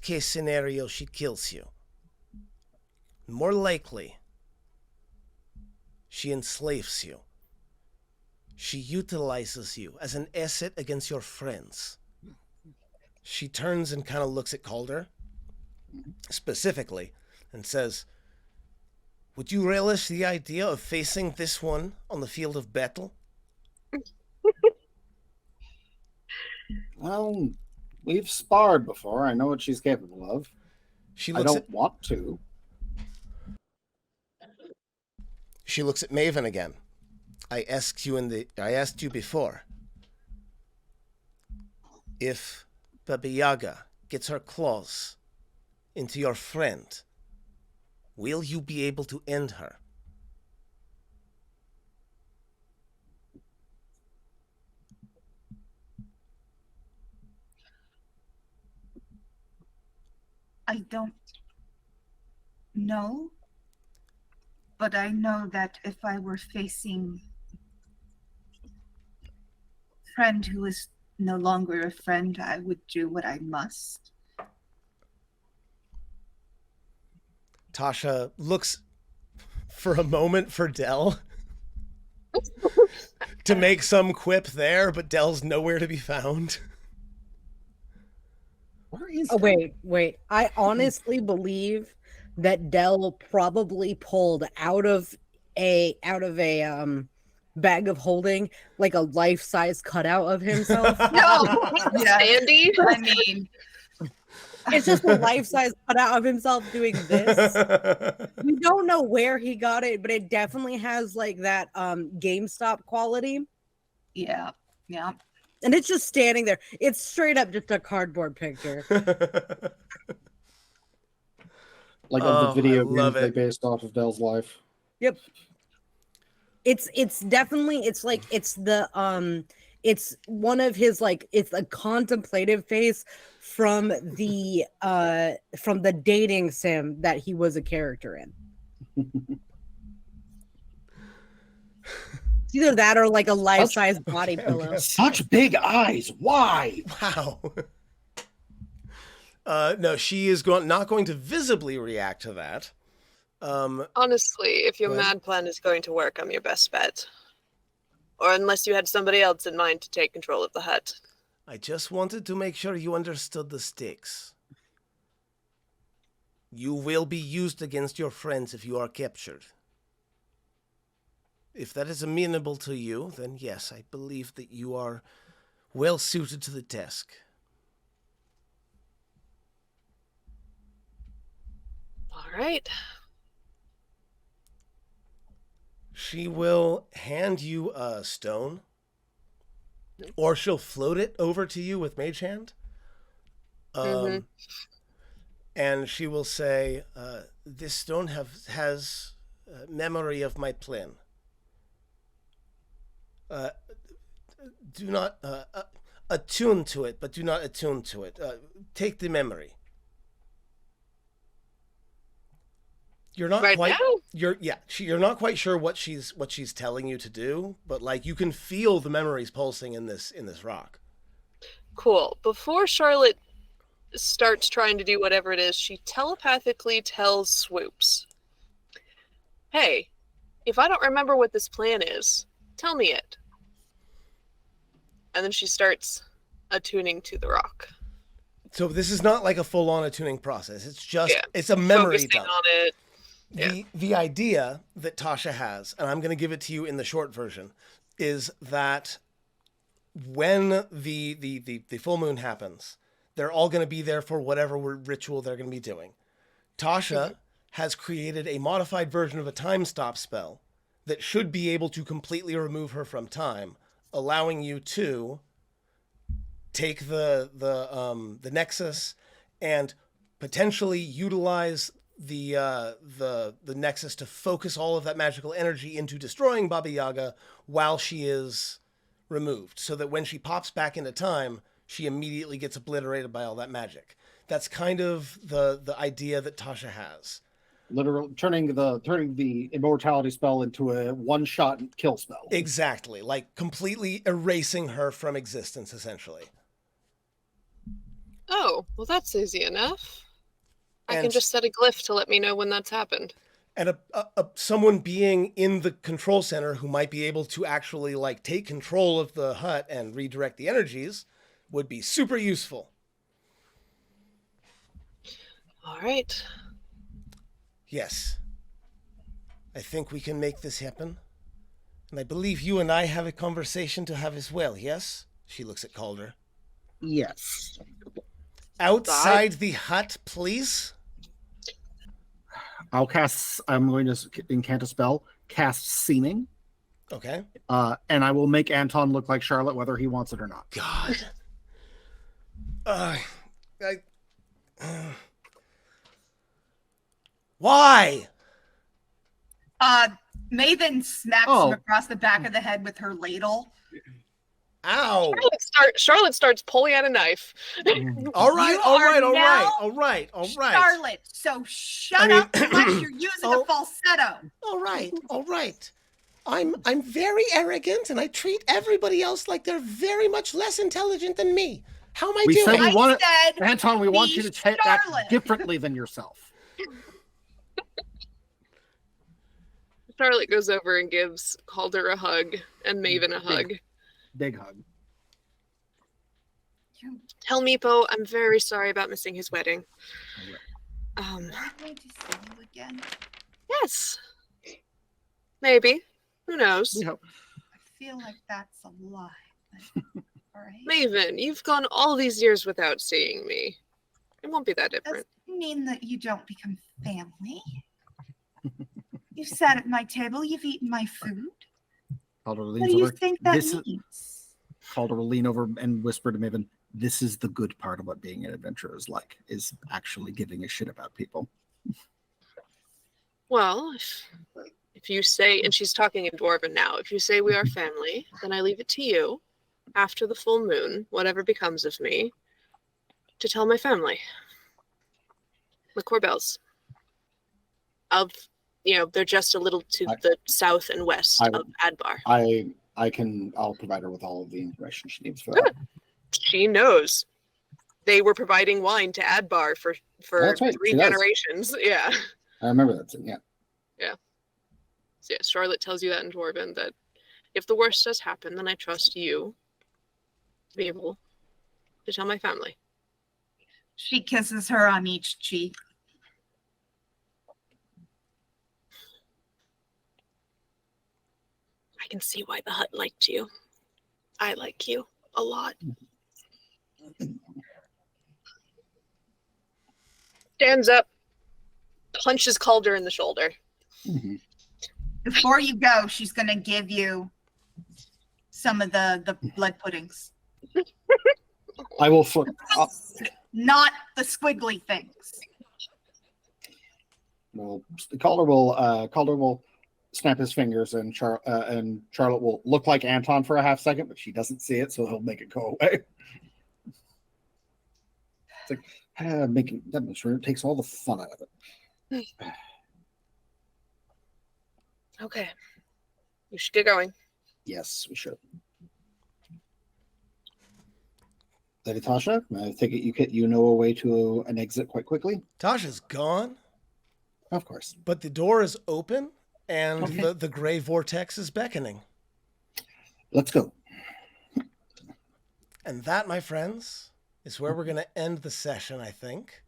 case scenario, she kills you. More likely, she enslaves you. She utilizes you as an asset against your friends. She turns and kind of looks at Calder, specifically, and says, "Would you relish the idea of facing this one on the field of battle?" Well, we've sparred before. I know what she's capable of. She I looks don't want to. She looks at Maven again. I asked you before. If Baba Yaga gets her claws into your friend, will you be able to end her? I don't know, but I know that if I were facing a friend who is no longer a friend, I would do what I must. Tasha looks for a moment for Dell to make some quip there, but Dell's nowhere to be found. Where is Oh, wait. I honestly believe that Dell probably pulled out of a bag of holding like a life-size cutout of himself. No, yeah, Sandy? I mean, It's just a life-size cutout of himself doing this. We don't know where he got it, but it definitely has like that GameStop quality. yeah. And it's just standing there. It's straight up just a cardboard picture. Like Oh, of the video I love games they it. based off of Dell's life. Yep. It's definitely it's one of his like it's a contemplative face from the dating sim that he was a character in. It's either that or like a life-size body pillow. Such big eyes. Why? Wow. No, she is not going to visibly react to that. Honestly, if your Go ahead. mad plan is going to work, I'm your best bet. Or unless you had somebody else in mind to take control of the hut. I just wanted to make sure you understood the stakes. You will be used against your friends if you are captured. If that is amenable to you, then yes, I believe that you are well suited to the task. All right. She will hand you a stone, or she'll float it over to you with Mage Hand. And she will say, this stone has memory of my plan. Do not attune to it, but do not attune to it. Take the memory. You're not Right quite. now? You're not quite sure what she's telling you to do, but like you can feel the memories pulsing in this rock. Cool. Before Charlotte starts trying to do whatever it is, she telepathically tells Swoops, hey, if I don't remember what this plan is, tell me it. And then she starts attuning to the rock. So this is not like a full-on attuning process. It's just Yeah. it's a memory Focusing dump. on it. Yeah. The idea that Tasha has, and I'm going to give it to you in the short version, is that when the full moon happens, they're all going to be there for whatever ritual they're going to be doing. Tasha has created a modified version of a time stop spell that should be able to completely remove her from time, allowing you to take the nexus and potentially utilize the nexus to focus all of that magical energy into destroying Baba Yaga while she is removed, so that when she pops back into time, she immediately gets obliterated by all that magic. That's kind of the idea that Tasha has. Literally turning the immortality spell into a one-shot kill spell. Exactly, like completely erasing her from existence, essentially. Oh, well, that's easy enough. I can And- just set a glyph to let me know when that's happened. And someone being in the control center who might be able to actually like take control of the hut and redirect the energies would be super useful. All right. Yes. I think we can make this happen. And I believe you and I have a conversation to have as well, yes? She looks at Calder. Yes. Outside the hut, please? I'm going to incant a spell, cast Seeming, Okay. and I will make Anton look like Charlotte whether he wants it or not. God. Why? Maven smacks him across the back of the head with her ladle. Ow. Charlotte starts pulling out a knife. All right. Charlotte, so shut up unless you're using a falsetto. All right. I'm very arrogant, and I treat everybody else like they're very much less intelligent than me. How am I We doing? said we I want said it, Anton. We want be you to take that Charlotte. differently than yourself. Charlotte goes over and gives Calder a hug and Maven a hug. Big hug. Tell Meepo I'm very sorry about missing his wedding. Am I going to see you again? Yes. Maybe. Who knows? We hope. I feel like that's a lie. But, all right. Maven, you've gone all these years without seeing me. It won't be that different. Doesn't mean that you don't become family. You've sat at my table. You've eaten my food. Calder What leans do you over. think that This means? Calder will lean over and whisper to Maven, "This is the good part of what being an adventurer is like, is actually giving a shit about people." Well, if you say, and she's talking in Dwarven now, if you say we are family, then I leave it to you, after the full moon, whatever becomes of me, to tell my family. The Corbells. They're just a little to the south and west of Adbar. I'll provide her with all of the information she needs for that. She knows. They were providing wine to Adbar for That's right, 3 she does. generations. Yeah. I remember that thing, yeah. So yeah, Charlotte tells you that in Dwarven, that if the worst does happen, then I trust you to be able to tell my family. She kisses her on each cheek. I can see why the hut liked you. I like you a lot. Stands up, punches Calder in the shoulder. Mm-hmm. Before you go, she's going to give you some of the blood puddings. I will. Not the squiggly things. Well, Calder will snap his fingers, and Charlotte will look like Anton for a half second, but she doesn't see it, so he'll make it go away. It's like making that much room takes all the fun out of it. Okay. You should get going. Yes, we should. Lady Tasha, I think you know a way to an exit quite quickly. Tasha's gone, Of course. but the door is open, and Okay. the gray vortex is beckoning. Let's go. And that, my friends, is where we're going to end the session, I think.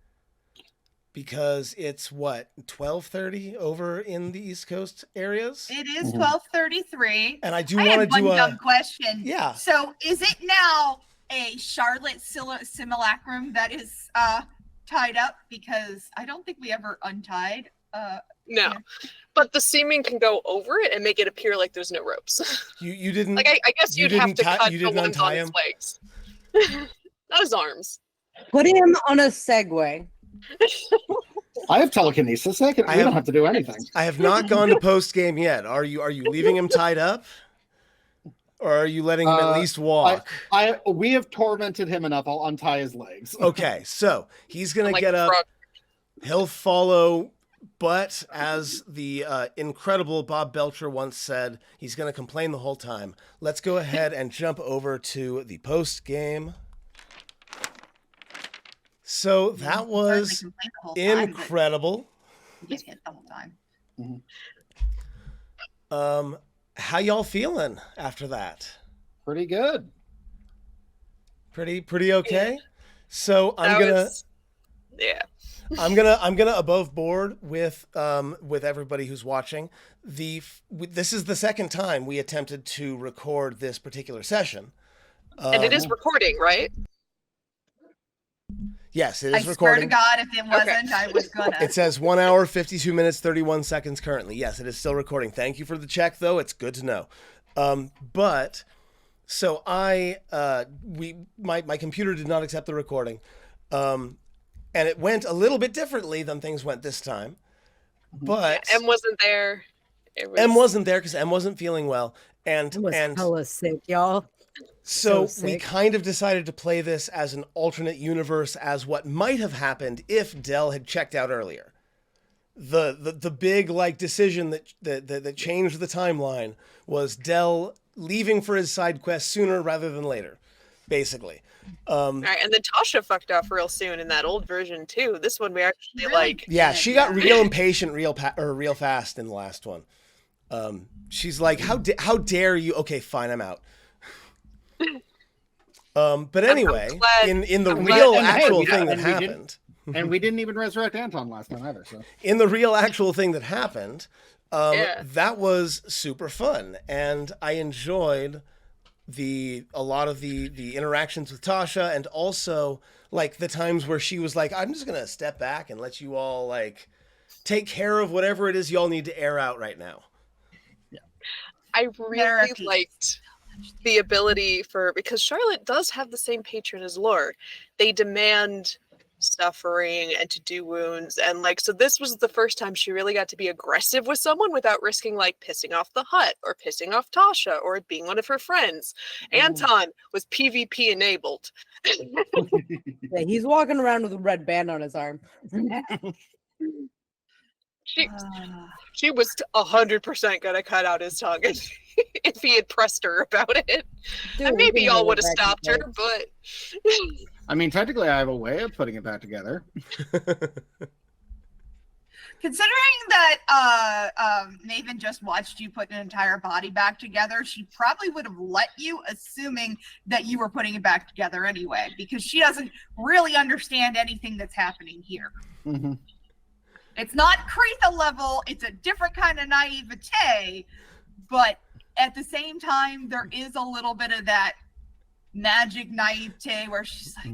Because it's, 12:30 over in the East Coast areas? It is Mhm. 12:33. And I do I want had to one do dumb question. Yeah. So is it now a Charlotte simulacrum that is tied up? Because I don't think we ever untied. No. Yeah. But the seaming can go over it and make it appear like there's no ropes. You didn't... Like, I guess You you'd have didn't to tie- cut you the didn't ones on untie his legs. Not his arms. Put him on a Segway. I have telekinesis. We don't have to do anything. I have not gone to post game yet. Are you leaving him tied up? Or are you letting him at least walk? We have tormented him enough. I'll untie his legs. Okay, so he's going to Like get up. frog. He'll follow, but as the incredible Bob Belcher once said, he's going to complain the whole time. Let's go ahead and jump over to the post game. So that was Certainly complained the whole time, but incredible. you get hit the whole time. How y'all feeling after that? Pretty good. Pretty okay. So Yeah. I'm gonna above board with everybody who's watching. This is the second time we attempted to record this particular session. And it is recording, right? Yes, it I is swear to recording. God, if it wasn't, I was gonna. It says 1 hour, 52 minutes, 31 seconds currently. Yes, it is still recording. Thank you for the check, though. It's good to know. But so my computer did not accept the recording, and it went a little bit differently than things went this time. But M wasn't there. M wasn't there because M wasn't feeling well, and I was hella sick, y'all. So so we sick. kind of decided to play this as an alternate universe, as what might have happened if Dell had checked out earlier. the big like decision that changed the timeline was Del leaving for his side quest sooner rather than later, basically. All right, and then Tasha fucked off real soon in that old version too. This one we actually Really? like. Yeah, she got real impatient real fast in the last one. She's like, how dare you? Okay, fine, I'm out. But anyway, in the real actual thing that happened, and we didn't even resurrect Anton last time either. So in the real actual thing that happened, that was super fun, and I enjoyed a lot of the interactions with Tasha, and also like the times where she was like, I'm just gonna step back and let you all like take care of whatever it is y'all need to air out right now. I really liked the ability because Charlotte does have the same patron as Lore. They demand suffering and to do wounds, and like, so this was the first time she really got to be aggressive with someone without risking like pissing off the hut or pissing off Tasha or being one of her friends. Anton was PvP enabled. Yeah, he's walking around with a red band on his arm. She was 100% gonna cut out his tongue if he had pressed her about it. Dude, and maybe y'all would have stopped her, but I mean, technically, I have a way of putting it back together. Considering that Maven just watched you put an entire body back together, she probably would have let you, assuming that you were putting it back together anyway, because she doesn't really understand anything that's happening here. Mm-hmm. It's not Kretha level, it's a different kind of naivete, but at the same time, there is a little bit of that magic naivete where she's like,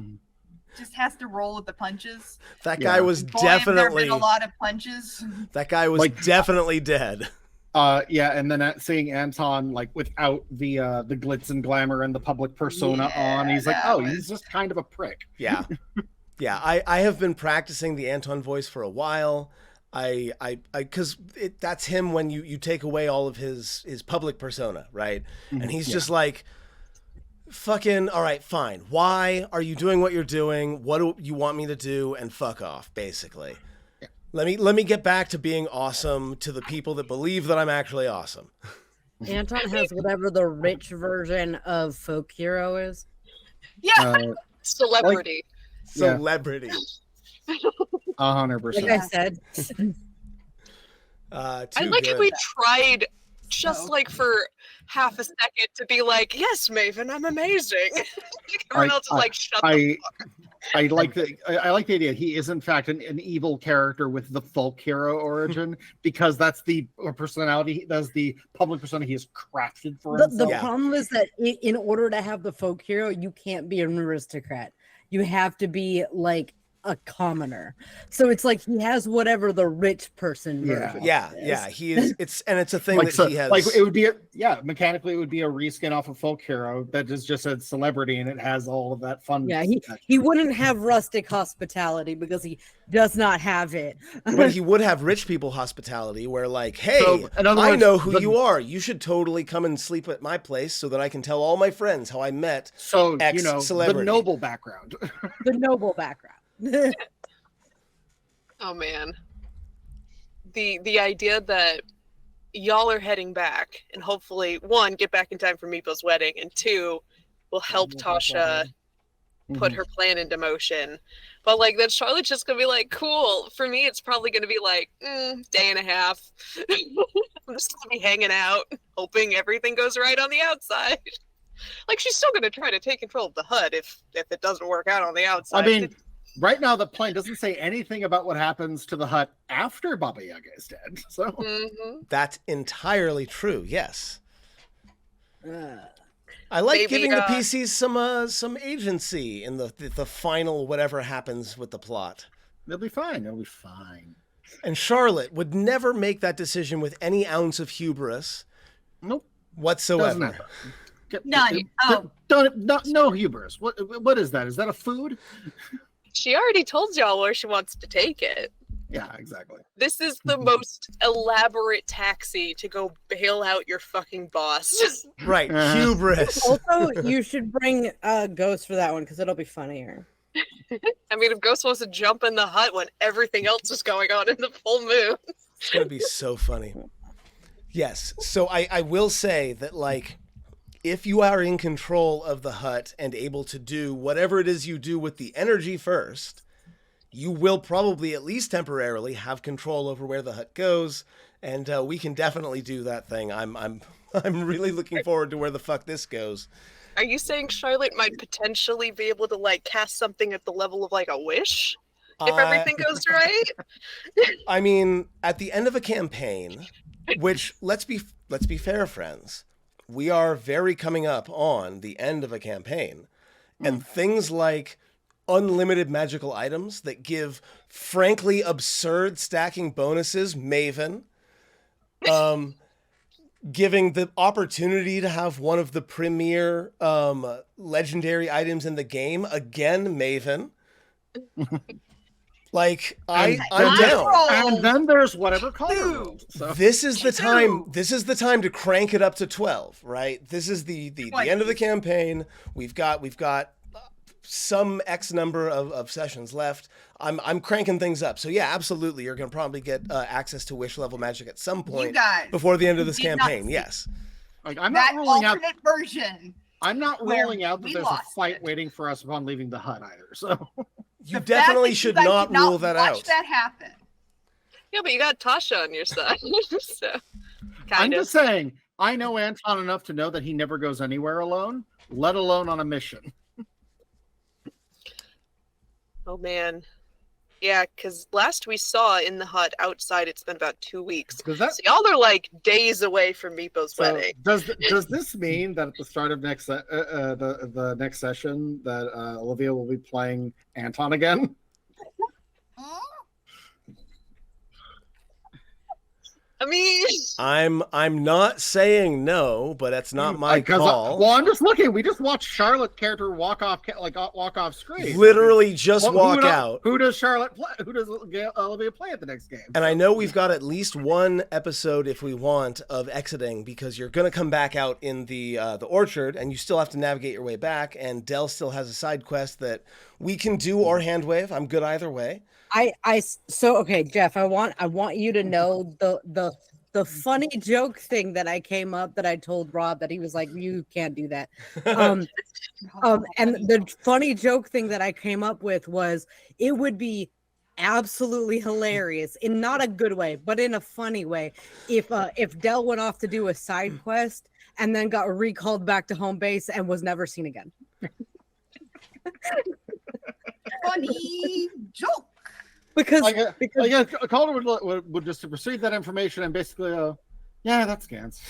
just has to roll with the punches. That guy was Boy, definitely have there been a lot of punches. That guy was like, definitely dead. Yeah, and then seeing Anton like without the glitz and glamour and the public persona on, he's like, he's just kind of a prick. Yeah. Yeah, I have been practicing the Anton voice for a while. Because that's him when you take away all of his public persona, right? And he's just like, fucking, all right, fine. Why are you doing what you're doing? What do you want me to do? And fuck off, basically. Yeah. Let me get back to being awesome to the people that believe that I'm actually awesome. Anton has whatever the rich version of folk hero is. Yeah. Celebrity. Celebrity. 100%. Like I said. I like it. We tried just like for half a second to be like, yes, Maven, I'm amazing. Everyone else is like, shut the fuck up. I like the idea. He is in fact an evil character with the folk hero origin because that's the personality, that's the public persona he has crafted for himself. The problem is that in order to have the folk hero, you can't be an aristocrat. You have to be like a commoner. So it's like he has whatever the rich person version is. He is. It's a thing like, that he has. Like it would be mechanically it would be a reskin off of folk hero that is just a celebrity and it has all of that fun. Yeah, he wouldn't have rustic hospitality because he does not have it. But he would have rich people hospitality where like, hey, I know who you are. You should totally come and sleep at my place so that I can tell all my friends how I met X celebrity. The noble background. The noble background. Oh man, the idea that y'all are heading back and hopefully one, get back in time for Meepo's wedding, and two, will help Tasha put her plan into motion. But like that Charlotte's just gonna be like, cool. For me, it's probably gonna be like day and a half. I'm just gonna be hanging out, hoping everything goes right on the outside. Like she's still gonna try to take control of the HUD if it doesn't work out on the outside. I mean, right now the plan doesn't say anything about what happens to the hut after Baba Yaga is dead. So that's entirely true. Yes. I like giving the PCs some agency in the final whatever happens with the plot. They'll be fine. They'll be fine. And Charlotte would never make that decision with any ounce of hubris. Nope. Whatsoever. None. No hubris. What is that? Is that a food? She already told y'all where she wants to take it. Yeah, exactly. This is the most elaborate taxi to go bail out your fucking boss. Right, hubris. Also, you should bring Ghost for that one because it'll be funnier. I mean, if Ghost wants to jump in the hut when everything else is going on in the full moon. It's going to be so funny. Yes. So I will say that, like, if you are in control of the hut and able to do whatever it is you do with the energy first, you will probably, at least temporarily, have control over where the hut goes. And we can definitely do that thing. I'm really looking forward to where the fuck this goes. Are you saying Charlotte might potentially be able to, like, cast something at the level of, like, a wish? If everything goes right? I mean, at the end of a campaign, which, let's be fair, friends, we are very coming up on the end of a campaign. And things like unlimited magical items that give frankly absurd stacking bonuses, Maven, giving the opportunity to have one of the premier legendary items in the game, again, Maven. Like, I'm down. And then there's whatever color. So. This is the time. This is the time to crank it up to 12, right? This is the end of the campaign. We've got some X number of sessions left. I'm cranking things up. So yeah, absolutely, you're gonna probably get access to wish level magic at some point before the end of this campaign. Yes. Like, I'm not ruling out version. I'm not ruling out that there's a fight waiting for us upon leaving the hut either. So you definitely should not rule that out. Watch that happen. Yeah, but you got Tasha on your side. So, I'm just saying, I know Anton enough to know that he never goes anywhere alone, let alone on a mission. Oh, man. Yeah, because last we saw in the hut outside, it's been about 2 weeks. So y'all are like days away from Meepo's wedding. Does this mean that at the start of the next session that Olivia will be playing Anton again? I mean, I'm not saying no, but that's not my call. Well, I'm just looking. We just watched Charlotte's character walk off screen. Literally just walk out. Who does Charlotte play? Who does Olivia play at the next game? And I know we've got at least one episode, if we want, of exiting, because you're going to come back out in the orchard, and you still have to navigate your way back. And Dell still has a side quest that we can do or hand wave. I'm good either way. Okay, Jeff, I want you to know the funny joke thing that I came up that I told Rob that he was like, you can't do that. And the funny joke thing that I came up with was it would be absolutely hilarious in not a good way, but in a funny way, if Dell went off to do a side quest and then got recalled back to home base and was never seen again. Funny joke. Because Calder would just receive that information and basically yeah, that scans.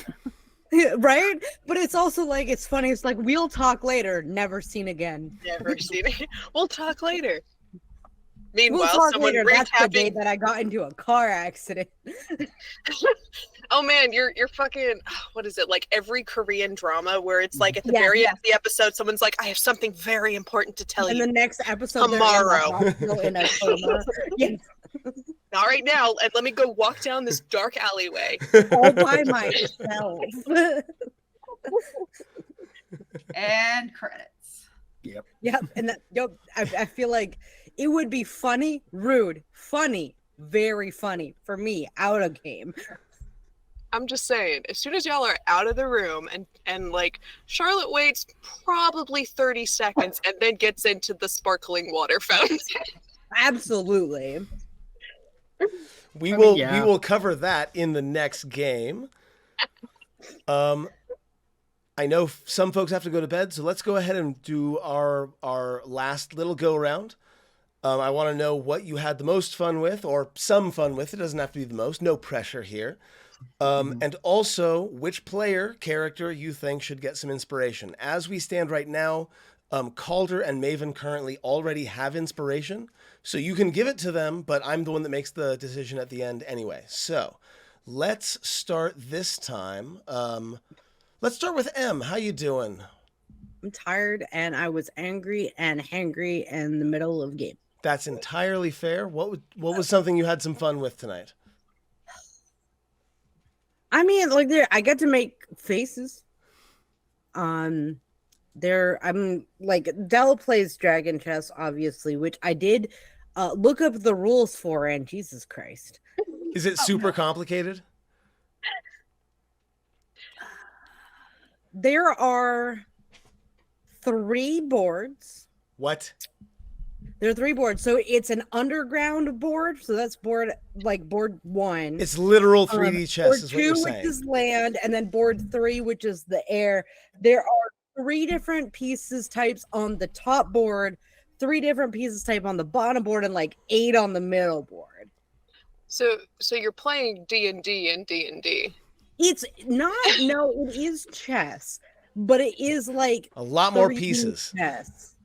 Right? But it's also like, it's funny. It's like, we'll talk later, never seen again. Never seen it. We'll talk later. Meanwhile, we'll talk someone later. recapping... That's the day that I got into a car accident. Oh man, you're fucking, what is it, like every Korean drama where it's like at the very end of the episode, someone's like, I have something very important to tell you. And the next episode tomorrow. In a coma. Yes. Not right now, and let me go walk down this dark alleyway. All by myself. And credits. Yep. And I feel like it would be funny, rude, funny, very funny for me out of game. I'm just saying, as soon as y'all are out of the room and like Charlotte waits probably 30 seconds and then gets into the sparkling water fountain. Absolutely. We will cover that in the next game. I know some folks have to go to bed, so let's go ahead and do our last little go around. I want to know what you had the most fun with, or some fun with. It doesn't have to be the most. No pressure here. And also, which character you think should get some inspiration. As we stand right now, Calder and Maven currently already have inspiration, so you can give it to them, but I'm the one that makes the decision at the end anyway. So let's start this time. Let's start with M. How you doing? I'm tired, and I was angry and hangry in the middle of game. That's entirely fair. What was something you had some fun with tonight? I mean, like, I get to make faces. I'm like Dell plays Dragon Chess, obviously, which I did look up the rules for, and Jesus Christ. Is it super complicated? There are 3 boards. What? There are 3 boards. So it's an underground board. So that's board 1. It's literal 3D chess, Board is what you're 2, saying. which is land, and then board 3, which is the air. There are 3 different pieces types on the top board, 3 different pieces type on the bottom board, and like 8 on the middle board. So you're playing D&D and D&D. It's not. No, it is chess, but it is like a lot more 3D pieces. Chess.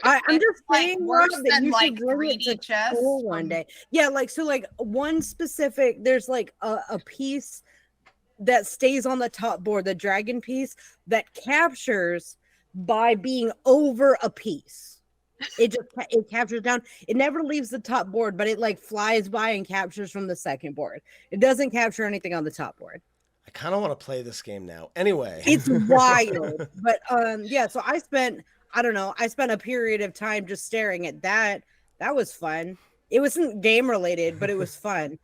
I'm just like saying, worse Rob, that than you like should bring it 3D to chess. school one day. Yeah, like so, like one specific. There's like a piece that stays on the top board, the dragon piece that captures by being over a piece. It captures down. It never leaves the top board, but it like flies by and captures from the second board. It doesn't capture anything on the top board. I kind of want to play this game now. Anyway, It's wild. But yeah, so I spent a period of time just staring at that. That was fun. It wasn't game related, but it was fun.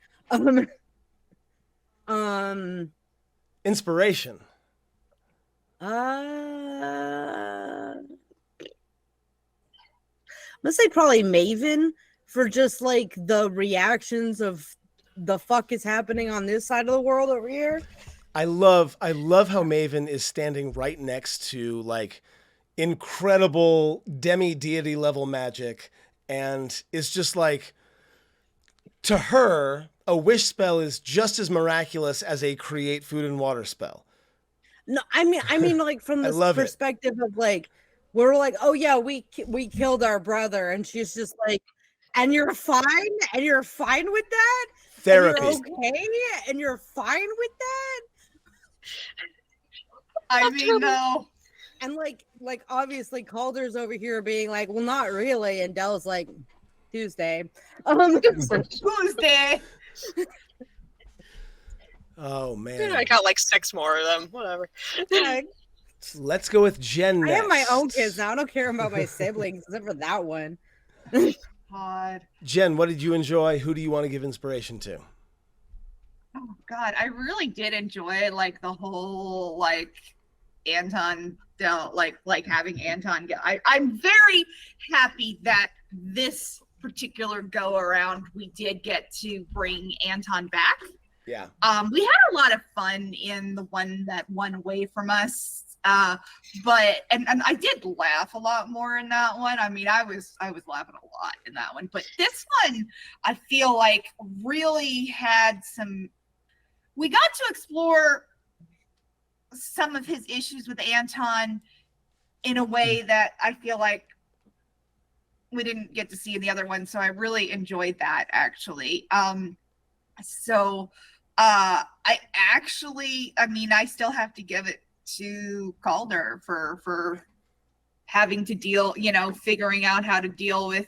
Inspiration. I'm gonna say probably Maven for just like the reactions of the fuck is happening on this side of the world over here. I love how Maven is standing right next to like incredible demi-deity level magic and is just like, to her, a wish spell is just as miraculous as a create food and water spell. No, I mean like from this perspective of like, we're like, oh yeah, we killed our brother, and she's just like, and you're fine with that? Therapy. And you're okay, and you're fine with that? I mean, no. And like obviously Calder's over here being like, well, not really, and Dell's like, Tuesday. Tuesday. Oh man. I got like 6 more of them. Whatever. Let's go with Jen next. I have my own kids now. I don't care about my siblings except for that one. God. Jen, what did you enjoy? Who do you want to give inspiration to? Oh God, I really did enjoy like the whole like Anton don't like having Anton get. I'm very happy that this particular go around we did get to bring Anton back. Yeah. We had a lot of fun in the one that won away from us. But I did laugh a lot more in that one. I mean, I was laughing a lot in that one. But this one, I feel like really had some. We got to explore some of his issues with Anton in a way that I feel like we didn't get to see in the other one. So I really enjoyed that actually. I still have to give it to Calder for having to deal, figuring out how to deal with,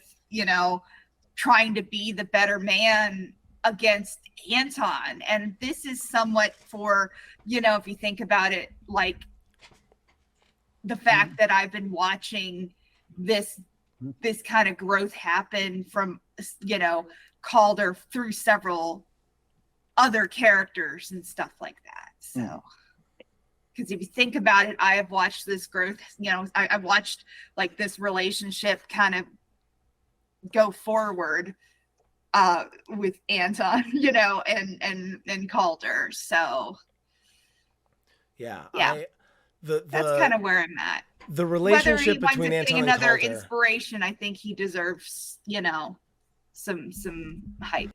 trying to be the better man against Anton. And this is somewhat for, if you think about it, like the fact that I've been watching this kind of growth happen from, Calder through several other characters and stuff like that. So, because if you think about it, I have watched this growth, I've watched like this relationship kind of go forward with Anton, and Calder. So yeah. That's kind of where I'm at. The relationship Whether he between winds up Anton getting and another Calder. inspiration, I think he deserves, some hype.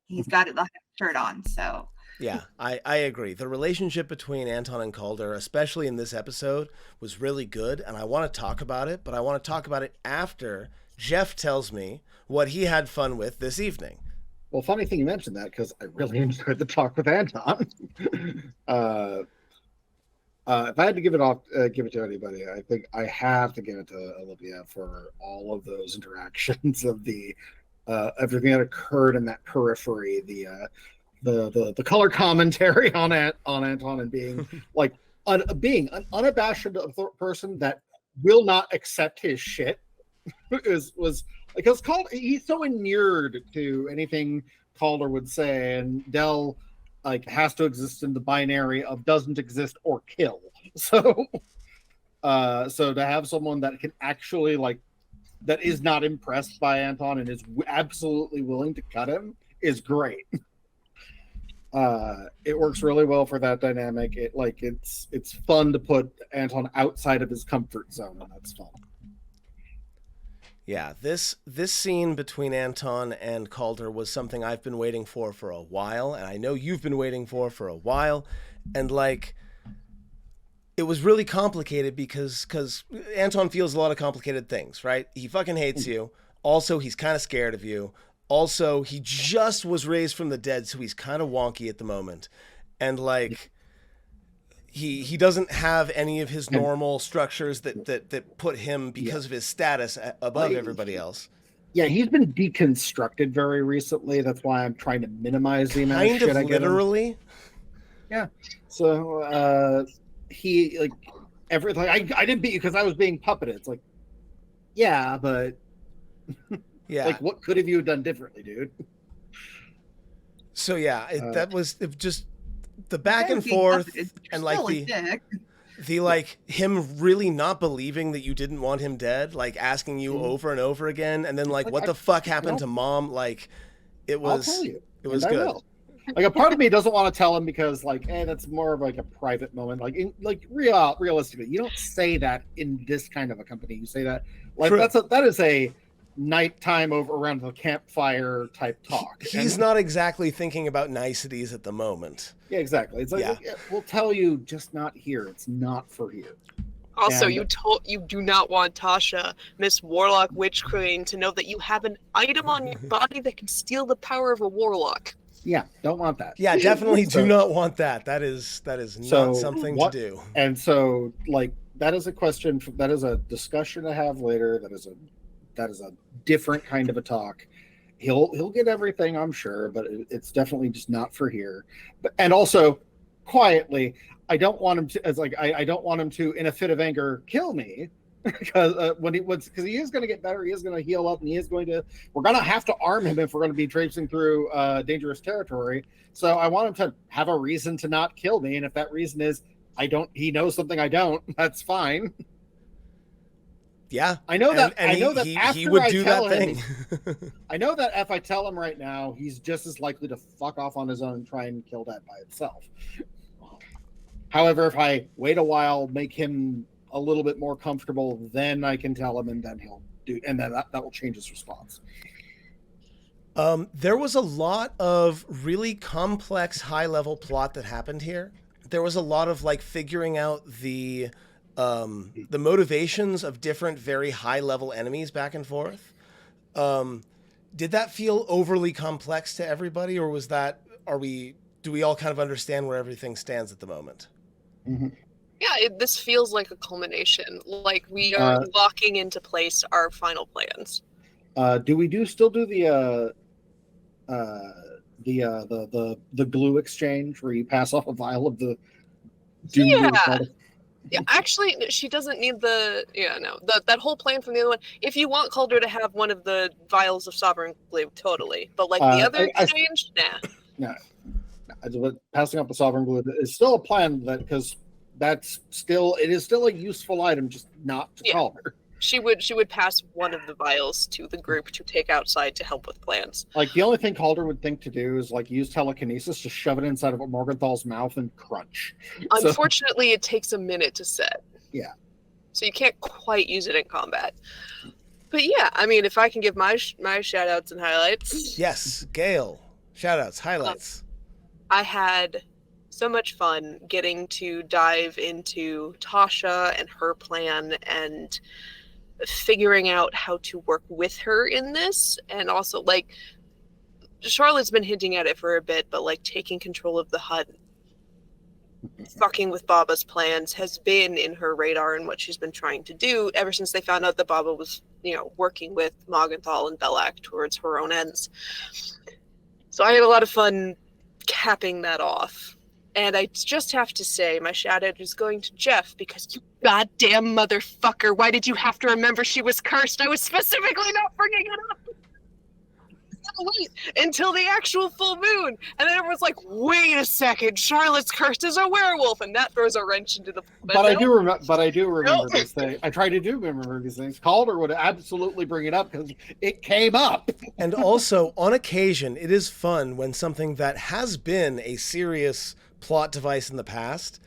He's got the shirt on, so. Yeah, I agree. The relationship between Anton and Calder, especially in this episode, was really good, and I want to talk about it, but I want to talk about it after Jeff tells me what he had fun with this evening. Well, funny thing you mentioned that, because I really enjoyed the talk with Anton. If I had to give it to anybody, I think I have to give it to Olivia for all of those interactions of the everything that occurred in that periphery, the color commentary on Anton and being like being an unabashed person that will not accept his shit was because he's so inured to anything Calder would say, and Dell like has to exist in the binary of doesn't exist or kill. So so to have someone that can actually like that is not impressed by Anton and is absolutely willing to cut him is great. It works really well for that dynamic. It's fun to put Anton outside of his comfort zone, and that's fun. Yeah, this scene between Anton and Calder was something I've been waiting for a while, and I know you've been waiting for a while, and like it was really complicated because Anton feels a lot of complicated things, right? He fucking hates you. Also, he's kind of scared of you. Also, he just was raised from the dead, so he's kind of wonky at the moment. And like he doesn't have any of his normal structures that put him, because of his status, above everybody else. Yeah, he's been deconstructed very recently. That's why I'm trying to minimize the amount of shit I get him. Literally. Yeah. So he like everything. I didn't beat you because I was being puppeted. It's like, yeah, but yeah, like what could have you done differently, dude? So yeah, that was just the back and forth, and like the like him really not believing that you didn't want him dead, like asking you over and over again, and then like what the fuck happened to Mom? Like it was, I'll tell you, it was good. Like a part of me doesn't want to tell him because like, that's more of like a private moment. Like realistically, you don't say that in this kind of a company. You say that like True. that is a nighttime over around the campfire type talk. He's not exactly thinking about niceties at the moment. Yeah, exactly. It's like we'll tell you, just not here. It's not for here. Also, you do not want Tasha, Miss Warlock Witch Queen, to know that you have an item on your body that can steal the power of a warlock. Yeah, don't want that. Yeah, definitely do not want that. That is not something to do. And so, like, that is a question. That is a discussion to have later. That is a different kind of a talk. He'll get everything, I'm sure, but it's definitely just not for here. And also, quietly, I don't want him to. I don't want him to, in a fit of anger, kill me. Because because he is going to get better, he is going to heal up, and we're going to have to arm him if we're going to be traipsing through dangerous territory. So I want him to have a reason to not kill me, and if that reason is he knows something I don't, that's fine. Yeah, I know that. And I know that after he would I do tell that him, thing. I know that if I tell him right now, he's just as likely to fuck off on his own and try and kill that by itself. However, if I wait a while, make him a little bit more comfortable, then I can tell him, and then he'll do, and then that will change his response. There was a lot of really complex, high-level plot that happened here. There was a lot of like figuring out the motivations of different, very high-level enemies back and forth. Did that feel overly complex to everybody, or do we all kind of understand where everything stands at the moment? Mm-hmm. Yeah, this feels like a culmination. Like we are locking into place our final plans. Do we still do the glue exchange where you pass off a vial of the doom glue? Yeah, actually, she doesn't need that whole plan from the other one. If you want Calder to have one of the vials of sovereign glue, totally. But like the other exchange, nah. No. Passing off the sovereign glue is still a plan because it is still a useful item, just not to Calder. She would pass one of the vials to the group to take outside to help with plans. Like the only thing Calder would think to do is like use telekinesis to shove it inside of Morgenthal's mouth and crunch. Unfortunately, it takes a minute to set. Yeah. So you can't quite use it in combat. But yeah, I mean, if I can give my shout outs and highlights. Yes, Gail. Shout outs, highlights. I had so much fun getting to dive into Tasha and her plan and figuring out how to work with her in this. And also, like, Charlotte's been hinting at it for a bit, but like taking control of the hut, fucking with Baba's plans has been in her radar and what she's been trying to do ever since they found out that Baba was, working with Morgenthal and Belak towards her own ends. So I had a lot of fun capping that off. And I just have to say, my shout out is going to Jeff, because you goddamn motherfucker, why did you have to remember she was cursed? I was specifically not bringing it up. Wait until the actual full moon, and then everyone's like, wait a second, Charlotte's cursed as a werewolf, and that throws a wrench into the But I do remember these things. I try to do remember these things. Calder would absolutely bring it up because it came up. And also, on occasion, it is fun when something that has been a serious plot device in the past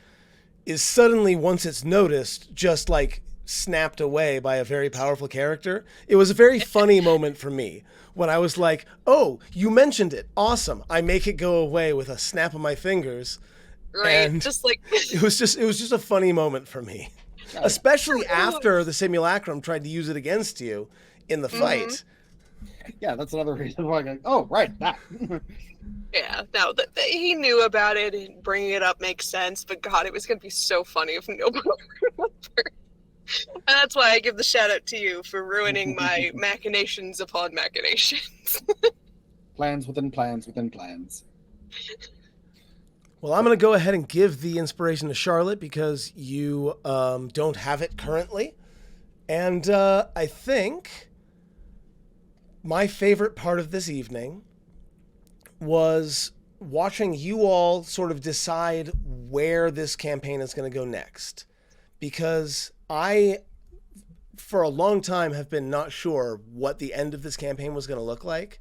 is suddenly, once it's noticed, just like snapped away by a very powerful character. It was a very funny moment for me when I was like, oh, you mentioned it. Awesome. I make it go away with a snap of my fingers. Right, And just like it was just a funny moment for me. Especially after the simulacrum tried to use it against you in the fight. Yeah, that's another reason why I'm like, oh, right, that. Yeah, no, he knew about it, and bringing it up makes sense, but God, it was going to be so funny if nobody remembered. And that's why I give the shout out to you for ruining my machinations upon machinations. Plans within plans within plans. Well, I'm going to go ahead and give the inspiration to Charlotte because you don't have it currently. And I think my favorite part of this evening was watching you all sort of decide where this campaign is going to go next. Because I, for a long time, have been not sure what the end of this campaign was going to look like.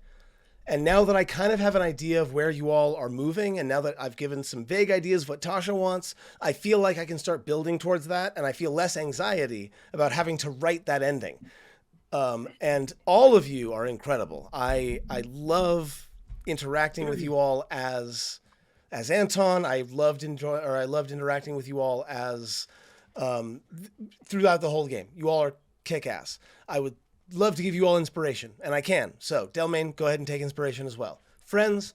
And now that I kind of have an idea of where you all are moving, and now that I've given some vague ideas of what Tasha wants, I feel like I can start building towards that, and I feel less anxiety about having to write that ending. And all of you are incredible. I love interacting with you all as Anton. I loved interacting with you all as throughout the whole game. You all are kick-ass. I would love to give you all inspiration, and I can. So, Delmain, go ahead and take inspiration as well. Friends,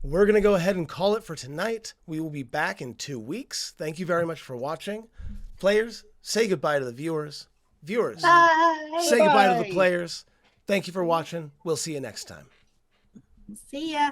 we're going to go ahead and call it for tonight. We will be back in 2 weeks. Thank you very much for watching. Players, say goodbye to the viewers. Viewers, Bye. say goodbye to the players. Thank you for watching. We'll see you next time. See ya.